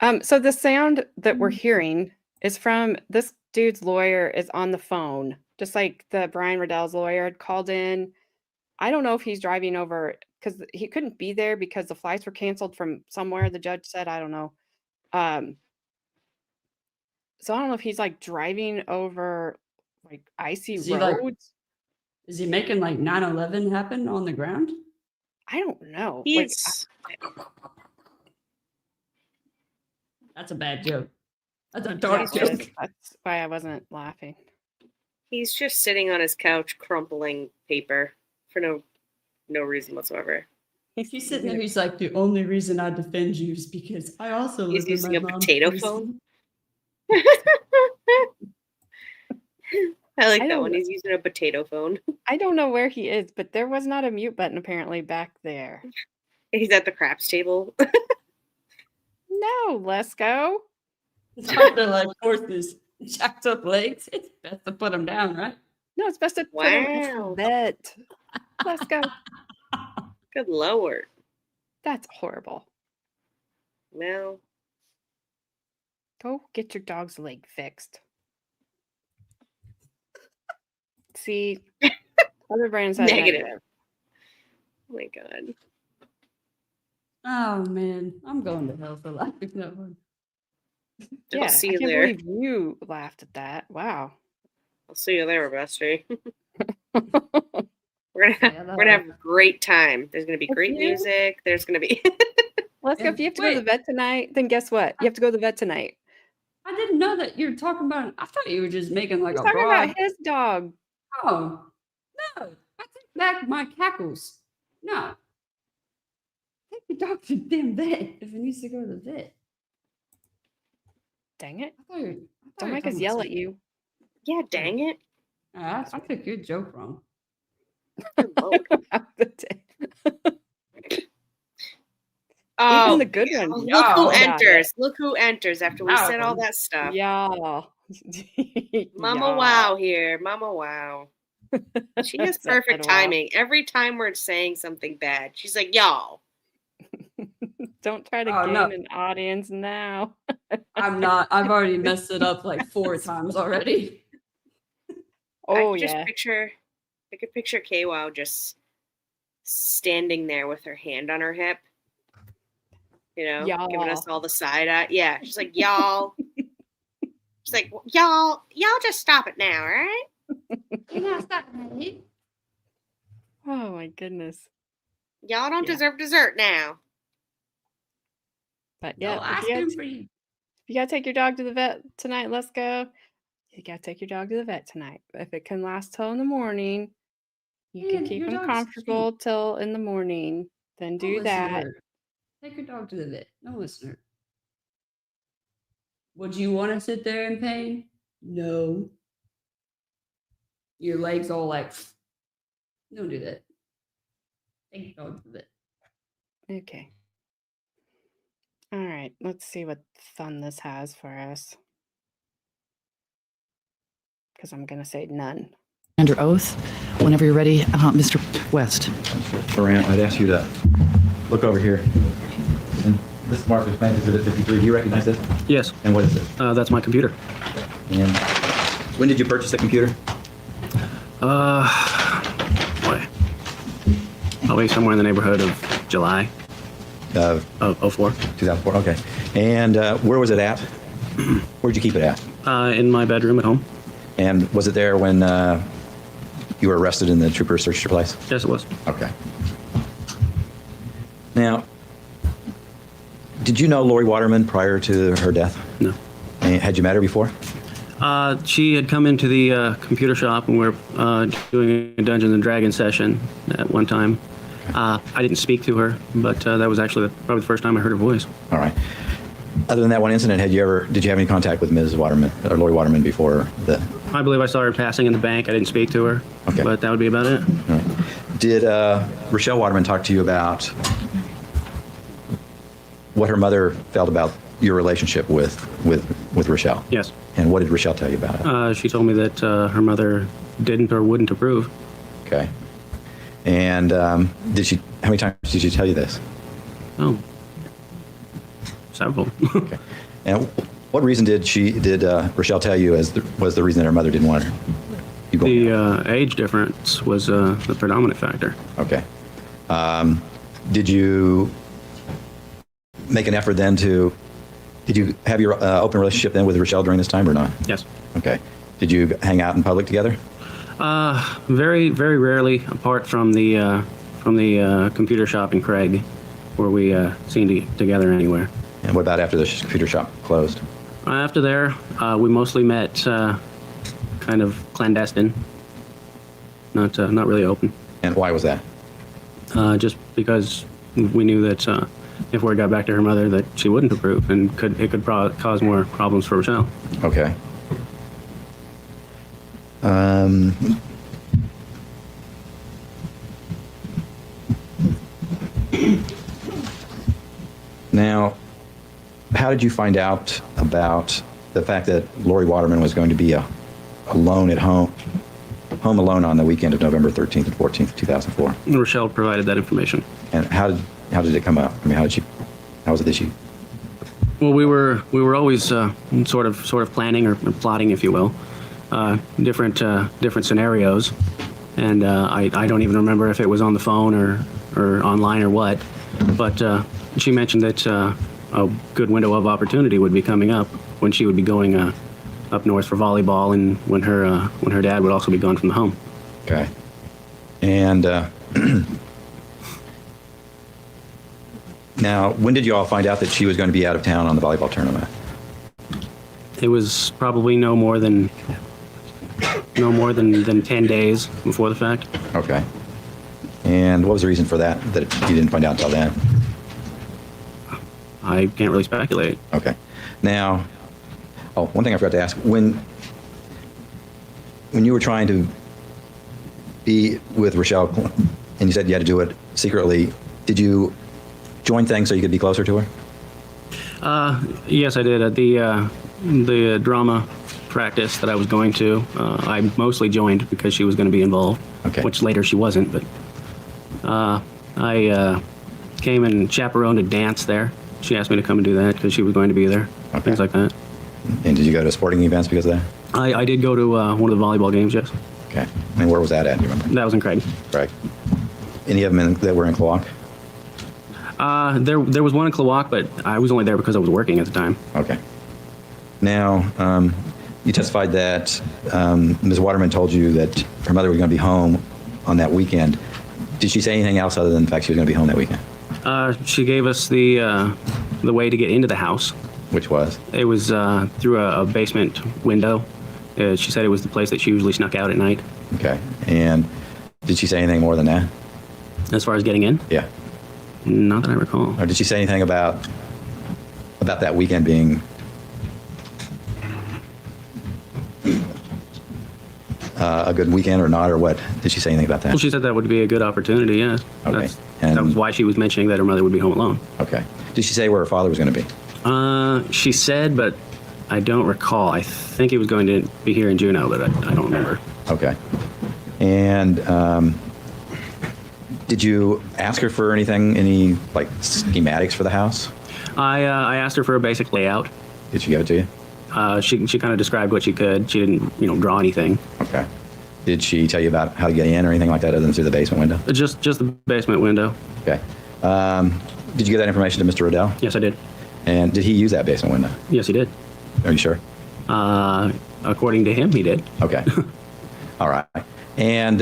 sorry. So the sound that we're hearing is from this dude's lawyer is on the phone, just like the Brian Riddell's lawyer had called in. I don't know if he's driving over because he couldn't be there because the flights were canceled from somewhere. The judge said, I don't know. So I don't know if he's like driving over like icy Is he, like- roads. Is he making like 9/11 happen on the ground? I don't know. Like, He's That's a bad joke. That's a dark yeah, it joke. is. That's why I wasn't laughing. he's just sitting on his couch crumpling paper for no reason whatsoever. He's sitting there. He's like, the only reason I defend you is because I also He's live in using my a mom's potato basement." phone. I like I that don't one. know. He's using a potato phone. I don't know where he is, but there was not a mute button apparently back there. He's at the craps table. No, let's go. It's hard to like horses, jacked up legs. It's best to put them down, right? No, it's best to put him in Wow. the vet. Let's go. Good lord. That's horrible. Well, Go get your dog's leg fixed. See, other brands have negative. Oh my god. Oh man, I'm going to hell for laughing that one. Yeah, I'll see I you can't there. believe you laughed at that. Wow. I'll see you there, bestie. Let's We're gonna have a great time. There's gonna be If great you- music. There's gonna be go. If you have to go to the vet tonight, then guess what? You have to go to the vet tonight. I didn't know that you were talking about. I thought you were just making like He's a talking broad. about his dog. Oh no! I take back my cackles. No, take the dog to the damn vet if it needs to go to the vet. Dang it. I thought you were Don't make us talking yell about at you. yeah, dang it. something. I took your joke wrong. Good lord. Even Oh, the good ones. look who got it. enters. Look who enters after we Wow. said all that stuff. Y'all. Mama Y'all. Wow here. Mama Wow. She has That's perfect that wow. timing. Every time we're saying something bad, she's like, y'all. Don't try to Oh, gain no. an audience now. I'm not. I've already messed it up like 4 times already. Oh, I yeah. could picture KWOW just standing there with her hand on her hip. You know, giving us Y'all. all the side eye. Yeah, she's like, y'all. She's like, y'all just stop it now, all right? Last night. Oh my goodness. Y'all don't Yeah. deserve dessert now. But No yeah, ice cream for you. if you gotta take your dog to the vet tonight, let's go. You gotta take your dog to the vet tonight. If it can last till in the morning, you can Man, keep your him dog's comfortable till in the morning. Then Don't do listen to that. her. Take your dog to the vet. Don't listen to her. Would you want to sit there in pain? No. Your legs all like, don't do that. Take your dog to the vet. Okay. All right, let's see what fun this has for us. Because I'm gonna say none. Under oath, whenever you're ready, Mr. West. Arrant, I'd ask you to look over here. And this marker's plan exhibit 53. Do you recognize this? Yes, And what is this? that's my computer. And when did you purchase the computer? Boy. Probably somewhere in the neighborhood of July Of of 04. 2004. Okay. And where was it at? Where'd you keep it at? In my bedroom at home. And was it there when you were arrested and the trooper searched your place? Yes, it was. Okay. Now, did you know Lauri Waterman prior to her death? No. And had you met her before? She had come into the computer shop and we were doing a Dungeons and Dragons session at one time. I didn't speak to her, but that was actually probably the first time I heard her voice. All right. Other than that one incident, did you have any contact with Ms. Waterman or Lauri Waterman before the? I believe I saw her passing in the bank. I didn't speak to her, Okay. but that would be about it. All right. Did Rachelle Waterman talk to you about what her mother felt about your relationship with Rachelle? Yes. And what did Rachelle tell you about it? She told me that her mother didn't or wouldn't approve. Okay. And how many times did she tell you this? Oh, several. Okay. And what reason did Rachelle tell you was the reason that her mother didn't want her? You going out? The age difference was the predominant factor. Okay. Did you make an effort then did you have your open relationship then with Rachelle during this time or not? Yes. Okay. Did you hang out in public together? Very, very rarely, apart from the computer shop in Craig, where we seen together anywhere. And what about after the computer shop closed? After there, we mostly met kind of clandestine, not really open. And why was that? Just because we knew that if word got back to her mother that she wouldn't approve, and it could cause more problems for Rachelle. Okay. Now, how did you find out about the fact that Lauri Waterman was going to be alone at home alone on the weekend of November 13th and 14th, 2004? Rachelle provided that information. And how did it come up? I mean, how was it that she? Well, we were always sort of planning or plotting, if you will, different scenarios, and I don't even remember if it was on the phone or online or what, but she mentioned that a good window of opportunity would be coming up when she would be going up north for volleyball, and when her dad would also be gone from the home. Okay. And now, when did you all find out that she was going to be out of town on the volleyball tournament? It was probably no more than 10 days before the fact. Okay. And what was the reason for that you didn't find out until then? I can't really speculate. Okay. Now, one thing I forgot to ask. When you were trying to be with Rachelle, and you said you had to do it secretly, did you join things so you could be closer to her? Yes, I did. At the drama practice that I was going to, I mostly joined because she was going to be involved, Okay. which later she wasn't. But I came and chaperoned a dance there. She asked me to come and do that because she was going to be there, Okay. things like that. And did you go to sporting events because of that? I did go to one of the volleyball games, yes. Okay. And where was that at? Do you remember? That was in Craig. Right. Any of them that were in Cloak? There was one in Klawock, but I was only there because I was working at the time. Okay. Now, You testified that Ms. Waterman told you that her mother was going to be home on that weekend. Did she say anything else other than the fact she was going to be home that weekend? She gave us the way to get into the house. Which was? It was through a basement window. She said it was the place that she usually snuck out at night. Okay. And did she say anything more than that? As far as getting in? Yeah. Not that I recall. Or did she say anything about that weekend being a good weekend or not, or what? Did she say anything about that? Well, she said that would be a good opportunity, yeah. Okay. That was why she was mentioning that her mother would be home alone. Okay. Did she say where her father was going to be? She said, but I don't recall. I think he was going to be here in Juneau, but I don't remember. Okay. And did you ask her for anything, any like schematics for the house? I asked her for a basic layout. Did she give it to you? She kind of described what she could. She didn't, draw anything. Okay. Did she tell you about how to get in or anything like that other than through the basement window? Just the basement window. Okay. Did you give that information to Mr. Riddell? Yes, I did. And did he use that basement window? Yes, he did. Are you sure? According to him, he did. Okay. All right. And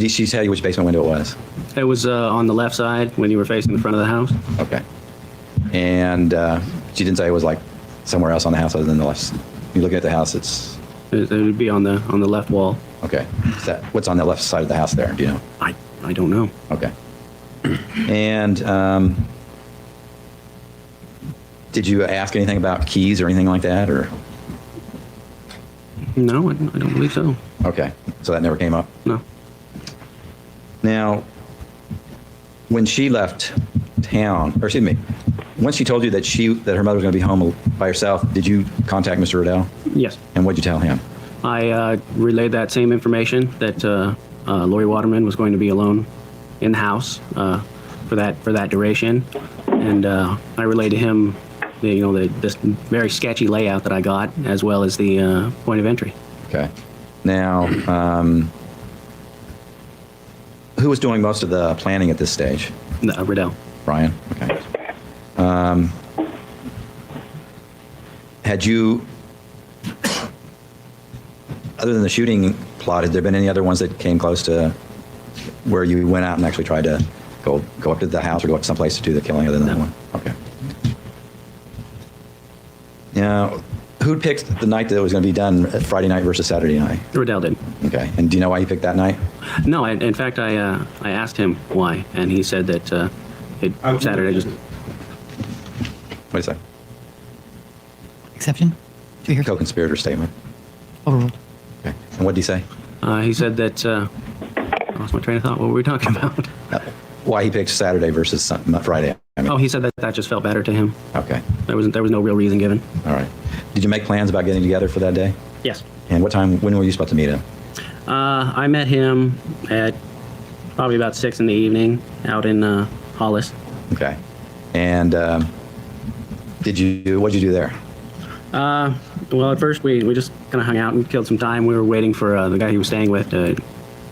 she tell you which basement window it was? It was on the left side when you were facing the front of the house. Okay. And she didn't say it was like somewhere else on the house other than the left. You looking at the house, It would be on the left wall. okay. What's on the left side of the house there? Do you know? I don't know. Okay. And did you ask anything about keys or anything like that, or? No, I don't believe so. Okay. So that never came up? No. Now, when she left town, or excuse me, once she told you that her mother was going to be home by herself, did you contact Mr. Riddell? Yes. And what'd you tell him? I relayed that same information that Lauri Waterman was going to be alone in the house for that duration, and I relayed to him this very sketchy layout that I got, as well as the point of entry. Okay. Now, who was doing most of the planning at this stage? Riddell. Brian? Okay. Had you, other than the shooting plot, had there been any other ones that came close to where you went out and actually tried to go up to the house or go up to someplace to do the killing other than that one? Okay. Now, who picked the night that it was going to be done, Friday night versus Saturday night? Riddell did. Okay. And do you know why he picked that night? No, in fact, I asked him why, and he said that Saturday just. What is that? Exception? To your Co-conspirator statement. overruled. Okay. And what did he say? He said that. I lost my train of thought. What were we talking about? Why he picked Saturday versus Friday? He said that just felt better to him. Okay. There was no real reason given. All right. Did you make plans about getting together for that day? Yes. And when were you supposed to meet him? I met him at probably about 6 in the evening out in Hollis. Okay. And what'd you do there? Well, at first we just kind of hung out and killed some time. We were waiting for the guy he was staying with to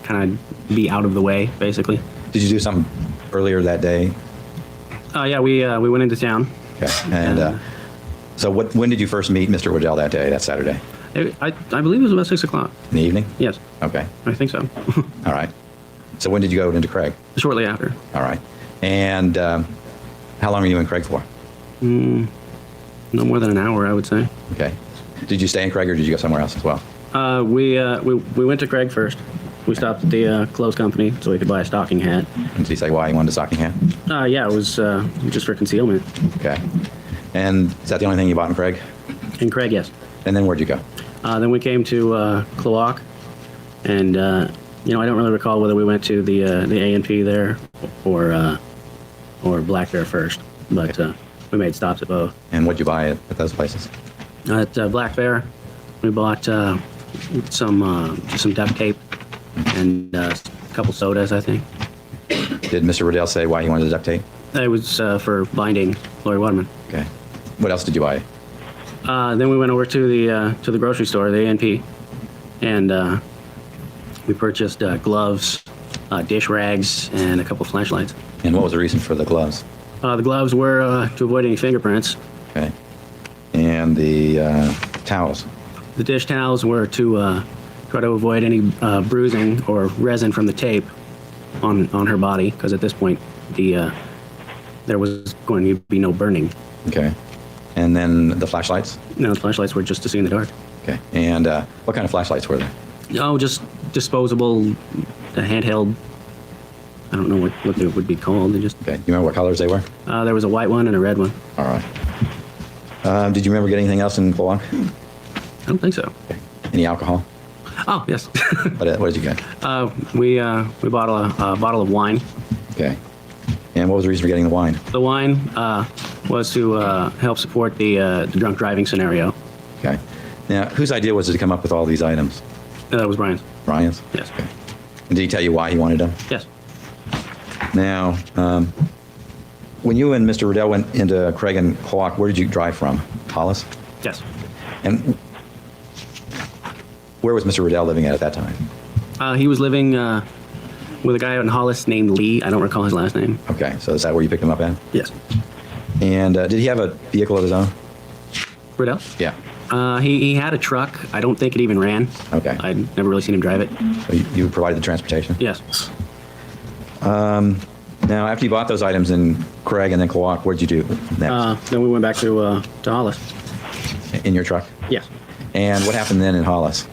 kind of be out of the way, basically. Did you do something earlier that day? Yeah, we went into town. Okay. And so when did you first meet Mr. Riddell that day, that Saturday? I believe it was about 6 o'clock. In the evening? Yes. Okay. I think so. All right. So when did you go into Craig? Shortly after. All right. And how long were you in Craig for? No more than an hour, I would say. Okay. Did you stay in Craig or did you go somewhere else as well? We went to Craig first. We stopped at the clothes company so we could buy a stocking hat. And did he say why he wanted a stocking hat? Yeah, it was just for concealment. Okay. And is that the only thing you bought in Craig? In Craig, yes. And then where'd you go? Then we came to Cloac, and I don't really recall whether we went to the A&P there or Black Bear first, but we made stops at both. And what'd you buy at those places? At Black Bear, we bought some duct tape and a couple sodas, I think. Did Mr. Riddell say why he wanted the duct tape? It was for binding Lauri Waterman. Okay. What else did you buy? Then we went over to the grocery store, the A&P, and we purchased gloves, dish rags, and a couple flashlights. And what was the reason for the gloves? The gloves were to avoid any fingerprints. Okay. And the towels? The dish towels were to try to avoid any bruising or resin from the tape on her body, because at this point there was going to be no burning. Okay. And then the flashlights? No, the flashlights were just to see in the dark. Okay. And what kind of flashlights were there? Oh, just disposable, handheld. I don't know what they would be called. They just. Okay. You remember what colors they were? There was a white one and a red one. All right. Did you remember getting anything else in Cloak? I don't think so. Okay. Any alcohol? Oh, yes. What did you get? We bought a bottle of wine. Okay. And what was the reason for getting the wine? The wine was to help support the drunk driving scenario. Okay. Now, whose idea was it to come up with all these items? That was Brian's. Brian's? Yes. Okay. And did he tell you why he wanted them? Yes. Now, when you and Mr. Riddell went into Craig and Cloak, where did you drive from? Hollis? Yes. And where was Mr. Riddell living at that time? He was living with a guy in Hollis named Lee. I don't recall his last name. Okay, so is that where you picked him up at? Yes. And did he have a vehicle of his own? Riddell? Yeah. He had a truck. I don't think it even ran. Okay. I'd never really seen him drive it. So you provided the transportation? Yes. Now, after you bought those items in Craig and then Cloak, what did you do next? Then we went back to Hollis. In your truck? Yes. And what happened then in Hollis?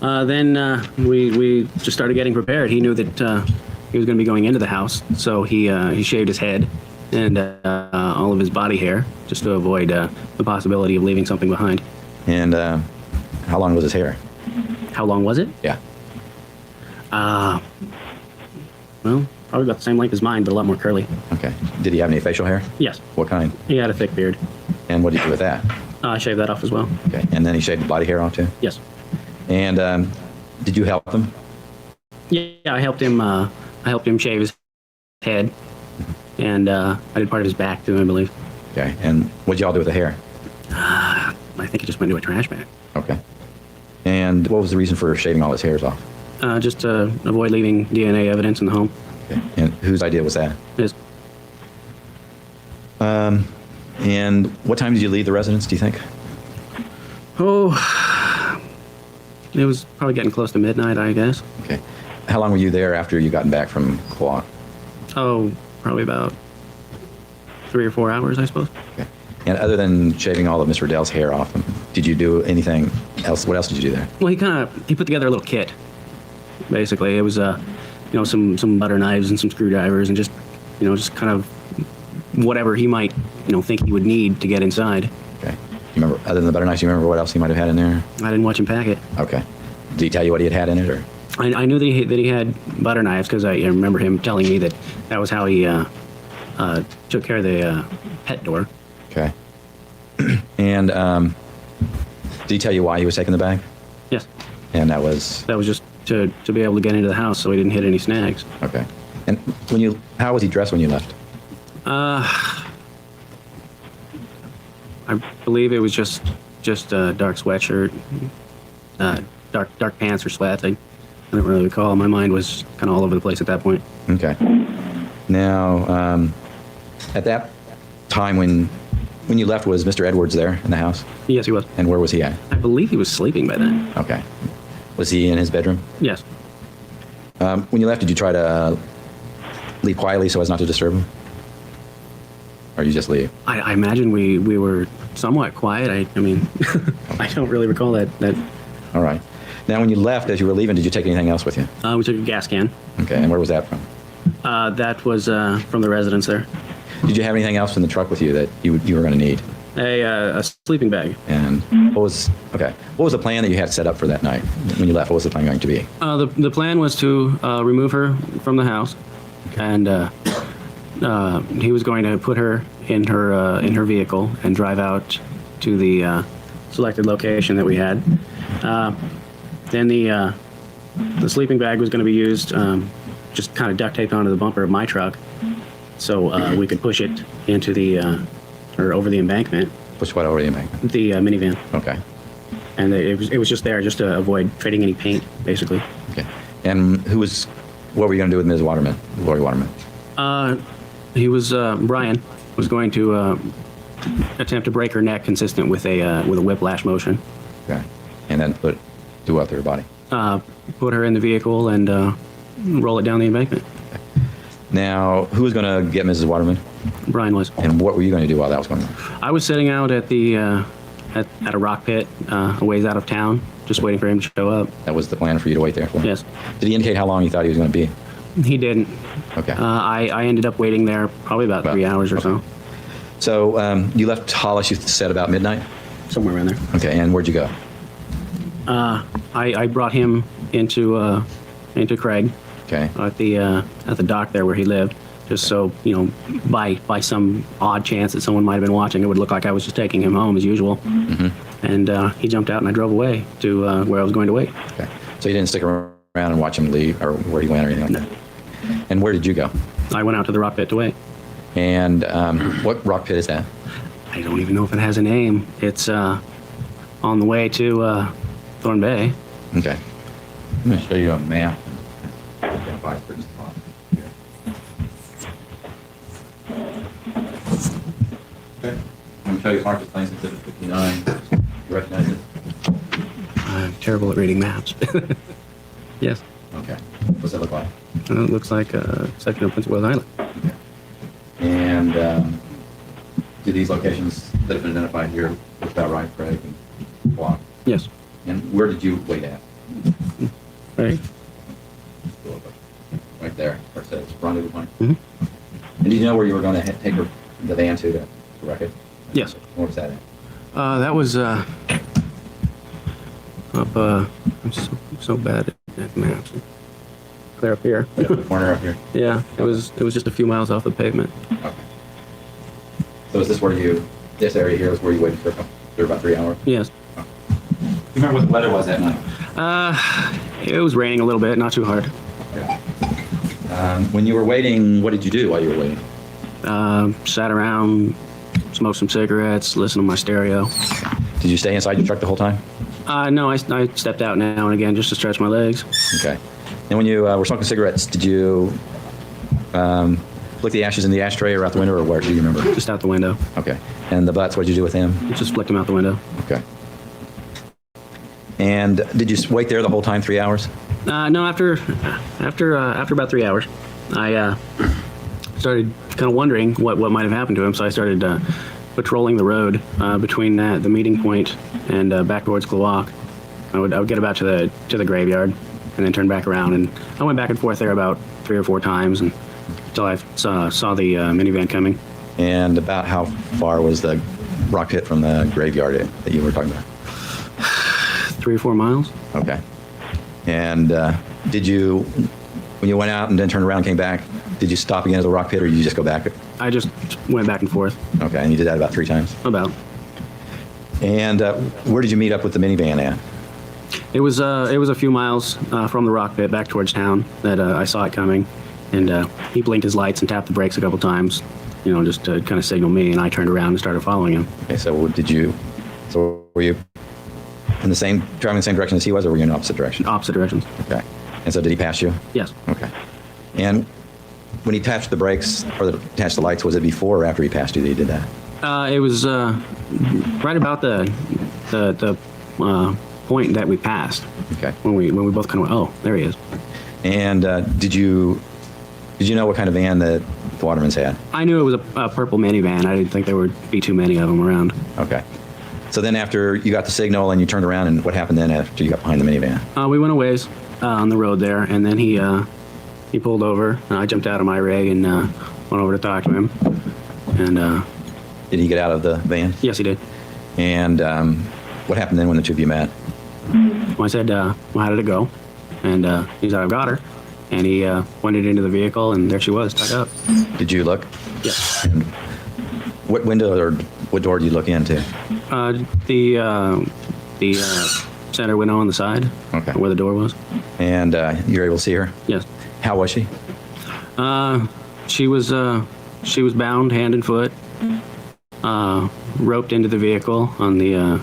Then we just started getting prepared. He knew that he was going to be going into the house, so he shaved his head and all of his body hair just to avoid the possibility of leaving something behind. And how long was his hair? How long was it? Yeah. Well, probably about the same length as mine, but a lot more curly. Okay. Did he have any facial hair? Yes. What kind? He had a thick beard. And what did you do with that? I shaved that off as well. Okay. And then he shaved the body hair off too? Yes. And did you help him? Yeah, I helped him shave his head, and I did part of his back too, I believe. Okay. And what did y'all do with the hair? I think it just went into a trash bag. Okay. And what was the reason for shaving all his hairs off? Just to avoid leaving DNA evidence in the home. Okay. And whose idea was that? His. And what time did you leave the residence, do you think? Oh, it was probably getting close to midnight, I guess. Okay. How long were you there after you gotten back from Cloak? Oh, probably about 3 or 4 hours, I suppose. Okay. And other than shaving all of Mr. Riddell's hair off him, did you do anything else? What else did you do there? Well, he put together a little kit. Basically, it was some butter knives and some screwdrivers and just kind of whatever he might think he would need to get inside. Okay. You remember, other than the butter knives, you remember what else he might have had in there? I didn't watch him pack it. Okay. Did he tell you what he had in it, or? I knew that he had butter knives because I remember him telling me that was how he took care of the pet door. Okay. And did he tell you why he was taking the bag? Yes. And that was? That was just to be able to get into the house so he didn't hit any snags. Okay. And how was he dressed when you left? I believe it was just a dark sweatshirt, dark pants or sweats. I don't really recall. My mind was kind of all over the place at that point. Okay. Now, at that time when you left, was Mr. Edwards there in the house? Yes, he was. And where was he at? I believe he was sleeping by then. Okay. Was he in his bedroom? Yes. When you left, did you try to leave quietly so as not to disturb him? Or you just leave? I imagine we were somewhat quiet. I mean, I don't really recall that. All right. Now, when you left, as you were leaving, did you take anything else with you? We took a gas can. Okay. And where was that from? That was from the residence there. Did you have anything else in the truck with you that you were going to need? A sleeping bag. And what was the plan that you had set up for that night when you left? What was the plan going to be? The plan was to remove her from the house, and he was going to put her in her vehicle and drive out to the selected location that we had. Then the sleeping bag was going to be used, just kind of duct taped onto the bumper of my truck, so we could push it into the or over the embankment. Push what over the embankment? The minivan. Okay. And it was just there just to avoid trading any paint, basically. Okay. And what were you going to do with Ms. Waterman, Lauri Waterman? Brian was going to attempt to break her neck consistent with a whiplash motion. Okay. And then do what to her body? Put her in the vehicle and roll it down the embankment. Now, who was going to get Mrs. Waterman? Brian was. And what were you going to do while that was going on? I was sitting out at the at a rock pit a ways out of town, just waiting for him to show up. That was the plan for you to wait there for? Yes. Did he indicate how long he thought he was going to be? He didn't. Okay. I ended up waiting there probably about 3 hours or so. So you left Hollis, you said, about midnight? Somewhere around there. Okay, and where'd you go? I brought him into Craig Okay. at the dock there where he lived, just so, you know, by some odd chance that someone might have been watching, it would look like I was just taking him home as usual. Mm-hmm. And he jumped out and I drove away to where I was going to wait. Okay. So you didn't stick around and watch him leave or where he went or anything like that? And where did you go? I went out to the rock pit to wait. And what rock pit is that? I don't even know if it has a name. It's on the way to Thorn Bay. Okay. I'm going to show you a map. Identify certain spots here. Okay. I'm going to show you Marcus Plains Exhibit 59. You recognize it? I'm terrible at reading maps. Yes. Okay. What's that look like? It looks like section of Prince of Wales Island. Okay. And do these locations that have been identified here look about right, Craig and Block? Yes. And where did you wait at? Right. Right there, where it says rendezvous point. Mm-hmm. And did you know where you were going to take the van to wreck it? Yes. Where was that at? That was up. I'm so bad at maps. Clear up here. Right up the corner up here. Yeah, it was just a few miles off the pavement. Okay. So is this this area here is where you waited for about 3 hours? Yes. You remember what the weather was that night? It was raining a little bit, not too hard. Okay. When you were waiting, what did you do while you were waiting? Sat around, smoked some cigarettes, listened to my stereo. Did you stay inside your truck the whole time? No, I stepped out now and again just to stretch my legs. Okay. And when you were smoking cigarettes, did you flick the ashes in the ashtray or out the window, or where? Do you remember? Just out the window. Okay. And the butts, what did you do with them? Just flicked them out the window. Okay. And did you wait there the whole time, 3 hours? No, after about 3 hours, I started kind of wondering what might have happened to him. So I started patrolling the road between the meeting point and back towards Klawock. I would get about to the graveyard and then turn back around, and I went back and forth there about 3 or 4 times until I saw the minivan coming. And about how far was the rock pit from the graveyard that you were talking about? 3 or 4 miles. Okay. And did you, when you went out and then turned around and came back, did you stop again at the rock pit, or did you just go back? I just went back and forth. Okay, and you did that about 3 times? About. And where did you meet up with the minivan at? It was a few miles from the rock pit back towards town that I saw it coming, and he blinked his lights and tapped the brakes a couple times, you know, just to kind of signal me, and I turned around and started following him. Okay, so were you driving the same direction as he was, or were you in opposite direction? Opposite directions. Okay. And so did he pass you? Yes. Okay. And when he tapped the brakes or attached the lights, was it before or after he passed you that he did that? It was right about the point that we passed. Okay. When we both kind of went, oh, there he is. And did you know what kind of van that the Watermans had? I knew it was a purple minivan. I didn't think there would be too many of them around. Okay. So then after you got the signal and you turned around, and what happened then after you got behind the minivan? We went a ways on the road there, and then he pulled over, and I jumped out of my rig and went over to talk to him. And did he get out of the van? Yes, he did. And what happened then when the two of you met? Well, I said, well, how did it go? And he said, I've got her. And he went into the vehicle, and there she was, tied up. Did you look? Yes. And what window or what door did you look into? The center window on the side, Okay. where the door was. And you were able to see her? Yes. How was she? She was bound hand and foot, roped into the vehicle on the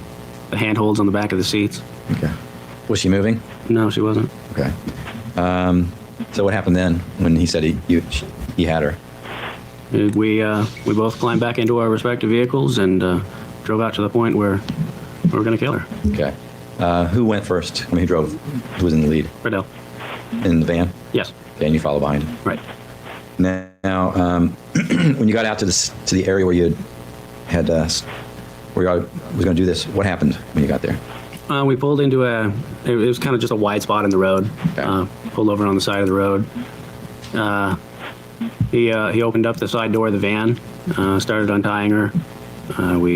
handholds on the back of the seats. Okay. Was she moving? No, she wasn't. Okay. So what happened then when he said he had her? We both climbed back into our respective vehicles and drove out to the point where we were going to kill her. Okay. Who went first? I mean, who drove? Who was in the lead? Riddell. In the van? Yes. Okay, and you follow behind him. Right. Now, when you got out to the area where you had where you was going to do this, what happened when you got there? We pulled into it was kind of just a wide spot in the road. Okay. Pulled over on the side of the road. He opened up the side door of the van, started untying her. Where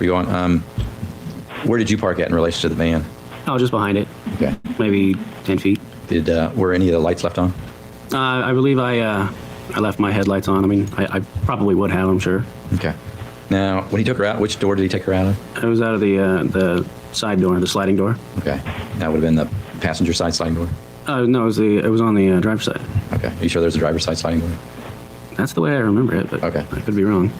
you going? Where did you park at in relation to the van? Oh, just behind it, Okay. maybe 10 feet. Were any of the lights left on? I believe I left my headlights on. I mean, I probably would have, I'm sure. Okay. Now, when he took her out, which door did he take her out of? I was out of the side door, the sliding door. Okay. That would have been the passenger side sliding door? No, it was on the driver's side. Okay. Are you sure there's a driver's side sliding door? That's the way I remember it, but Okay. I could be wrong.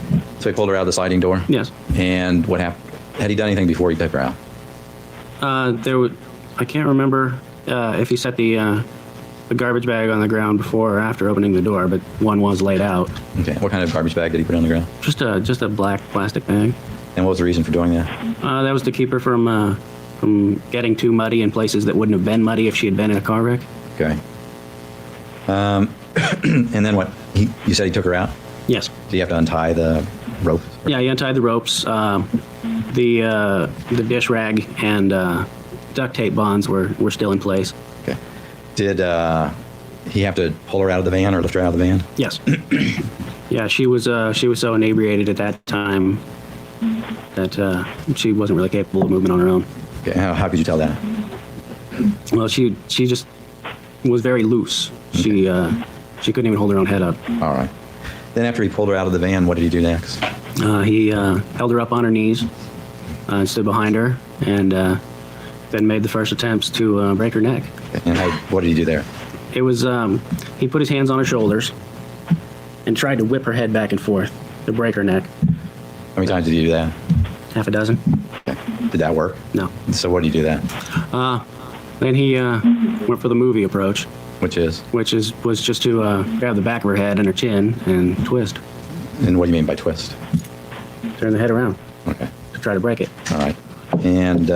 So he pulled her out of the sliding door? Yes. And what happened? Had he done anything before he took her out? I can't remember if he set the garbage bag on the ground before or after opening the door, but one was laid out. Okay. What kind of garbage bag did he put on the ground? Just a black plastic bag. And what was the reason for doing that? That was to keep her from getting too muddy in places that wouldn't have been muddy if she had been in a car wreck. Okay. And then what? You said he took her out? Yes. Did you have to untie the rope? Yeah, he untied the ropes. The dish rag and duct tape bonds were still in place. Okay. Did he have to pull her out of the van or lift her out of the van? Yes. Yeah, she was so inebriated at that time that she wasn't really capable of moving on her own. Okay. How could you tell that? Well, she just was very loose. She couldn't even hold her own head up. All right. Then after he pulled her out of the van, what did he do next? He held her up on her knees, stood behind her, and then made the first attempts to break her neck. And what did he do there? It was he put his hands on her shoulders and tried to whip her head back and forth to break her neck. How many times did he do that? Half a dozen. Okay. Did that work? No. So what did he do that? Then he went for the movie approach, Which is? was just to grab the back of her head and her chin and twist, And what do you mean by twist? turn the head around Okay. to try to break it. All right. And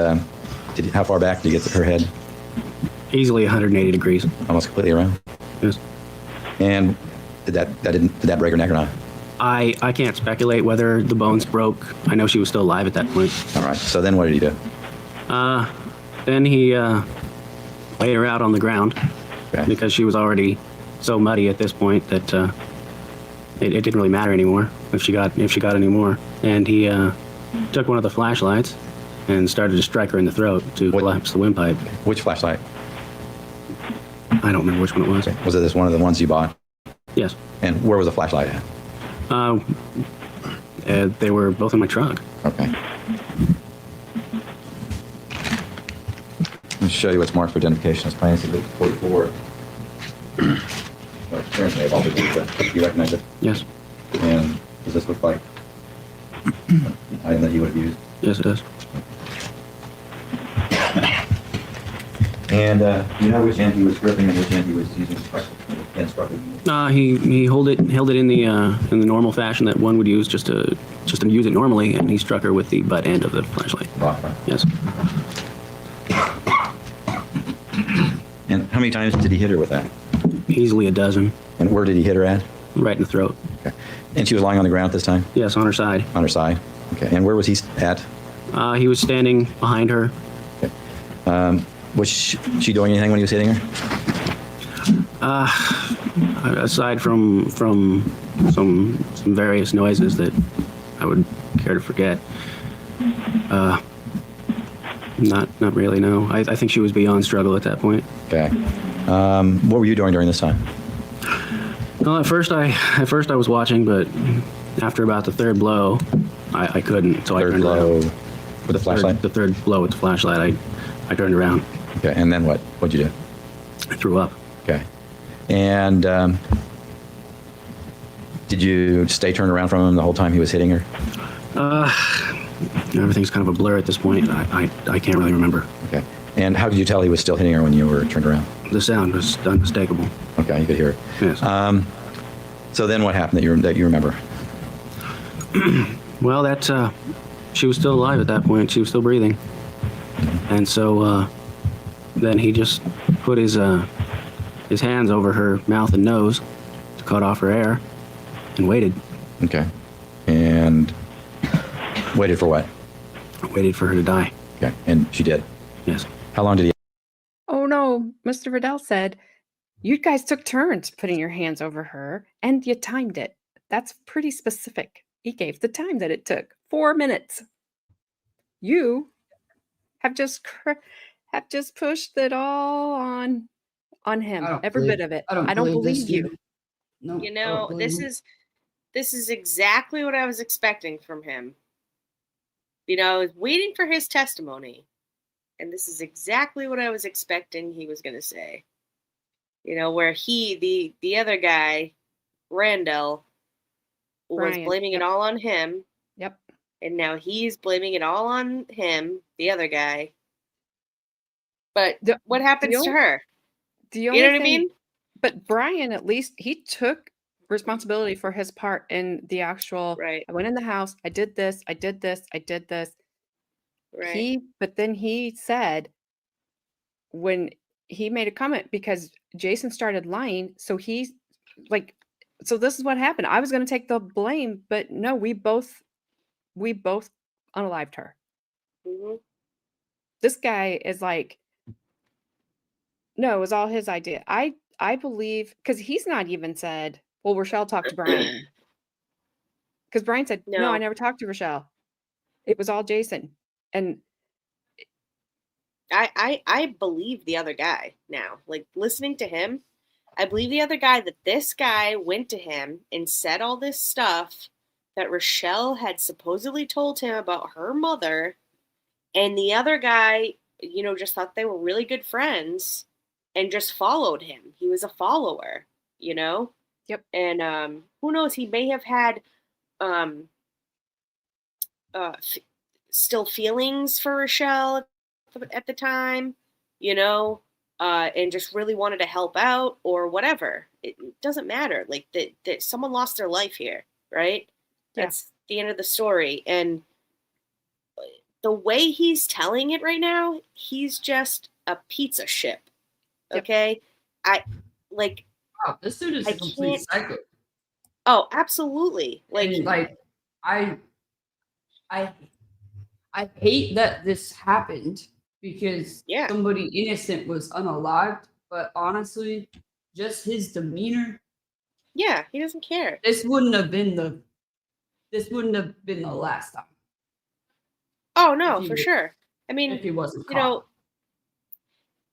how far back did he get her head? Easily 180 degrees. Almost completely around. Yes. And did that break her neck or not? I can't speculate whether the bones broke. I know she was still alive at that point. All right. So then what did he do? Then he laid her out on the ground Okay. because she was already so muddy at this point that it didn't really matter anymore if she got any more. And he took one of the flashlights and started to strike her in the throat to collapse the windpipe. Which flashlight? I don't remember which one it was. Was it this one of the ones you bought? Yes. And where was the flashlight at? They were both in my trunk. Okay. Let me show you what's marked for identification as Plan Exhibit 44. Apparently, I've already did that. You recognize it? Yes. And does this look like an item that you would have used? Yes, it is. And you know which hand he was gripping and which hand he was using hand strucking? He held it in the normal fashion that one would use just to use it normally, and he struck her with the butt end of the flashlight. Right. Yes. And how many times did he hit her with that? Easily a dozen. And where did he hit her at? Right in the throat. Okay. And she was lying on the ground at this time? Yes, on her side. On her side? Okay. And where was he at? He was standing behind her. Was she doing anything when he was hitting her? Aside from some various noises that I would care to forget. Not really, no. I think she was beyond struggle at that point. Okay. What were you doing during this time? Well, at first I was watching, but after about the third blow, I couldn't. So I Third turned blow around. with the flashlight? The third blow with the flashlight, I turned around. Okay. And then what? What'd you do? I threw up. Okay. And did you stay turned around from him the whole time he was hitting her? Everything's kind of a blur at this point. I can't really remember. Okay. And how did you tell he was still hitting her when you were turned around? The sound was unmistakable. Okay, you could hear it. Yes. So then what happened that you remember? Well, she was still alive at that point. She was still breathing. And so then he just put his hands over her mouth and nose to cut off her air and waited. Okay. And waited for what? Waited for her to die. Okay. And she did. Yes. How long did he? Oh no, Mr. Riddell said, you guys took turns putting your hands over her and you timed it. That's pretty specific. He gave the time that it took, 4 minutes. You have just pushed it all on him. Every bit of it. I don't believe you. No, You know, this is exactly what I was expecting from him. You know, I was waiting for his testimony, and this is exactly what I was expecting he was going to say. You know, where the other guy, Randall, was Brian, blaming it yep. all on him, Yep. and now he's blaming it all on him, the other guy. But what happens to her? The You only know what I thing, mean? but Brian, at least he took responsibility for his part in the actual, Right, I went in the house, I did this, I did this, I did this. right. But then he said, when he made a comment, because Jason started lying, so he's like, so this is what happened. I was going to take the blame, but no, we both unalived her. Hmm. This guy is like, no, it was all his idea. I believe, because he's not even said, well, Rochelle talked to Brian. Because Brian said, no, I No. never talked to Rochelle. It was all Jason. And I believe the other guy now. Like, listening to him, I believe the other guy, that this guy went to him and said all this stuff that Rochelle had supposedly told him about her mother, and the other guy, you know, just thought they were really good friends and just followed him. He was a follower, you know? yep. And who knows, he may have had um still feelings for Rochelle at the time, you know, and just really wanted to help out or whatever. It doesn't matter. Like, that someone lost their life here, right? Yeah. That's the end of the story. And the way he's telling it right now, he's just a pizza ship. Yep. Okay? I like Wow, this dude is I a complete can't psycho. Oh, absolutely. Like, And like I hate that this happened because Yeah. somebody innocent was unalived, but honestly, just his demeanor, yeah, he doesn't care. this wouldn't have been the last time Oh no, if he for was- sure. I mean, if he wasn't you caught. know,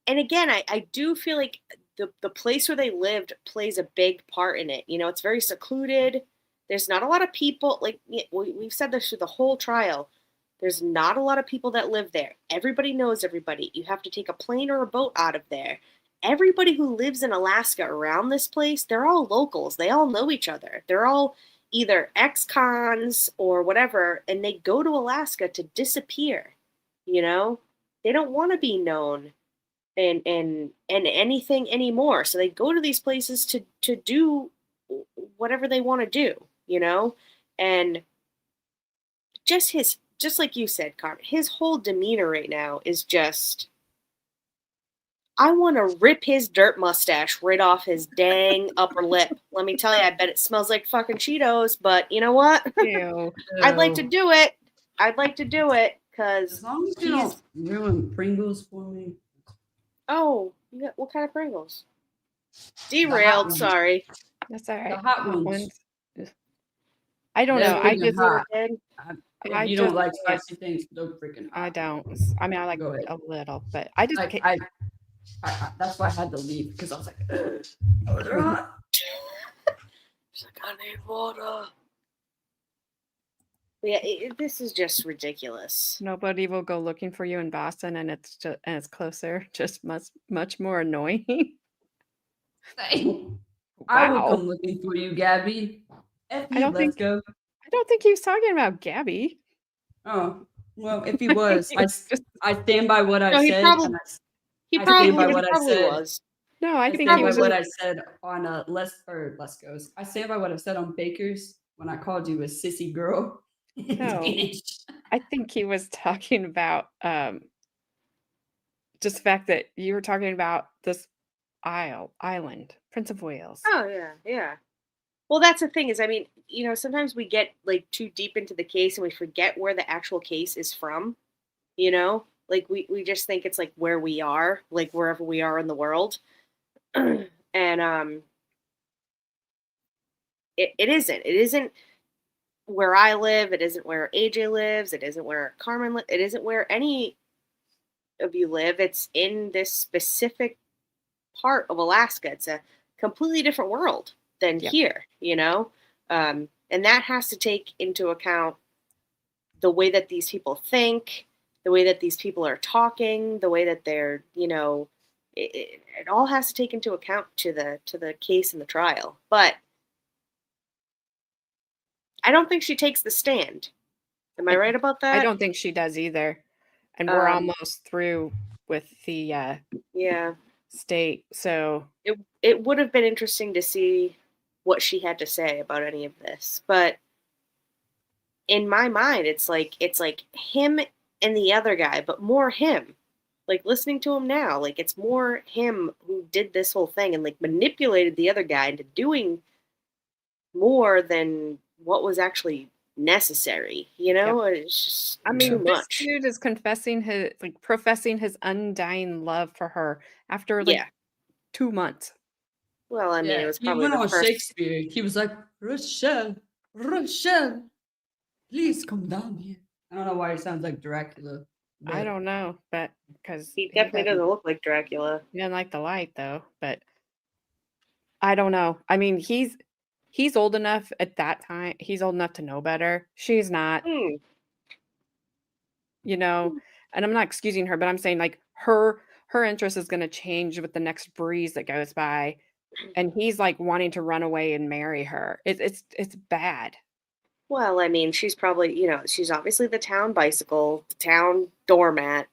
and again, I do feel like the place where they lived plays a big part in it. You know, it's very secluded. There's not a lot of people. Like, we've said this through the whole trial. There's not a lot of people that live there. Everybody knows everybody. You have to take a plane or a boat out of there. Everybody who lives in Alaska around this place, they're all locals. They all know each other. They're all either ex-cons or whatever, and they go to Alaska to disappear. You know, they don't want to be known and anything anymore. So they go to these places to do whatever they want to do, you know? And just like you said, Carmen, his whole demeanor right now is just, I want to rip his dirt mustache right off his dang upper lip. Let me tell you, I bet it smells like fucking Cheetos, but you know what? Ew. I'd like to do it. I'd like to do it because As long as you don't ruin Pringles for me. Oh, you got, what kind of Pringles? hot Derailed, ones. sorry. That's all right. The hot ones. I don't They're know. I freaking just, hot. Good. If I you don't just like can't. spicy things, they're freaking hot. I don't. I mean, I like Go ahead. a little, but I just Like can't. I that's why I had to leave because I was like, oh, they're hot. She's like, I need water. But yeah, this is just ridiculous. Nobody will go looking for you in Boston, and it's closer. Just much more annoying. I would Wow. come looking for you, Gabby. F I you, don't let's think go. I don't think he was talking about Gabby. Oh, well, if he was, He was just- I stand by what I No, he said. probably- and He I probably, stand by what I said. was. no, I I think stand he by was. what I said on Lesko's. I stand by what I said on Baker's when I called you a sissy girl. in No. Spanish. I think he was talking about just the fact that you were talking about this island, Prince of Wales. Oh yeah, yeah. Well, that's the thing is, I mean, sometimes we get like too deep into the case and we forget where the actual case is from. Like we just think it's like where we are, like wherever we are in the world, and it isn't. It isn't where I live. It isn't where AJ lives. It isn't where Carmen lives. It isn't where any of you live. It's in this specific part of Alaska. It's a completely different world than Yep. here, and that has to take into account the way that these people think, the way that these people are talking, the way that they're, it all has to take into account to the case and the trial. But I don't think she takes the stand. Am I right about that? I don't think she does either. And we're almost through with the Yeah. state. So It would have been interesting to see what she had to say about any of this. But in my mind, it's like him and the other guy, but more him. Like listening to him now, like it's more him who did this whole thing and like manipulated the other guy into doing more than what was actually necessary. It's just too this much. dude is professing his undying love for her after Yeah. 2 months. Well, I mean, it was he probably went the on first. Shakespeare. He was like, Rachelle, please come down here. I don't know why he sounds like Dracula. I don't know, but because He definitely doesn't look like Dracula. he doesn't like the light though. But I don't know. I mean, he's old enough at that time. He's old enough to know better. She's not. And I'm not excusing her, but I'm saying like her interest is going to change with the next breeze that goes by, and he's like wanting to run away and marry her. It's bad. Well, I mean, she's probably, she's obviously the town bicycle, the town doormat.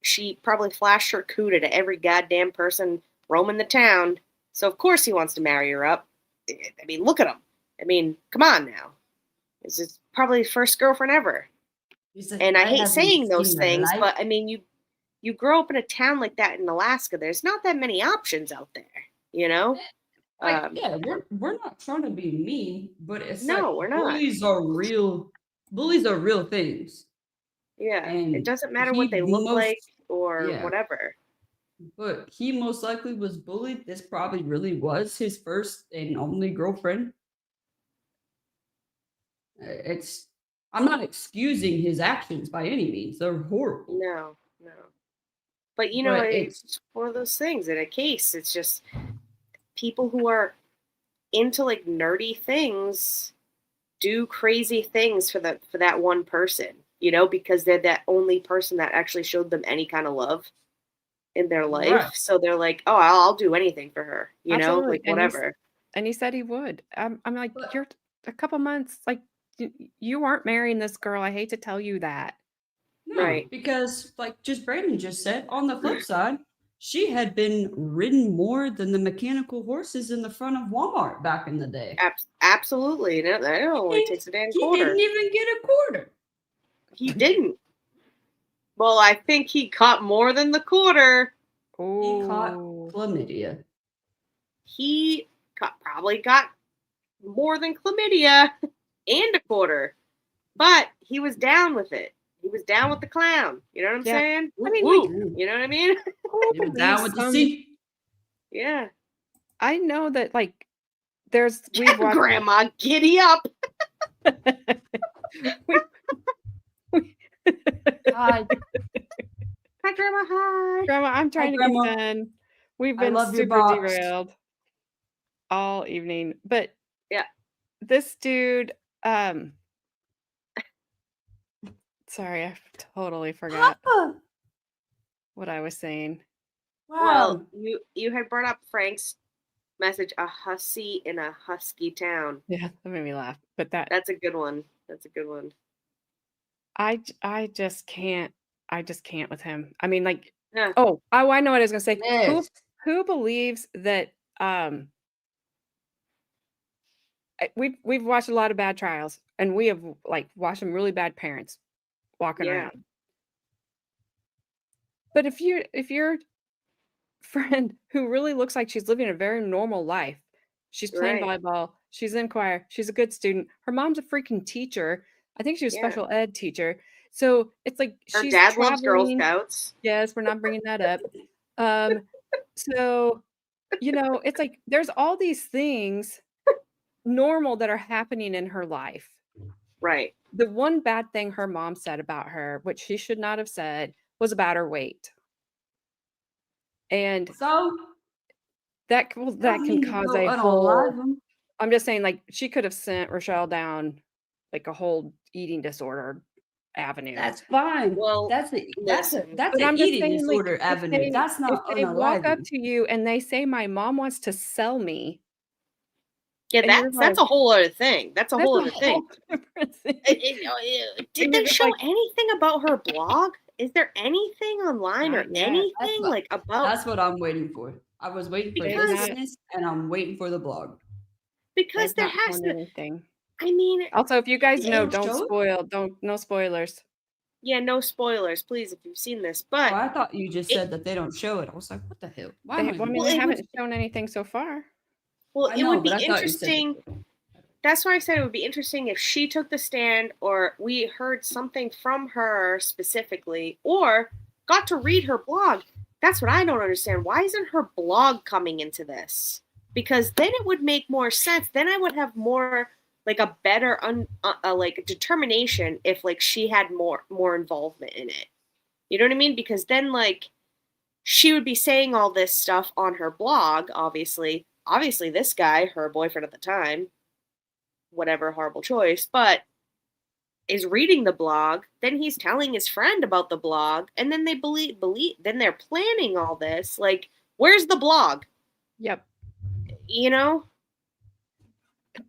She probably flashed her cooter to every goddamn person roaming the town. So of course he wants to marry her up. I mean, look at him. I mean, come on now. This is probably his first girlfriend ever. And I hate saying those things, but I mean, you grow up in a town like that in Alaska. There's not that many options out there, yeah, we're not trying to be mean, but it's No, like we're not. bullies are real. Bullies are real things. Yeah, And it doesn't matter what he they look most- like or yeah. whatever. But he most likely was bullied. This probably really was his first and only girlfriend. I'm not excusing his actions by any means. They're horrible. No. But But it's just one of those things. In a case, it's just people who are into like nerdy things do crazy things for that one person, because they're that only person that actually showed them any kind of love in their life. Right. So they're like, oh, I'll do anything for her, Absolutely. like whatever. And he said he would. I'm like, But- you're a couple months, like you aren't marrying this girl. I hate to tell you that. No, Right. because like just Brandon just said, on the flip side, she had been ridden more than the mechanical horses in the front of Walmart back in the day. Absolutely. That only takes a damn He quarter. didn't even get a quarter. He didn't. Well, I think he caught more than the quarter. He caught Oh, chlamydia. He probably got more than chlamydia and a quarter. But he was down with it. He was down with the clown. You know what I'm Yeah. saying? I mean, Woo, like- woo. You know what I mean? He was down with the some- sea. Yeah. I know that like we've watched Grandma, giddy up. Hi. Hi, Grandma. Hi. Grandma, I'm trying to Grandma. get done. We've I been love your super box. derailed all evening. But Yeah. this dude, sorry, I totally forgot Papa. what I was saying. Well, you had brought up Frank's message, a hussy in a husky town. Yeah, that made me laugh. But That's a good one. That's a good one. I just can't with him. I mean, like, Yeah. I know what I was gonna say. Yes. Who believes that we've watched a lot of bad trials, and we have like watched some really bad parents walking Yeah. around. But if your friend who really looks like she's living a very normal life, she's playing Right. volleyball, she's in choir, she's a good student, her mom's a freaking teacher. I think she was a Yeah. special ed teacher. So it's like Her she's dad loves Girl traveling. Scouts. Yes, we're not bringing that up. So, it's like there's all these things normal that are happening in her life. Right. The one bad thing her mom said about her, which she should not have said, was about her weight. And So that can cause a whole. unalive them. I'm just saying, like, she could have sent Rachelle down like a whole eating disorder avenue. That's fine. Well, that's listen. an I'm just eating saying, like, disorder if avenue. That's not if they walk up unaliving. to you and they say, "My mom wants to sell me," Yeah, and you're that's a like, whole other thing. That's a that's whole a other thing. whole different thing. Did And they you're just show like, anything about her blog? Is there anything online or Not yet. anything like about? That's what I'm waiting for. I was waiting for They've this not- witness, and I'm waiting for the blog. Because they've there not has shown to. anything. I mean, Also, if you guys They know, don't show it? no spoilers. yeah, no spoilers, please, if you've seen this. Oh, But I thought you just said that they don't show it. I was like, what the hell? Why am I Well, I mean, Well, they it haven't shown anything so far. well, I it know, would be but I thought you said interesting. That's why I said it would be interesting if she took the stand, or we heard something from her specifically, or got to read her blog. That's what I don't understand. Why isn't her blog coming into this? Because then it would make more sense. Then I would have more, like, a better like determination if, like, she had more involvement in it. You know what I mean? Because then, like, she would be saying all this stuff on her blog. Obviously, this guy, her boyfriend at the time, whatever horrible choice, but is reading the blog, then he's telling his friend about the blog, and then they believe then they're planning all this. Like, where's the blog? Yep. You know?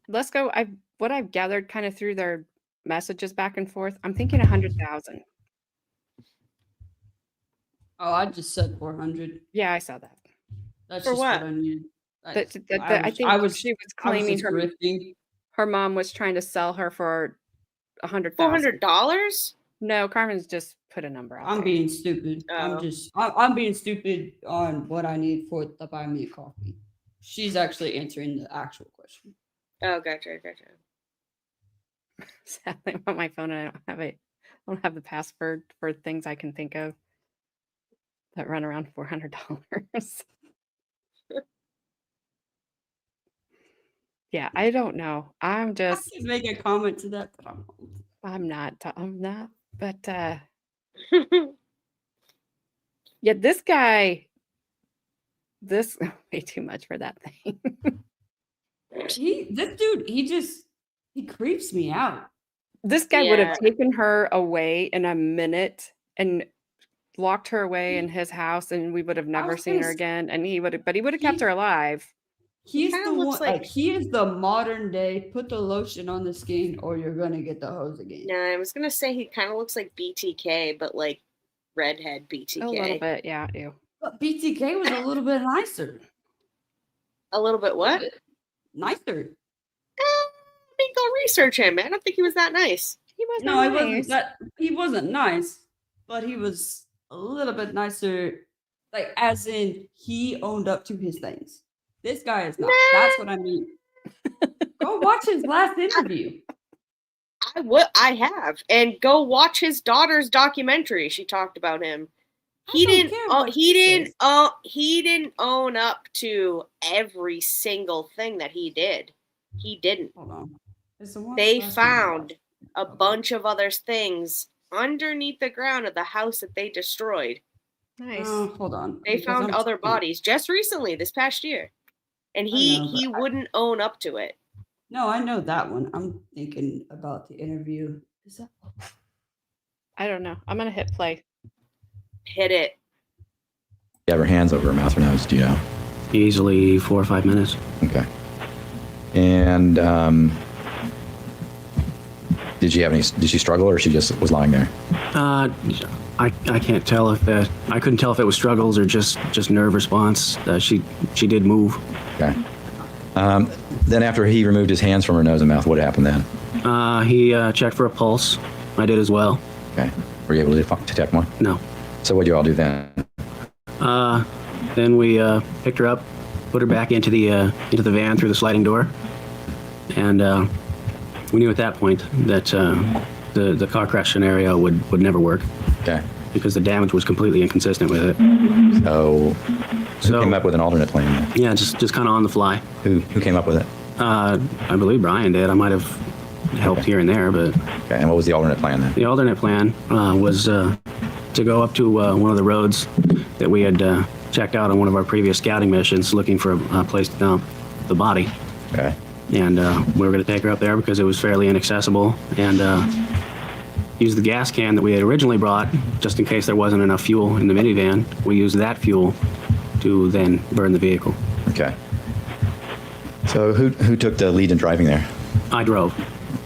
Let's go. What I've gathered kind of through their messages back and forth, I'm thinking 100,000. Oh, I just said 400. Yeah, I saw that. That's For just what? I needed. I think she was claiming just her grifting. mom was trying to sell her for 100,000. $400? No, Carmen's just put a number out I'm there. being stupid. Oh. I'm being stupid on what I need for to buy me a coffee. She's actually answering the actual question. Oh, gotcha. Sadly, I'm on my phone and I don't have the password for things I can think of that run around $400. Yeah, I don't know. I'm I just, could make a comment to that, but I'm not, but yeah, this guy, this way too much for that thing. this dude, he creeps me out. This guy would have Yeah. taken her away in a minute and locked her away in his house, and we would have never was seen gonna her s- again. And he would have kept He- her alive. He's kinda the looks one, like- he is the modern day. Put the lotion on the skin, or you're gonna get the hose again. No, I was gonna say he kind of looks like BTK, but like redhead BTK. A little bit, yeah, ew. But BTK was a little bit nicer. A little bit what? Nicer. I mean, go research him. I don't think he was that nice. He was No, he nice. wasn't that. He wasn't nice, but he was a little bit nicer. Like, as in, he owned up to his things. This guy is not. That's what I mean. Go watch his last interview. I have, and go watch his daughter's documentary. She talked about him. I don't care about He didn't own up to every single thing that he did. He didn't. Hold on. It's the one They last one I found watched. a bunch of other things underneath the ground of the house that they destroyed. Nice. Hold on. They because found I'm other stupid. bodies just recently, this past year, and I know, he but wouldn't own up to it. No, I know that one. I'm thinking about the interview. Is that? I don't know. I'm gonna hit play. Hit it. You have her hands over her mouth or nose, do you know? Easily 4 or 5 minutes. Okay. And did she struggle, or she just was lying there? I can't tell if I couldn't tell if it was struggles or just nerve response. She did move. Okay. Then after he removed his hands from her nose and mouth, what happened then? He checked for a pulse. I did as well. Okay. Were you able to detect one? No. So what'd you all do then? Then we picked her up, put her back into the van through the sliding door, and we knew at that point that the car crash scenario would never work Okay. because the damage was completely inconsistent with it. So who came up with an alternate plan then? Yeah, just kind of on the fly. Who came up with it? I believe Brian did. I might have helped here and there, but Okay. And what was the alternate plan then? the alternate plan was to go up to one of the roads that we had checked out on one of our previous scouting missions, looking for a place to dump the body. Okay. And we were going to take her up there because it was fairly inaccessible, and use the gas can that we had originally brought, just in case there wasn't enough fuel in the minivan. We used that fuel to then burn the vehicle. Okay. So who took the lead in driving there? I drove.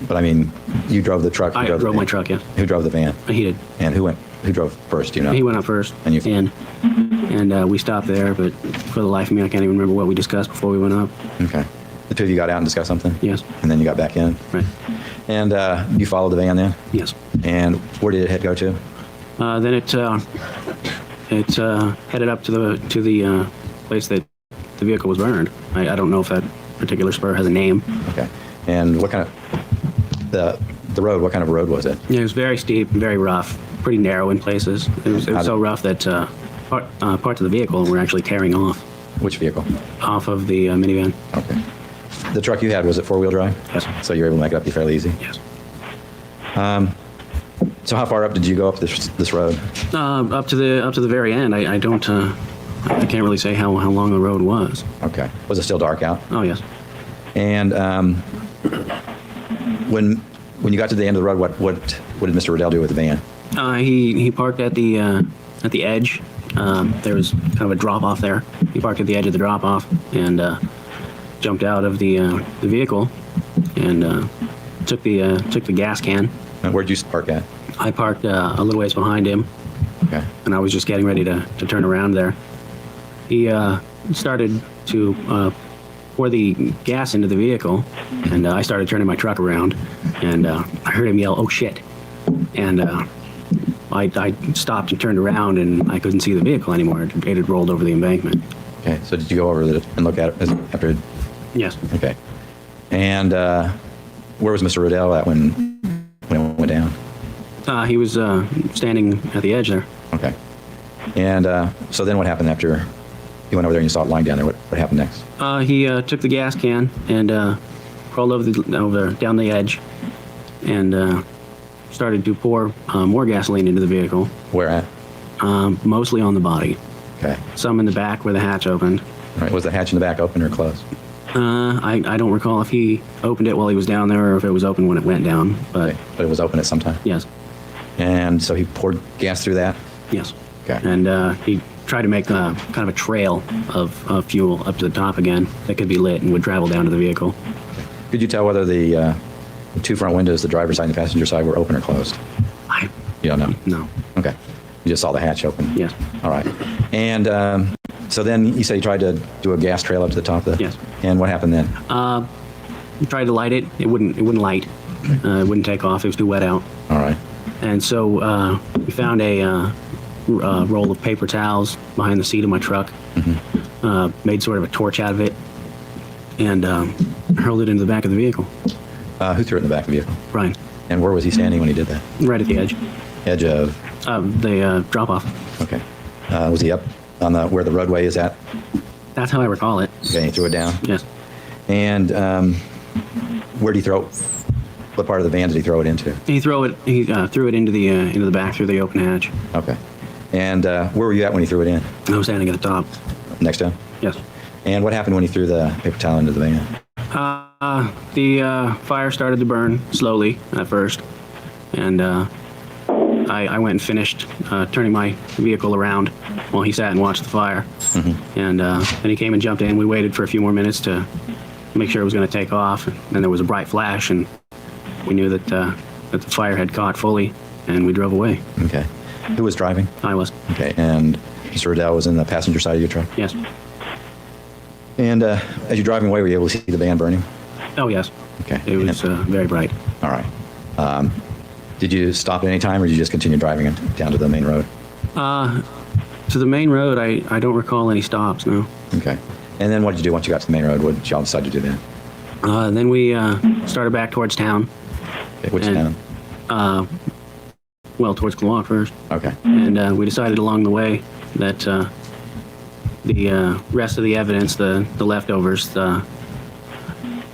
But I mean, you drove the truck. I the drove van. my truck, yeah. Who drove the van? He did. And who drove first? Do you know? He went up first. And you- and we stopped there, but for the life of me, I can't even remember what we discussed before we went up. Okay. The two of you got out and discussed something? Yes. And then you got back in? Right. And you followed the van then? Yes. And where did it go to? Then it headed up to the place that the vehicle was burned. I don't know if that particular spur has a name. Okay. And what kind of, the road, what kind of road was it? Yeah, it was very steep, very rough, pretty narrow in places. It was so rough that parts of the vehicle were actually tearing off. Which vehicle? Off of the minivan. Okay. The truck you had, was it four-wheel drive? Yes. So you were able to make it up fairly easy? Yes. So how far up did you go up this road? Up to the very end. I don't. I can't really say how long the road was. Okay. Was it still dark out? Oh yes. And when you got to the end of the road, what did Mr. Riddell do with the van? He parked at the edge. There was kind of a drop off there. He parked at the edge of the drop off and jumped out of the vehicle and took the gas can. And where'd you park at? I parked a little ways behind him, Okay. and I was just getting ready to turn around there. He started to pour the gas into the vehicle, and I started turning my truck around, and I heard him yell, "Oh shit!" And I stopped and turned around, and I couldn't see the vehicle anymore. It had rolled over the embankment. Okay. So did you go over and look at it after? Yes. Okay. And where was Mr. Riddell at when it went down? He was standing at the edge there. Okay. And so then what happened after you went over there and you saw it lying down there? What happened next? He took the gas can and crawled over down the edge and started to pour more gasoline into the vehicle, Where at? mostly on the body. Okay. Some in the back where the hatch opened. All right. Was the hatch in the back open or closed? I don't recall if he opened it while he was down there or if it was open when it went down, but Okay. But it was open at some time? yes, And so he poured gas through that? yes. Okay. And he tried to make kind of a trail of fuel up to the top again that could be lit and would travel down to the vehicle. Could you tell whether the two front windows, the driver's side and the passenger side, were open or closed? You don't know? No. Okay. You just saw the hatch open? Yes. All right. And so then you said you tried to do a gas trail up to the top of the... Yes. And what happened then? We tried to light it. It wouldn't light. It wouldn't take off. It was too wet out. All right. And so we found a roll of paper towels behind the seat of my truck, made sort of a torch out of it, and hurled it into the back of the vehicle. Who threw it in the back of the vehicle? Brian, And where was he standing when he did that? right at the edge. Edge of... The drop-off. Okay. Was he up on where the roadway is at? That's how I recall it. Okay, he threw it down. Yes. And where did he throw it? What part of the van did he throw it into? He threw it into the back through the open hatch. Okay. And where were you at when he threw it in? I was standing at the top. Next to him? Yes. And what happened when he threw the paper towel into the van? The fire started to burn slowly at first, and I went and finished turning my vehicle around while he sat and watched the fire. And then he came and jumped in. We waited for a few more minutes to make sure it was going to take off. And then there was a bright flash, and we knew that the fire had caught fully, and we drove away. Okay. Who was driving? I was. Okay. And Mr. Riddell was in the passenger side of your truck? Yes. And as you're driving away, were you able to see the van burning? Oh, yes. Okay. It was very bright. All right. Did you stop at any time, or did you just continue driving down to the main road? To the main road, I don't recall any stops, no. Okay. And then what did you do once you got to the main road? What did y'all decide to do then? Then we started back towards town. Okay, which And- town? Well, towards Quawak first. Okay. And we decided along the way that the rest of the evidence, the leftovers, the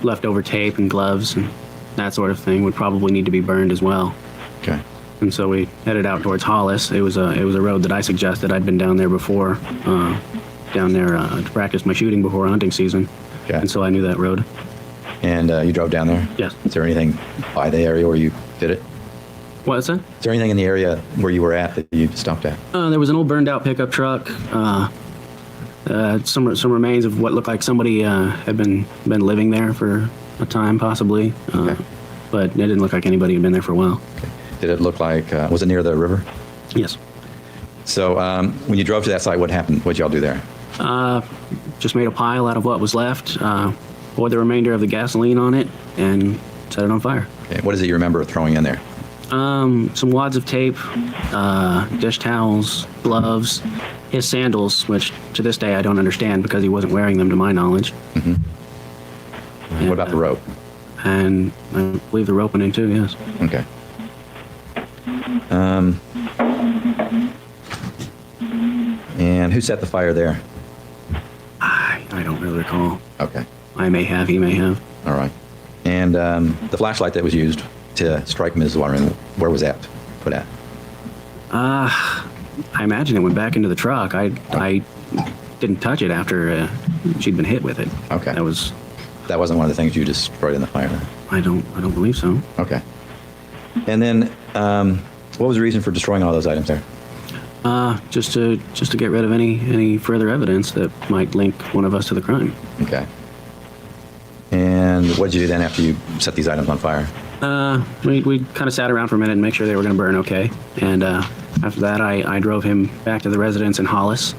leftover tape and gloves and that sort of thing would probably need to be burned as well. Okay. And so we headed out towards Hollis. It was a road that I suggested. I'd been down there before, to practice my shooting before hunting season. Okay. And so I knew that road. And you drove down there? Yes. Is there anything by the area where you did it? What's that? Is there anything in the area where you were at that you stopped at? There was an old burned out pickup truck. Some remains of what looked like somebody had been living there for a time, possibly. Okay. But it didn't look like anybody had been there for a while. Okay. Did it look like, was it near the river? Yes. So when you drove to that site, what happened? What did y'all do there? Just made a pile out of what was left, poured the remainder of the gasoline on it, and set it on fire. Okay. What is it you remember throwing in there? Some wads of tape, dish towels, gloves, his sandals, which to this day I don't understand because he wasn't wearing them to my knowledge. What about the rope? And I believe the rope went in too, yes. Okay. And who set the fire there? I don't really recall. Okay. I may have, he may have. All right. And the flashlight that was used to strike Ms. Waterman, where was that put at? I imagine it went back into the truck. I didn't touch it after she'd been hit with it. Okay. That wasn't one of the things you destroyed in the fire. I don't believe so. Okay. And then what was the reason for destroying all those items there? Just to get rid of any further evidence that might link one of us to the crime. Okay. And what did you do then after you set these items on fire? We kind of sat around for a minute and make sure they were going to burn okay. And after that, I drove him back to the residence in Hollis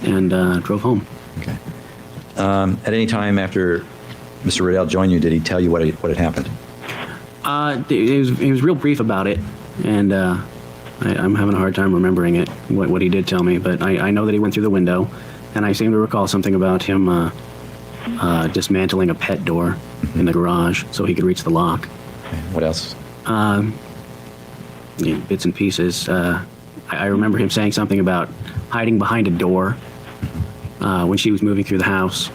and drove home. Okay. At any time after Mr. Riddell joined you, did he tell you what had happened? He was real brief about it, and I'm having a hard time remembering it, what he did tell me. But I know that he went through the window, and I seem to recall something about him dismantling a pet door in the garage so he could reach the lock. Okay. What else? Bits and pieces. I remember him saying something about hiding behind a door when she was moving through the house,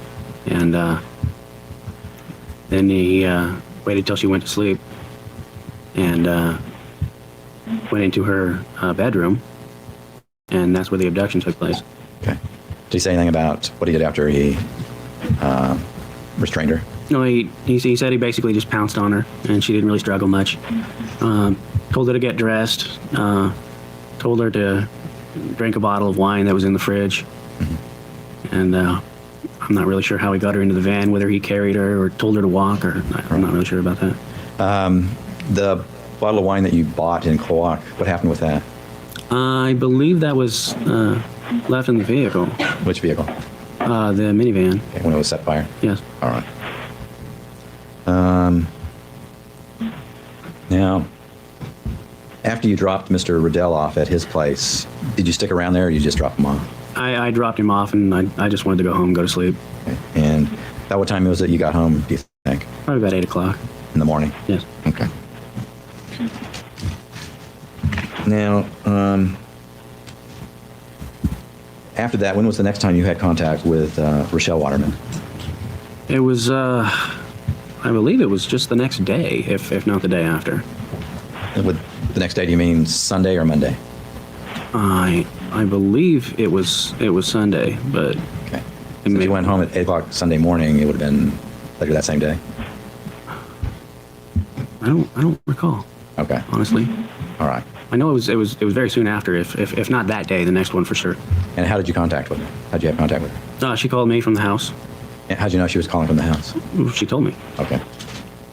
and then he waited till she went to sleep and went into her bedroom, and that's where the abduction took place. Okay. Did he say anything about what he did after he restrained her? No, he said he basically just pounced on her, and she didn't really struggle much. Told her to get dressed, told her to drink a bottle of wine that was in the fridge, and I'm not really sure how he got her into the van, whether he carried her or told her to walk, or I'm not really sure about that. The bottle of wine that you bought in Quawak, what happened with that? I believe that was left in the vehicle, Which vehicle? the minivan. Okay, when it was set fire? Yes. All right. Now, after you dropped Mr. Riddell off at his place, did you stick around there or you just dropped him off? I dropped him off, and I just wanted to go home and go to sleep. Okay. And about what time was it you got home, do you think? Probably about 8 o'clock. In the morning? Yes. Okay. Now, after that, when was the next time you had contact with Rachelle Waterman? It was, I believe it was just the next day, if not the day after. And with the next day, do you mean Sunday or Monday? I believe it was Sunday, but Okay. So if you went home at 8 o'clock Sunday morning, it would have been later that same day? I don't recall, Okay. honestly. All right. I know it was very soon after, if not that day, the next one for sure. And how did you contact with her? How did you have contact with her? She called me from the house. And how did you know she was calling from the house? She told me. Okay.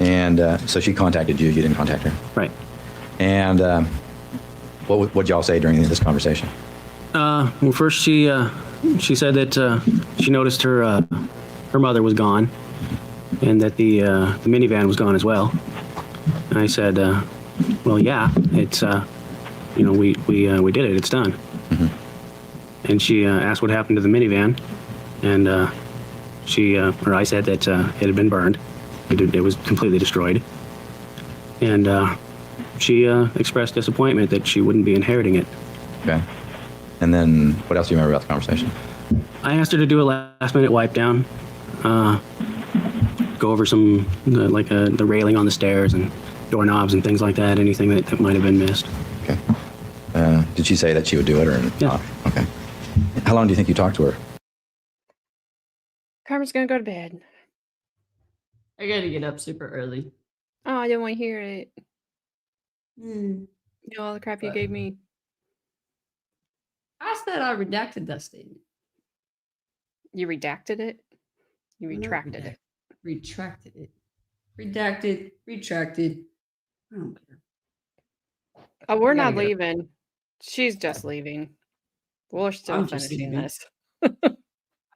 And so she contacted you. You didn't contact her. Right. And what did y'all say during this conversation? Well, first she said that she noticed her mother was gone, and that the minivan was gone as well. And I said, well, yeah, it's we did it. It's done. and she asked what happened to the minivan, and I said that it had been burned. It was completely destroyed, and she expressed disappointment that she wouldn't be inheriting it. Okay. And then what else do you remember about the conversation? I asked her to do a last-minute wipe down, go over some the railing on the stairs and doorknobs and things like that. Anything that might have been missed. Okay. Did she say that she would do it or Yeah. not? Okay. How long do you think you talked to her? Carmen's gonna go to bed. I gotta get up super early. Oh, I didn't want to hear it. Hmm. You know all the crap you But- gave me. I said I redacted that statement. You redacted it. You Not retracted it. Retracted it. Redacted. Retracted. I don't care. Oh, we're I gotta not get up. leaving. She's just leaving. We're still I'm just finishing leaving. this. I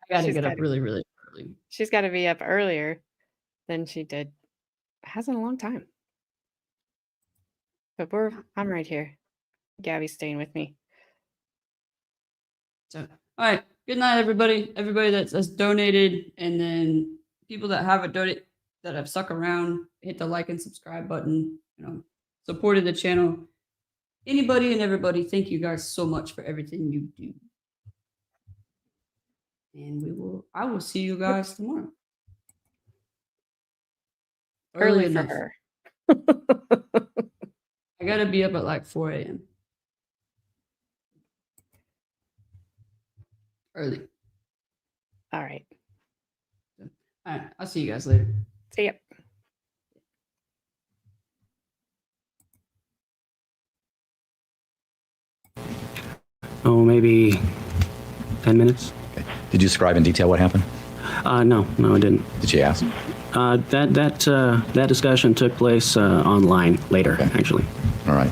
gotta She's get up gotta- really, really early. She's got to be up earlier than she did. Hasn't a long time. But I'm right here. Gabby's staying with me. So, all right. Good night, everybody. Everybody that's donated, and then people that haven't donated, that have stuck around, hit the like and subscribe button. Supported the channel. Anybody and everybody, thank you guys so much for everything you do. And I will see you guys tomorrow. Early for enough. her. I gotta be up at like 4 a.m. Early. All right. All right. I'll see you guys later. See ya. Oh, maybe 10 minutes. Okay. Did you describe in detail what happened? No, I didn't. Did she ask? That discussion took place online later, Okay. actually. All right.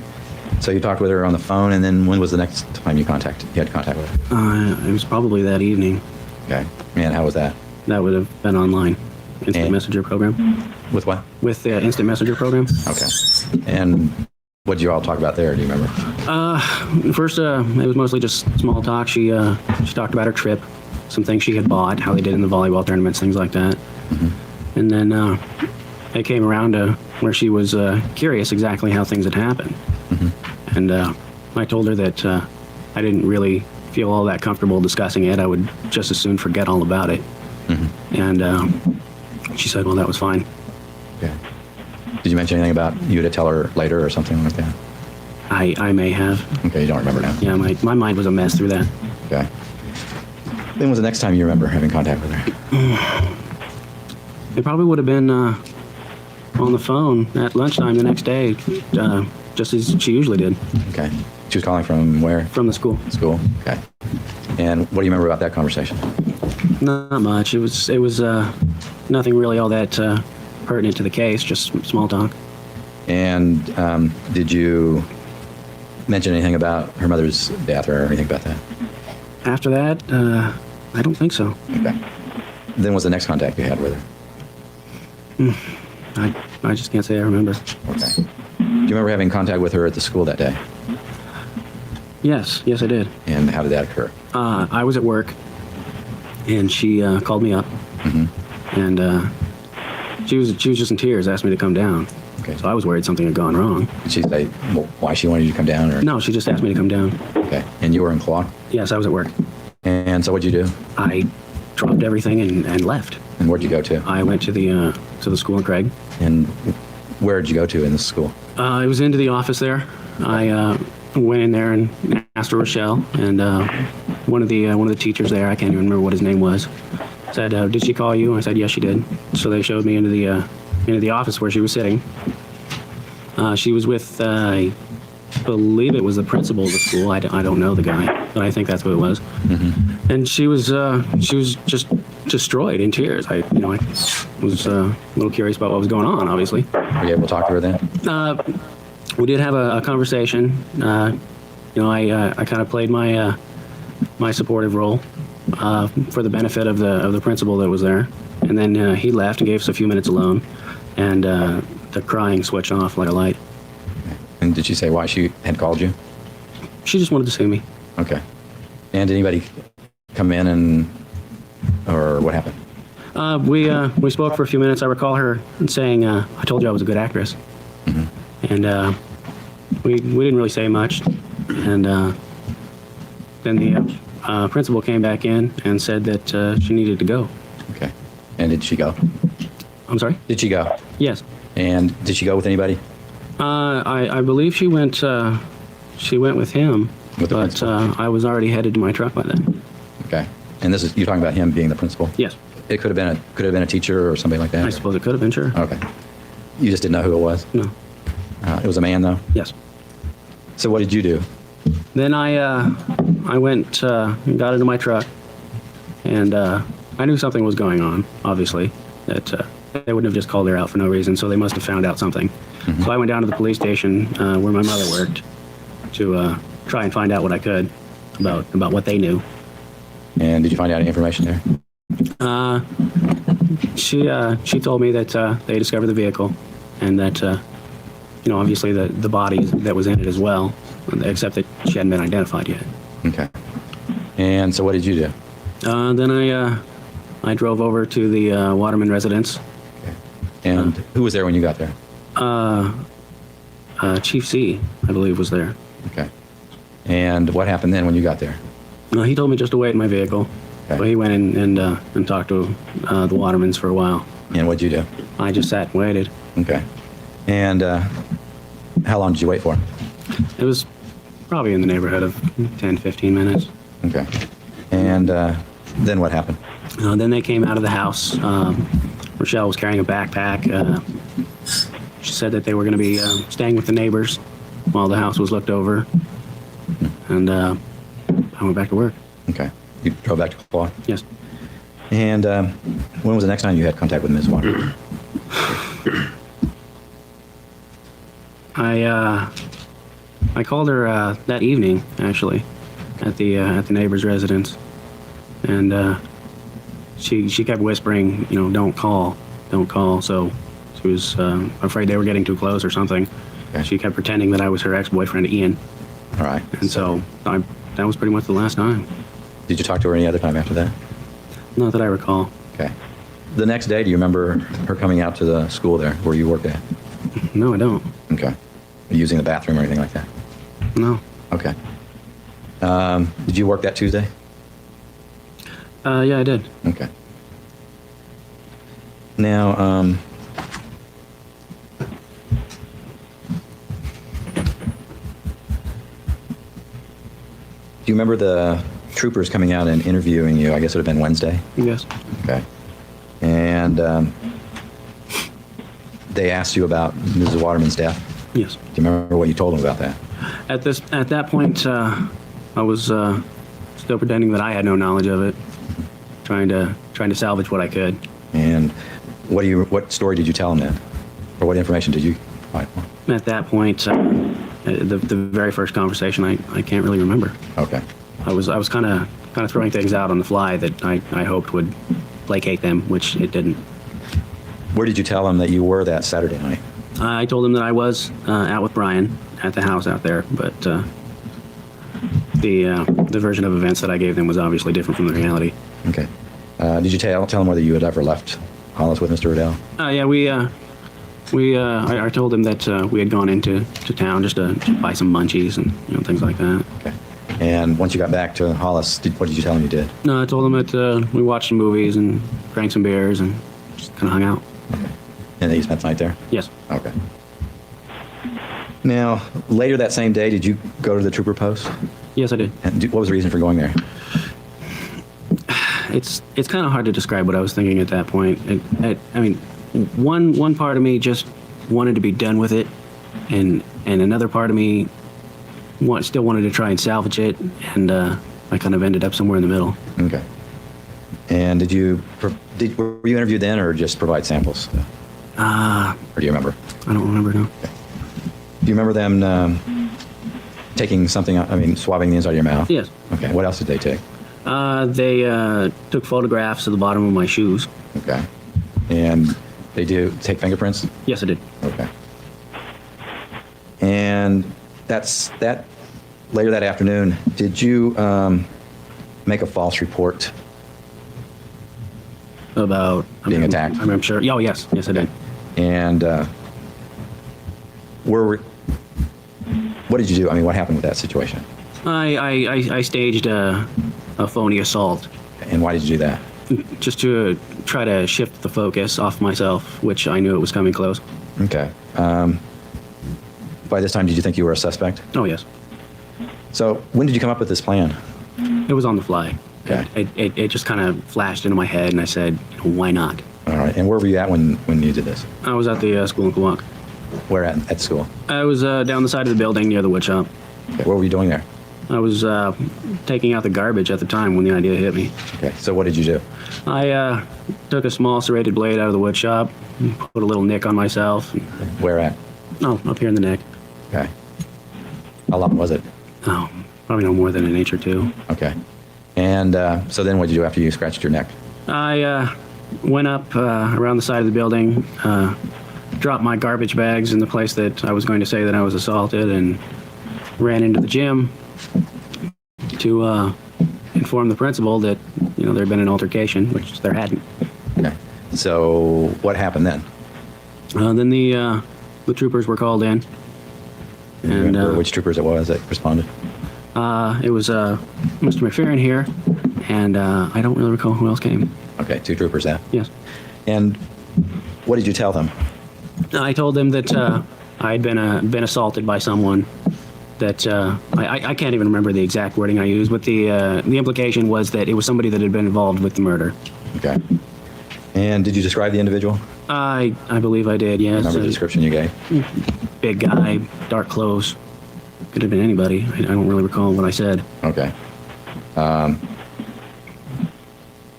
So you talked with her on the phone, and then when was the next time you had contact with her? It was probably that evening. Okay. And how was that? That would have been online. Instant And- messenger program. With what? With the instant messenger program. Okay. And what did you all talk about there? Do you remember? First, it was mostly just small talk. She talked about her trip, some things she had bought, how they did in the volleyball tournaments, things like that. Mm-hmm. And then it came around to where she was curious exactly how things had happened. Mm-hmm. And I told her that I didn't really feel all that comfortable discussing it. I would just as soon forget all about it. Mm-hmm. And she said, well, that was fine. Okay. Did you mention anything about you to tell her later or something like that? I may have. Okay, you don't remember now. Yeah, my mind was a mess through that. Okay. When was the next time you remember having contact with her? It probably would have been on the phone at lunchtime the next day, just as she usually did, Okay. She was calling from where? from the school. School. Okay. And what do you remember about that conversation? Not much. It was nothing really all that pertinent to the case, just small talk. And did you mention anything about her mother's death or anything about that? After that, I don't think so. Okay. Then what was the next contact you had with her? I just can't say I remember. Okay. Do you remember having contact with her at the school that day? Yes, I did. And how did that occur? I was at work, and she called me up, and she was just in tears, asked me to come down. Okay. So I was worried something had gone wrong. Did she say why she wanted you to come down? Or? No, she just asked me to come down. Okay. And you were in Clark? Yes, I was at work. And so what'd you do? I dropped everything and left. And where'd you go to? I went to the school in Craig. And where'd you go to in the school? I was into the office there. I went in there and asked for Rachelle, and one of the teachers there, I can't even remember what his name was, said, "Did she call you?" I said, "Yes, she did." So they showed me into the office where she was sitting. She was with, I believe it was the principal of the school. I don't know the guy, but I think that's who it was. Mm-hmm. And she was just destroyed in tears. I was a little curious about what was going on, obviously. Were you able to talk to her then? We did have a conversation. I kind of played my supportive role for the benefit of the principal that was there, and then he left and gave us a few minutes alone, and the crying switched off like a light. And did she say why she had called you? She just wanted to see me. Okay. And did anybody come in or what happened? We spoke for a few minutes. I recall her saying, "I told you I was a good actress," and we didn't really say much. And then the principal came back in and said that she needed to go. Okay. And did she go? I'm sorry? Did she go? Yes. And did she go with anybody? I believe she went with him, With the but principal? I was already headed to my truck by then. Okay. And this is, you're talking about him being the principal? Yes. It could have been a teacher or somebody like that? I suppose it could have been, sure. Okay. You just didn't know who it was? No. It was a man, though? Yes. So what did you do? Then I went and got into my truck, and I knew something was going on, obviously, that they wouldn't have just called her out for no reason, so they must have found out something. So I went down to the police station where my mother worked to try and find out what I could about what they knew. And did you find out any information there? She told me that they discovered the vehicle, and that obviously the body that was in it as well, except that she hadn't been identified yet. Okay. And so what did you do? Then I drove over to the Waterman residence. And who was there when you got there? Chief C, I believe, was there. Okay. And what happened then when you got there? He told me just to wait in my vehicle. Okay. So he went in and talked to the Watermans for a while. And what'd you do? I just sat and waited. Okay. And how long did you wait for? It was probably in the neighborhood of 10, 15 minutes. Okay. And then what happened? Then they came out of the house. Rachelle was carrying a backpack. She said that they were going to be staying with the neighbors while the house was looked over. And I went back to work. Okay. You drove back to Claw? Yes. And when was the next time you had contact with Ms. Waterman? I called her that evening, actually, at the neighbor's residence, and she kept whispering, don't call. So she was afraid they were getting too close or something. Okay. She kept pretending that I was her ex-boyfriend, Ian, All right. and so that was pretty much the last time. Did you talk to her any other time after that? Not that I recall. Okay. The next day, do you remember her coming out to the school there where you worked at? No, I don't. Okay. Using the bathroom or anything like that? No. Okay. Did you work that Tuesday? Yeah, I did. Okay. Now, do you remember the troopers coming out and interviewing you? I guess it would have been Wednesday? Yes. Okay. And they asked you about Mrs. Waterman's death? Yes. Do you remember what you told them about that? At that point, I was still pretending that I had no knowledge of it, trying to salvage what I could. And what story did you tell them then? Or what information did you find? At that point, the very first conversation, I can't really remember. Okay. I was kind of throwing things out on the fly that I hoped would placate them, which it didn't. Where did you tell them that you were that Saturday night? I told them that I was out with Brian at the house out there, but the version of events that I gave them was obviously different from the reality. Okay. Did you tell them whether you had ever left Hollis with Mr. Riddell? Yeah, I told them that we had gone into town just to buy some munchies and things like that. Okay. And once you got back to Hollis, what did you tell them you did? No, I told them that we watched some movies and drank some beers and just kind of hung out. Okay. And then you spent the night there? Yes. Okay. Now, later that same day, did you go to the trooper post? Yes, I did. And what was the reason for going there? It's kind of hard to describe what I was thinking at that point. I mean, one part of me just wanted to be done with it, and another part of me still wanted to try and salvage it, and I kind of ended up somewhere in the middle. Okay. And were you interviewed then, or just provide samples? Or do you remember? I don't remember now. Okay. Do you remember them taking something, swabbing the inside of your mouth? Yes. Okay. What else did they take? They took photographs of the bottom of my shoes. Okay. And they do take fingerprints? Yes, I did. Okay. And later that afternoon, did you make a false report About being attacked? I'm sure. Oh, yes. Yes, I did. And what did you do? I mean, what happened with that situation? I staged a phony assault And why did you do that? just to try to shift the focus off myself, which I knew it was coming close. Okay. By this time, did you think you were a suspect? Oh, yes. So when did you come up with this plan? It was on the fly. Okay. It just kind of flashed into my head, and I said, why not? All right. And where were you at when you did this? I was at the school in Kawak. Where at school? I was down the side of the building near the wood shop. Okay. What were you doing there? I was taking out the garbage at the time when the idea hit me. Okay. So what did you do? I took a small serrated blade out of the wood shop, put a little nick on myself. Where at? Oh, up here in the neck. Okay. How long was it? Oh, probably no more than an inch or two. Okay. And so then what did you do after you scratched your neck? I went up around the side of the building, dropped my garbage bags in the place that I was going to say that I was assaulted, and ran into the gym to inform the principal that, you know, there had been an altercation, which there hadn't. Okay. So what happened then? Then the troopers were called in. Do you And remember which troopers it was that responded? it was Mr. McFerrin here, and I don't really recall who else came. Okay, 2 troopers there. Yes. And what did you tell them? I told them that I had been assaulted by someone. That I can't even remember the exact wording I used, but the implication was that it was somebody that had been involved with the murder. Okay. And did you describe the individual? I believe I did. Yes. Remember the description you gave? Big guy, dark clothes. Could have been anybody. I don't really recall what I said. Okay.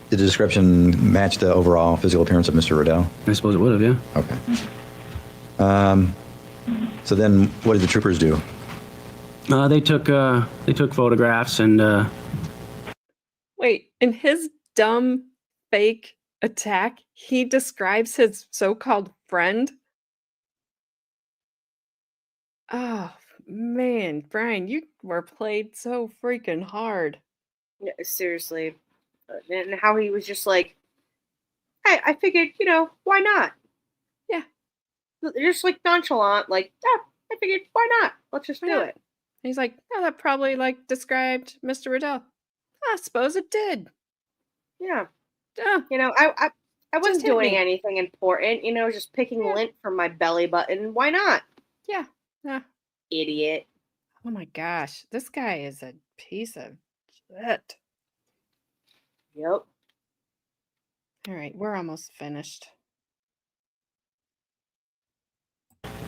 Did the description match the overall physical appearance of Mr. Riddell? I suppose it would have. Yeah. Okay. So then what did the troopers do? They took photographs and Wait, in his dumb fake attack, he describes his so-called friend. Oh, man, Brian, you were played so freaking hard. Yeah, seriously. And how he was just like, hey, I figured, you know, why not? Yeah. Just like nonchalant, like, yeah, I figured, why not? Let's just do Yeah. it. He's like, oh, that probably like described Mr. Riddell. I suppose it did. Yeah. Yeah. You know, I wasn't hit doing me. anything important, you know, just picking Yeah. lint from my belly button. Why not? Yeah. Yeah. Idiot. Oh my gosh, this guy is a piece of shit. Yep. All right, we're almost finished.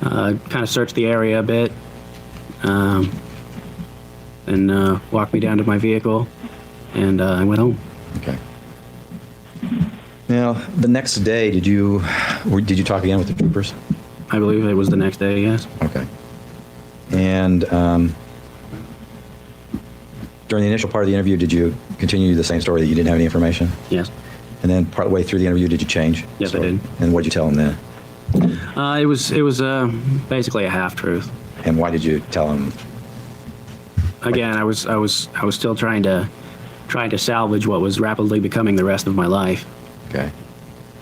kind of searched the area a bit, and walked me down to my vehicle, and I went home. Okay. Now, the next day, did you talk again with the troopers? I believe it was the next day. Yes. Okay. And during the initial part of the interview, did you continue the same story that you didn't have any information? Yes. And then partway through the interview, did you change? Yes, I did. And what did you tell them then? It was basically a half truth. And why did you tell them? Again, I was still trying to salvage what was rapidly becoming the rest of my life. Okay.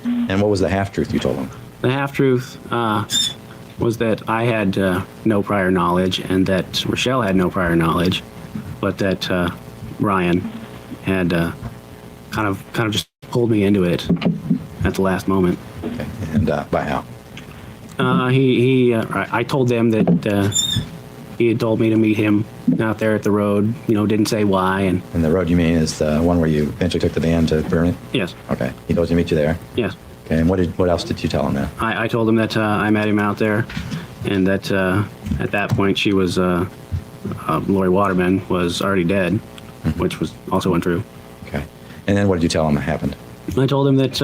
And what was the half truth you told them? The half truth was that I had no prior knowledge, and that Rachelle had no prior knowledge, but that Ryan had kind of just pulled me into it at the last moment. Okay. And by how? I told them that he had told me to meet him out there at the road. Didn't say why. And And the road you mean is the one where you eventually took the van to Arrant? yes, Okay. He told you to meet you there. yes. Okay. And what else did you tell him then? I told him that I met him out there, and that at that point she was Lauri Waterman was already dead, which was also untrue. Okay. And then what did you tell him happened? I told him that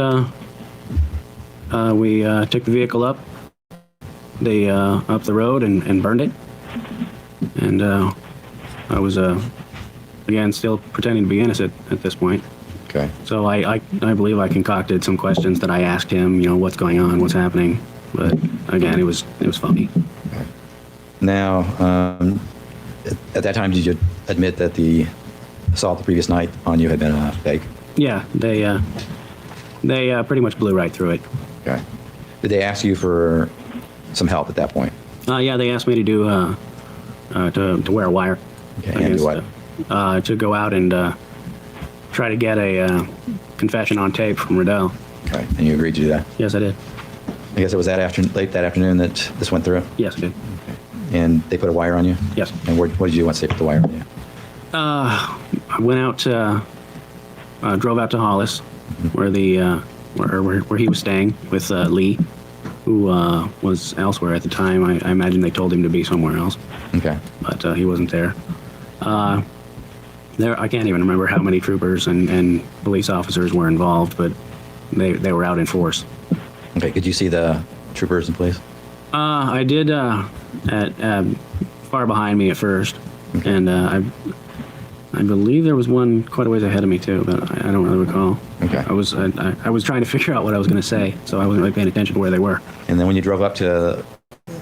we took the vehicle up the road and burned it, and I was again still pretending to be innocent at this point. Okay. So I believe I concocted some questions that I asked him. What's going on, what's happening, but again it was phony. Now, at that time, did you admit that the assault the previous night on you had been fake? Yeah, they pretty much blew right through it. Okay. Did they ask you for some help at that point? Yeah, they asked me to do to wear a wire. Okay, and do what? To go out and try to get a confession on tape from Riddell. Okay, and you agreed to do that? Yes, I did. I guess it was late that afternoon that this went through? Yes, I did. And they put a wire on you? Yes. And what did you do once they put the wire on you? I went out, drove out to Hollis, where where he was staying with Lee, who was elsewhere at the time. I imagine they told him to be somewhere else. Okay. But he wasn't there. I can't even remember how many troopers and police officers were involved, but they were out in force. Okay. Could you see the troopers and police? I did at far behind me at first, and I believe there was one quite a ways ahead of me too, but I don't really recall. Okay. I was trying to figure out what I was going to say, so I wasn't really paying attention to where they were. And then when you drove up to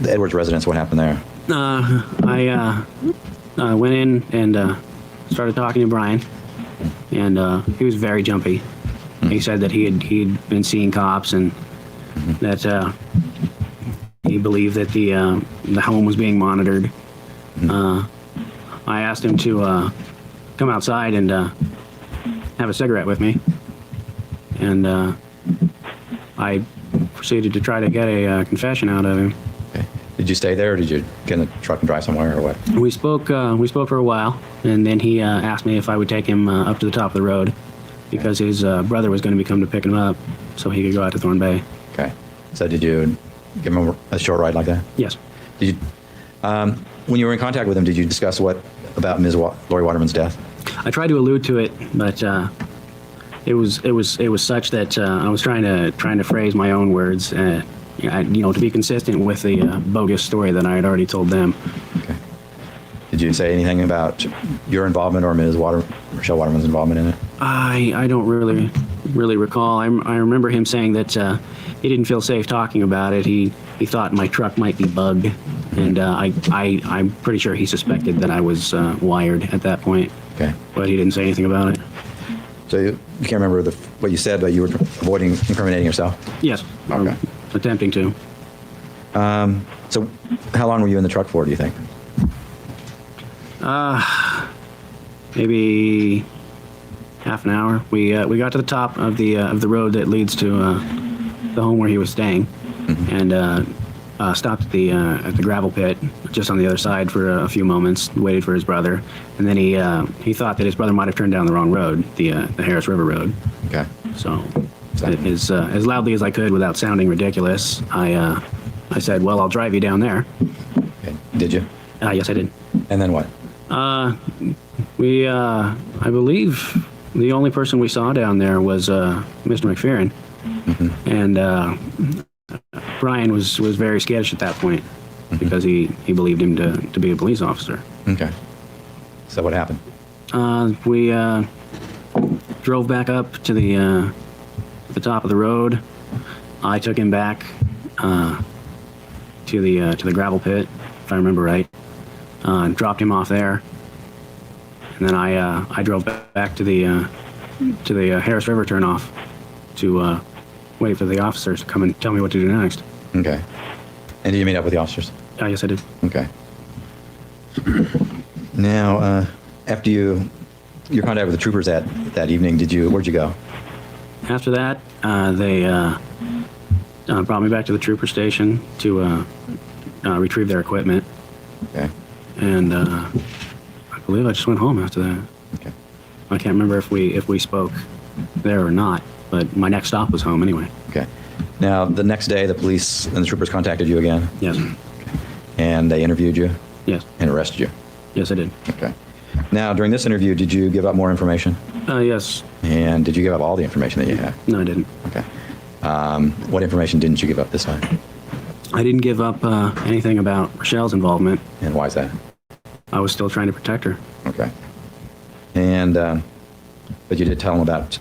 the Edwards residence, what happened there? I went in and started talking to Brian, and he was very jumpy. He said that he'd been seeing cops and that he believed that the home was being monitored. I asked him to come outside and have a cigarette with me, and I proceeded to try to get a confession out of him. Okay. Did you stay there, or did you get in a truck and drive somewhere, or what? We spoke for a while, and then he asked me if I would take him up to the top of the road because his brother was going to be coming to pick him up so he could go out to Thorn Bay. Okay. So did you give him a short ride like that? Yes. Did you, when you were in contact with him, did you discuss about Ms. Lauri Waterman's death? I tried to allude to it, but it was such that I was trying to phrase my own words, to be consistent with the bogus story that I had already told them. Okay. Did you say anything about your involvement or Rachelle Waterman's involvement in it? I don't really recall. I remember him saying that he didn't feel safe talking about it. He thought my truck might be bugged, and I'm pretty sure he suspected that I was wired at that point. Okay. But he didn't say anything about it. So you can't remember what you said, but you were avoiding incriminating yourself? Yes. Okay. Attempting to. So how long were you in the truck for, do you think? Maybe half an hour. We got to the top of the road that leads to the home where he was staying, and stopped at the gravel pit just on the other side for a few moments, waited for his brother, and then he thought that his brother might have turned down the wrong road, the Harris River Road. Okay. So as loudly as I could without sounding ridiculous, I said, "Well, I'll drive you down there." Okay. Did you? Yes, I did. And then what? I believe the only person we saw down there was Mr. McPherson, and Brian was very skittish at that point because he believed him to be a police officer. Okay. So what happened? We drove back up to the top of the road. I took him back to the gravel pit, if I remember right. Dropped him off there, and then I drove back to the Harris River turnoff to wait for the officers to come and tell me what to do next. Okay. And did you meet up with the officers? Yes, I did. Okay. Now, after your contact with the troopers that evening, where'd you go? After that, they brought me back to the trooper station to retrieve their equipment. Okay. And I believe I just went home after that. Okay. I can't remember if we spoke there or not, but my next stop was home anyway. Okay. Now, the next day, the police and the troopers contacted you again? Yes. And they interviewed you? Yes. And arrested you? Yes, I did. Okay. Now, during this interview, did you give up more information? Yes. And did you give up all the information that you had? No, I didn't. Okay. What information didn't you give up this time? I didn't give up anything about Rachelle's involvement. And why is that? I was still trying to protect her. Okay. And, but you did tell them about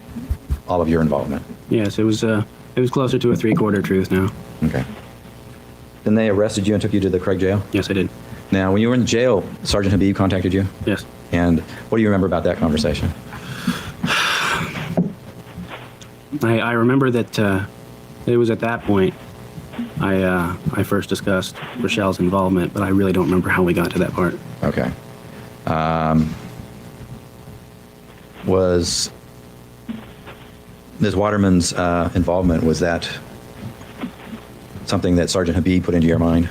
all of your involvement? Yes, it was closer to a 3/4 truth now. Okay. Then they arrested you and took you to the Craig jail? Yes, I did. Now, when you were in jail, Sergeant Habib contacted you? Yes. And what do you remember about that conversation? I remember that it was at that point I first discussed Rachelle's involvement, but I really don't remember how we got to that part. Okay. Was Ms. Waterman's involvement, was that something that Sergeant Habib put into your mind?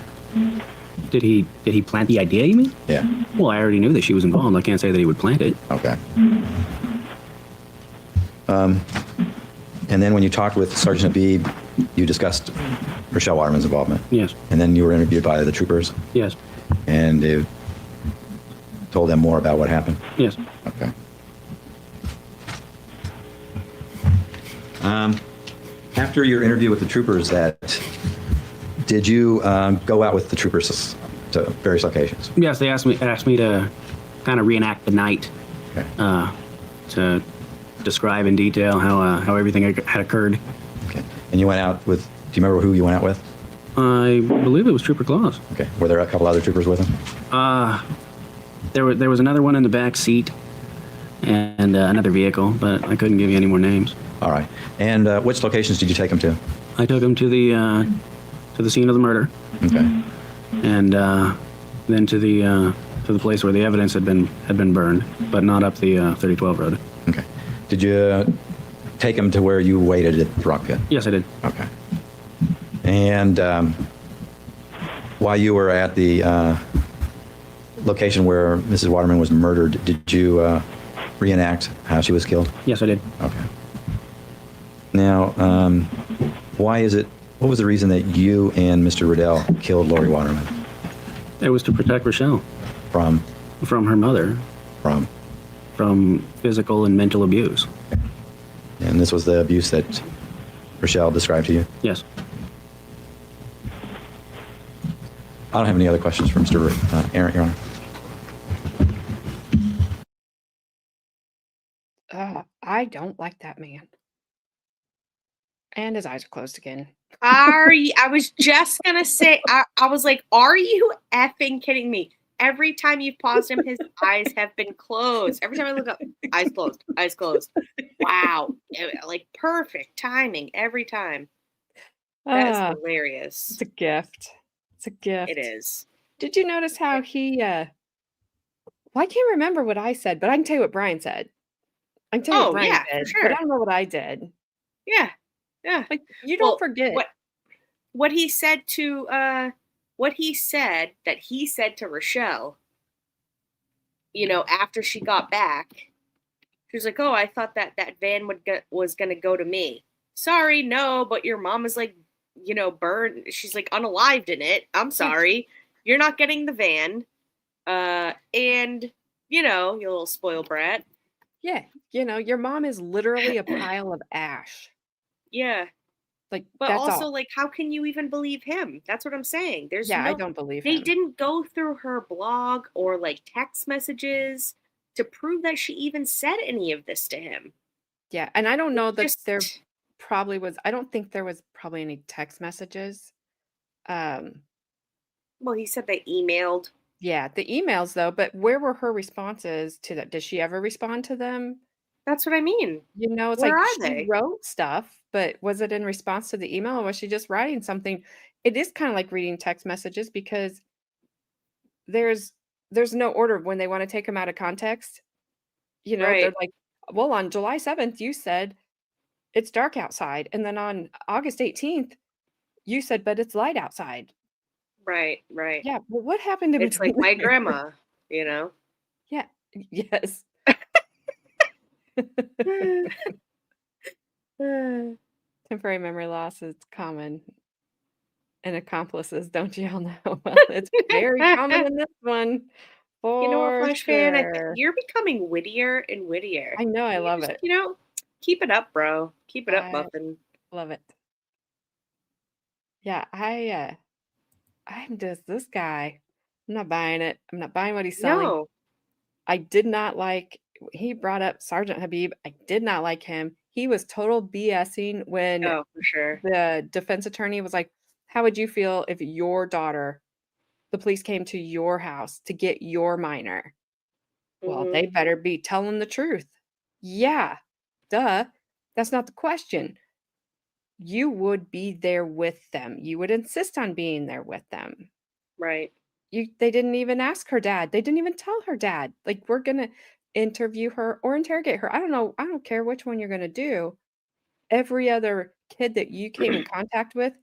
Did he plant the idea, you mean? Yeah. Well, I already knew that she was involved. I can't say that he would plant it. Okay. And then when you talked with Sergeant Habib, you discussed Rachelle Waterman's involvement. Yes. And then you were interviewed by the troopers, Yes. and you told them more about what happened. Yes. Okay. After your interview with the troopers, did you go out with the troopers to various locations? Yes, they asked me to kind of reenact the night, Okay. to describe in detail how everything had occurred. Okay. And you went out with, do you remember who you went out with? I believe it was Trooper Claus. Okay. Were there a couple other troopers with him? There was another one in the back seat and another vehicle, but I couldn't give you any more names. All right. And which locations did you take him to? I took him to the scene of the murder, Okay. and then to the place where the evidence had been burned, but not up the 3012 road. Okay. Did you take him to where you waited at the rock pit? Yes, I did. Okay. And while you were at the location where Mrs. Waterman was murdered, did you reenact how she was killed? Yes, I did. Okay. Now, what was the reason that you and Mr. Riddell killed Lauri Waterman? It was to protect Rachelle From her mother, from physical and mental abuse. And this was the abuse that Rachelle described to you? Yes. I don't have any other questions for Mr. Arrant, Your Honor. I don't like that man. And his eyes are closed again. I was just gonna say, I was like, are you effing kidding me? Every time you've paused him, his eyes have been closed. Every time I look up, eyes closed, eyes closed. Wow. Like perfect timing every time. That is hilarious. It's a gift. It's a gift. It is. Did you notice how he well, I can't remember what I said, but I can tell you what Brian said. I can tell you what Brian yeah, said, for sure. but I don't know what I did. Yeah. Yeah. Like, you don't Well, forget. What he said to what he said that he said to Rachelle, after she got back, she was like, "Oh, I thought that van was gonna go to me. Sorry, no, but your mom is like, burned. She's like unalived in it. I'm sorry, you're not getting the van. And you little spoiled brat. Yeah, your mom is literally a pile of ash. Yeah." Like, But that's also, all. like, how can you even believe him? That's what I'm saying. I don't believe They him. didn't go through her blog or like text messages to prove that she even said any of this to him. Yeah, and I don't know that Just- there probably was. I don't think there was probably any text messages. Well, he said they emailed. Yeah, the emails though. But where were her responses to that? Did she ever respond to them? That's what I mean. It's Where like are she they? wrote stuff, but was it in response to the email or was she just writing something? It is kind of like reading text messages because there's no order when they want to take them out of context. They're Right. like, well, on July 7th, you said it's dark outside. And then on August 18th, you said, but it's light outside. Right. Yeah. Well, what happened in It's like between my there? grandma, Yeah. Yes. Temporary memory loss is common in accomplices, don't you all know? Well, it's very common in this one. You know what, For Flash fan? I think sure. you're becoming wittier and wittier. I know, I You love just, it. keep it up, bro. Keep it up, I Muffin. love it. Yeah, I'm just this guy. I'm not buying it. I'm not buying what he's selling. No. I did not like he brought up Sergeant Habib. I did not like him. He was total BSing when Oh, for sure. the defense attorney was like, how would you feel if the police came to your house to get your minor? Well, Mhm. they better be telling the truth. Yeah, duh. That's not the question. You would be there with them. You would insist on being there with them. Right. They didn't even ask her dad. They didn't even tell her dad. Like, we're gonna interview her or interrogate her. I don't know. I don't care which one you're gonna do. Every other kid that you came in contact with,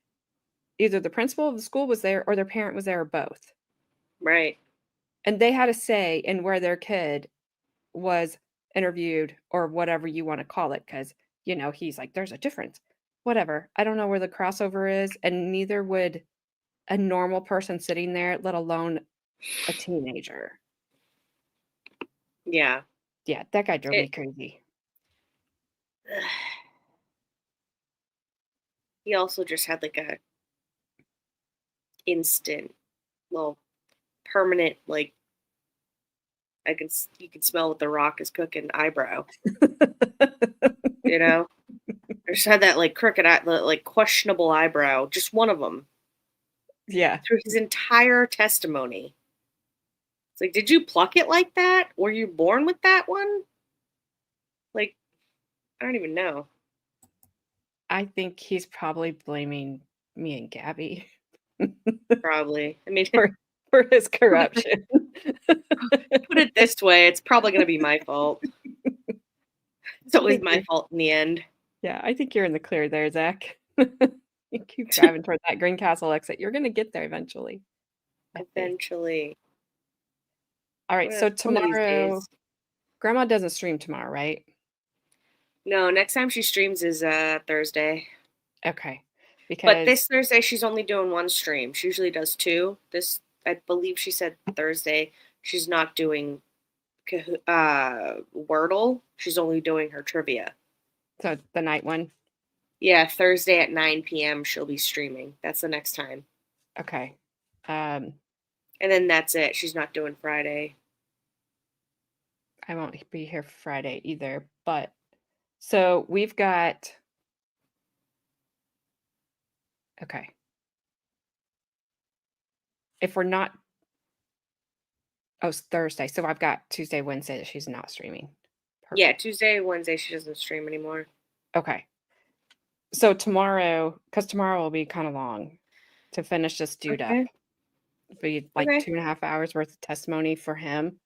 either the principal of the school was there or their parent was there or both. Right. And they had a say in where their kid was interviewed or whatever you want to call it, because he's like, there's a difference. Whatever. I don't know where the crossover is, and neither would a normal person sitting there, let alone a teenager. Yeah. Yeah, that guy drove me It crazy. he also just had like a instant, well, permanent, like you can smell what the Rock is cooking eyebrow. You know, I just had that like crooked, like questionable eyebrow, just one of them Yeah. through his entire testimony. It's like, did you pluck it like that? Were you born with that one? Like, I don't even know. I think he's probably blaming me and Gabby Probably. I mean, for his corruption. put it this way, it's probably going to be my fault. It's always my fault in the end. Yeah, I think you're in the clear there, Zach. You keep driving toward that Greencastle exit. You're gonna get there eventually. I think. Eventually. All right, so One of these tomorrow, days. Grandma doesn't stream tomorrow, right? No, next time she streams is Thursday. Okay, But because this Thursday she's only doing one stream. She usually does two. I believe she said Thursday she's not doing Wordle. She's only doing her trivia. so the night one. Yeah, Thursday at 9 p.m. she'll be streaming. That's the next time. Okay. And then that's it. She's not doing Friday. I won't be here Friday either, but so we've got okay. If we're not it's Thursday, so I've got Tuesday, Wednesday that she's not streaming. Yeah, Perfect. Tuesday, Wednesday she doesn't stream anymore. Okay. So tomorrow, because tomorrow will be kind of long to finish this dude up. Okay. Be like Okay. 2.5 hours worth of testimony for him.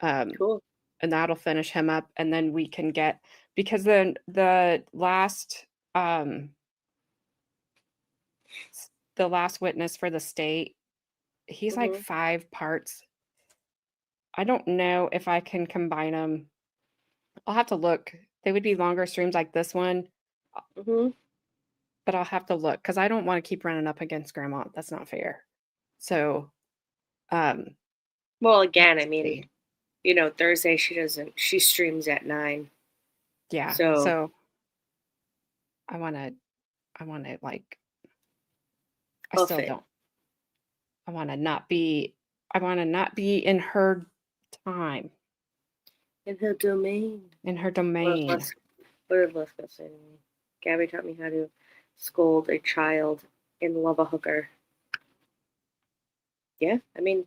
Cool. And that'll finish him up. And then we can get, because then the last witness for the state, he's like Mhm. 5 parts. I don't know if I can combine them. I'll have to look. They would be longer streams like this one, Mhm. but I'll have to look because I don't want to keep running up against Grandma. That's not fair. So, Well, again, I let's mean, see. Thursday she streams at 9. Yeah. So So I want to like, I buff still it. don't. I want to not be in her time, In her domain. in her domain. What did Lesca say to me? Gabby taught me how to scold a child and love a hooker. Yeah, I mean,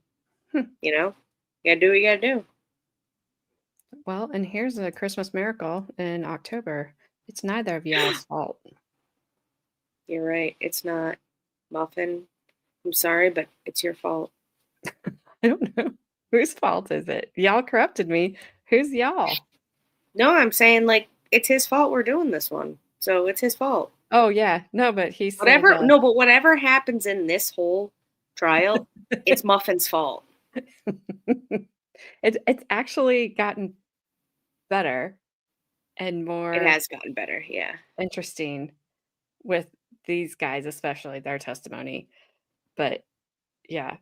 you gotta do what you gotta do. Well, and here's a Christmas miracle in October. It's neither of y'all's fault. You're right. It's not Muffin. I'm sorry, but it's your fault. I don't know. Whose fault is it? Y'all corrupted me. Who's y'all? No, I'm saying like it's his fault we're doing this one. So it's his fault. Oh, yeah. No, but he said, But whatever happens in this whole trial, it's Muffin's fault. it's actually gotten better and more It has gotten better, yeah. interesting with these guys, especially their testimony. But yeah.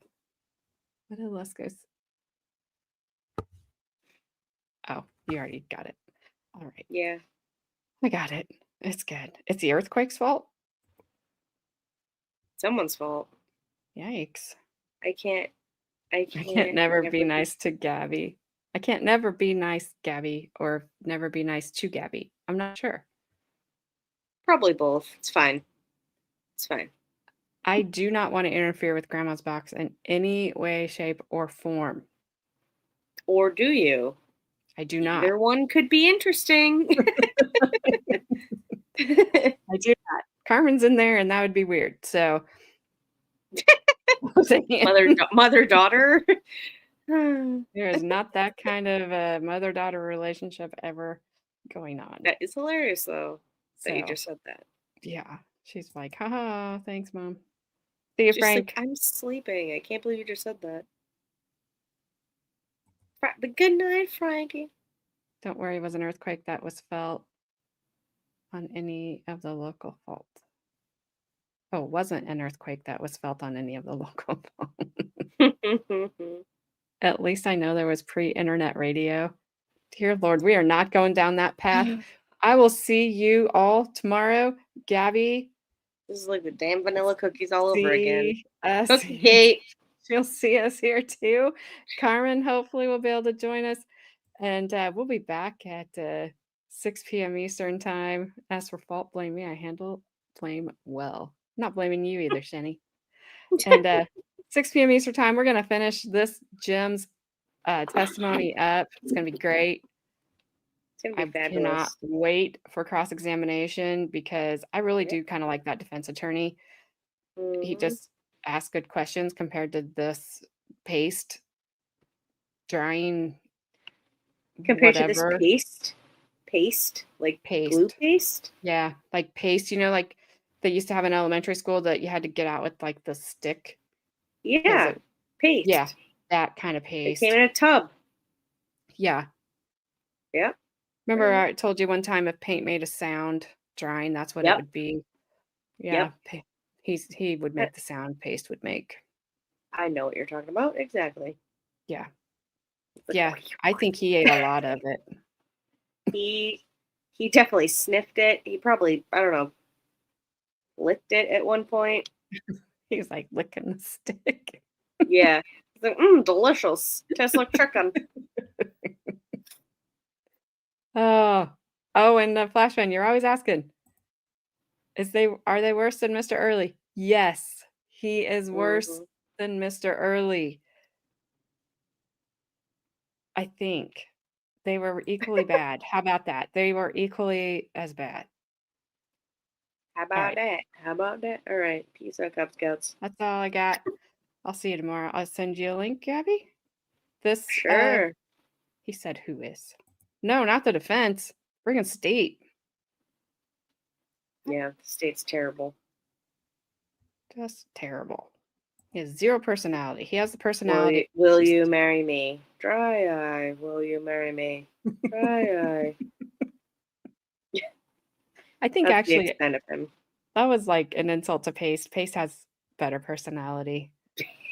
What did Lesko's? Oh, you already got it. All right. Yeah. I got it. It's good. It's the earthquake's fault. Someone's fault. Yikes. I can't I can't never be nice to Gabby. I can't never be nice, Gabby, or never be nice to Gabby. I'm not sure. Probably both. It's fine. It's fine. I do not want to interfere with Grandma's box in any way, shape, or form. Or do you? I do not. Either one could be interesting. I do not. Carmen's in there, and that would be weird. So, Mother daughter. there is not that kind of mother daughter relationship ever going on. That is hilarious, though. That you So, just said that. yeah, she's like, haha, thanks, Mom. See you, Just Frank. like, I'm sleeping. I can't believe you just said that. But good night, Frankie. Don't worry, it was an earthquake that was felt on any of the local fault. Oh, it wasn't an earthquake that was felt on any of the local fault. At least I know there was pre-internet radio. Dear Lord, we are not going down that path. I will see you all tomorrow. Gabby. This is like the damn vanilla cookies all over again. Us. Cookie. She'll see us here too. Carmen hopefully will be able to join us. And we'll be back at 6 p.m. Eastern time. As for fault blaming, I handle blame well. I'm not blaming you either, Shani. And 6 p.m. Eastern time, we're going to finish this Jim's testimony up. It's going to be great. It's going to be fabulous. Cannot wait for cross-examination because I really do kind of like that defense attorney. Mm-hmm. He just asked good questions compared to this paste drying. Compared whatever. to this paste, like Paste. glue paste? Yeah, like paste, like they used to have in elementary school that you had to get out with like the stick. Yeah, paste. Yeah, that kind of It paste. came in a tub. Yeah. Yep. Remember I told you one time if paint made a sound drying, that's what it would be. Yeah. Yep. He would make the sound paste would make. I know what you're talking about. Exactly. Yeah. Like, Yeah, I think he ate a lot of it. He definitely sniffed it. He probably, I don't know, licked it at one point. He was like licking the stick. Yeah. He's like, delicious. Tastes like chicken. Oh, and the flashman, you're always asking. Are they worse than Mr. Early? Yes, he is worse than Mr. Early. I think they were equally bad. How about that? They were equally as bad. How about that? How about that? All right. Peace out, Cub Scouts. That's all I got. I'll see you tomorrow. I'll send you a link, Gabby. This Sure. He said who is. No, not the defense. Friggin' state. Yeah, the state's terrible. Just terrible. He has zero personality. He has the personality. Will you marry me? Dry eye. Will you marry me? Dry eye. I think That's actually the extent of him. that was like an insult to Paste. Paste has better personality.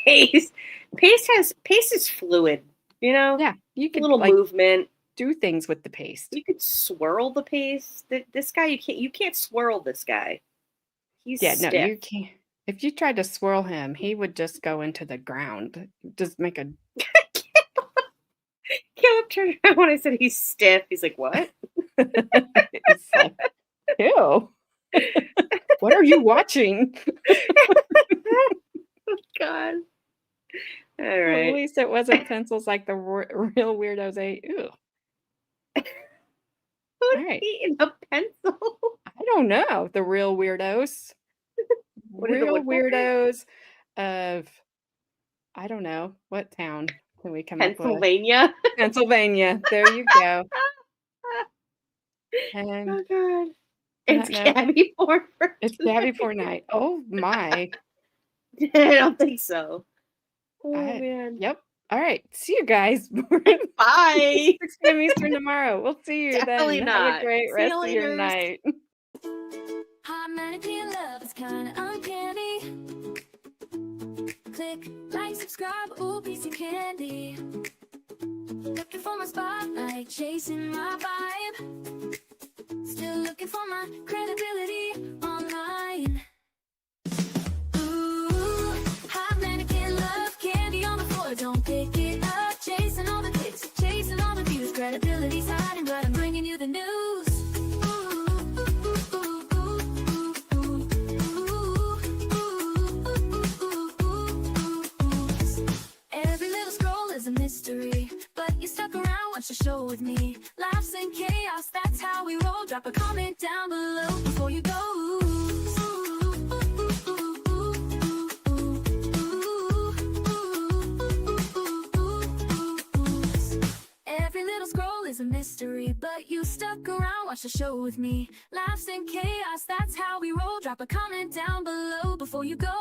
Paste is fluid, Yeah, you can a little movement. do things with the paste. You could swirl the paste. This guy, you can't swirl this guy. He's stiff. No, you can't. If you tried to swirl him, he would just go into the ground. Just make a. Caleb turned around when I said he's stiff. He's like, what? It's like, ew. What are you watching? Oh, God. All At right. least it wasn't pencils like the real weirdos ate. Ew. Who's All right. eating a pencil? I don't know. The real weirdos. What are the Real woodpeckers? weirdos of, I don't know, what town can we come up with? Pennsylvania. Pennsylvania. There you go. And Oh, God. I It's don't know. Gabby Forford. It's Gabby Fortnite. Oh my. I don't think so. Oh, I- man. Yep. All right. See you guys. Bye. 6 p.m. Eastern tomorrow. We'll see you Definitely then. Have not. a great See rest you of your laters. night. Hot mannequin love is kinda uncanny. Click, like, subscribe, ooh, piece of candy. Looking for my spotlight, chasing my vibe. Still looking for my credibility online. Ooh, hot mannequin love, candy on the floor, don't pick it up. Chasing all the clicks, chasing all the views. Credibility's hiding, but I'm bringing you the news. Every little scroll is a mystery, but you stuck around, watch the show with me. Laughs and chaos, that's how we roll. Drop a comment down below before you go. Every little scroll is a mystery, but you stuck around, watch the show with me. Laughs and chaos, that's how we roll. Drop a comment down below before you go.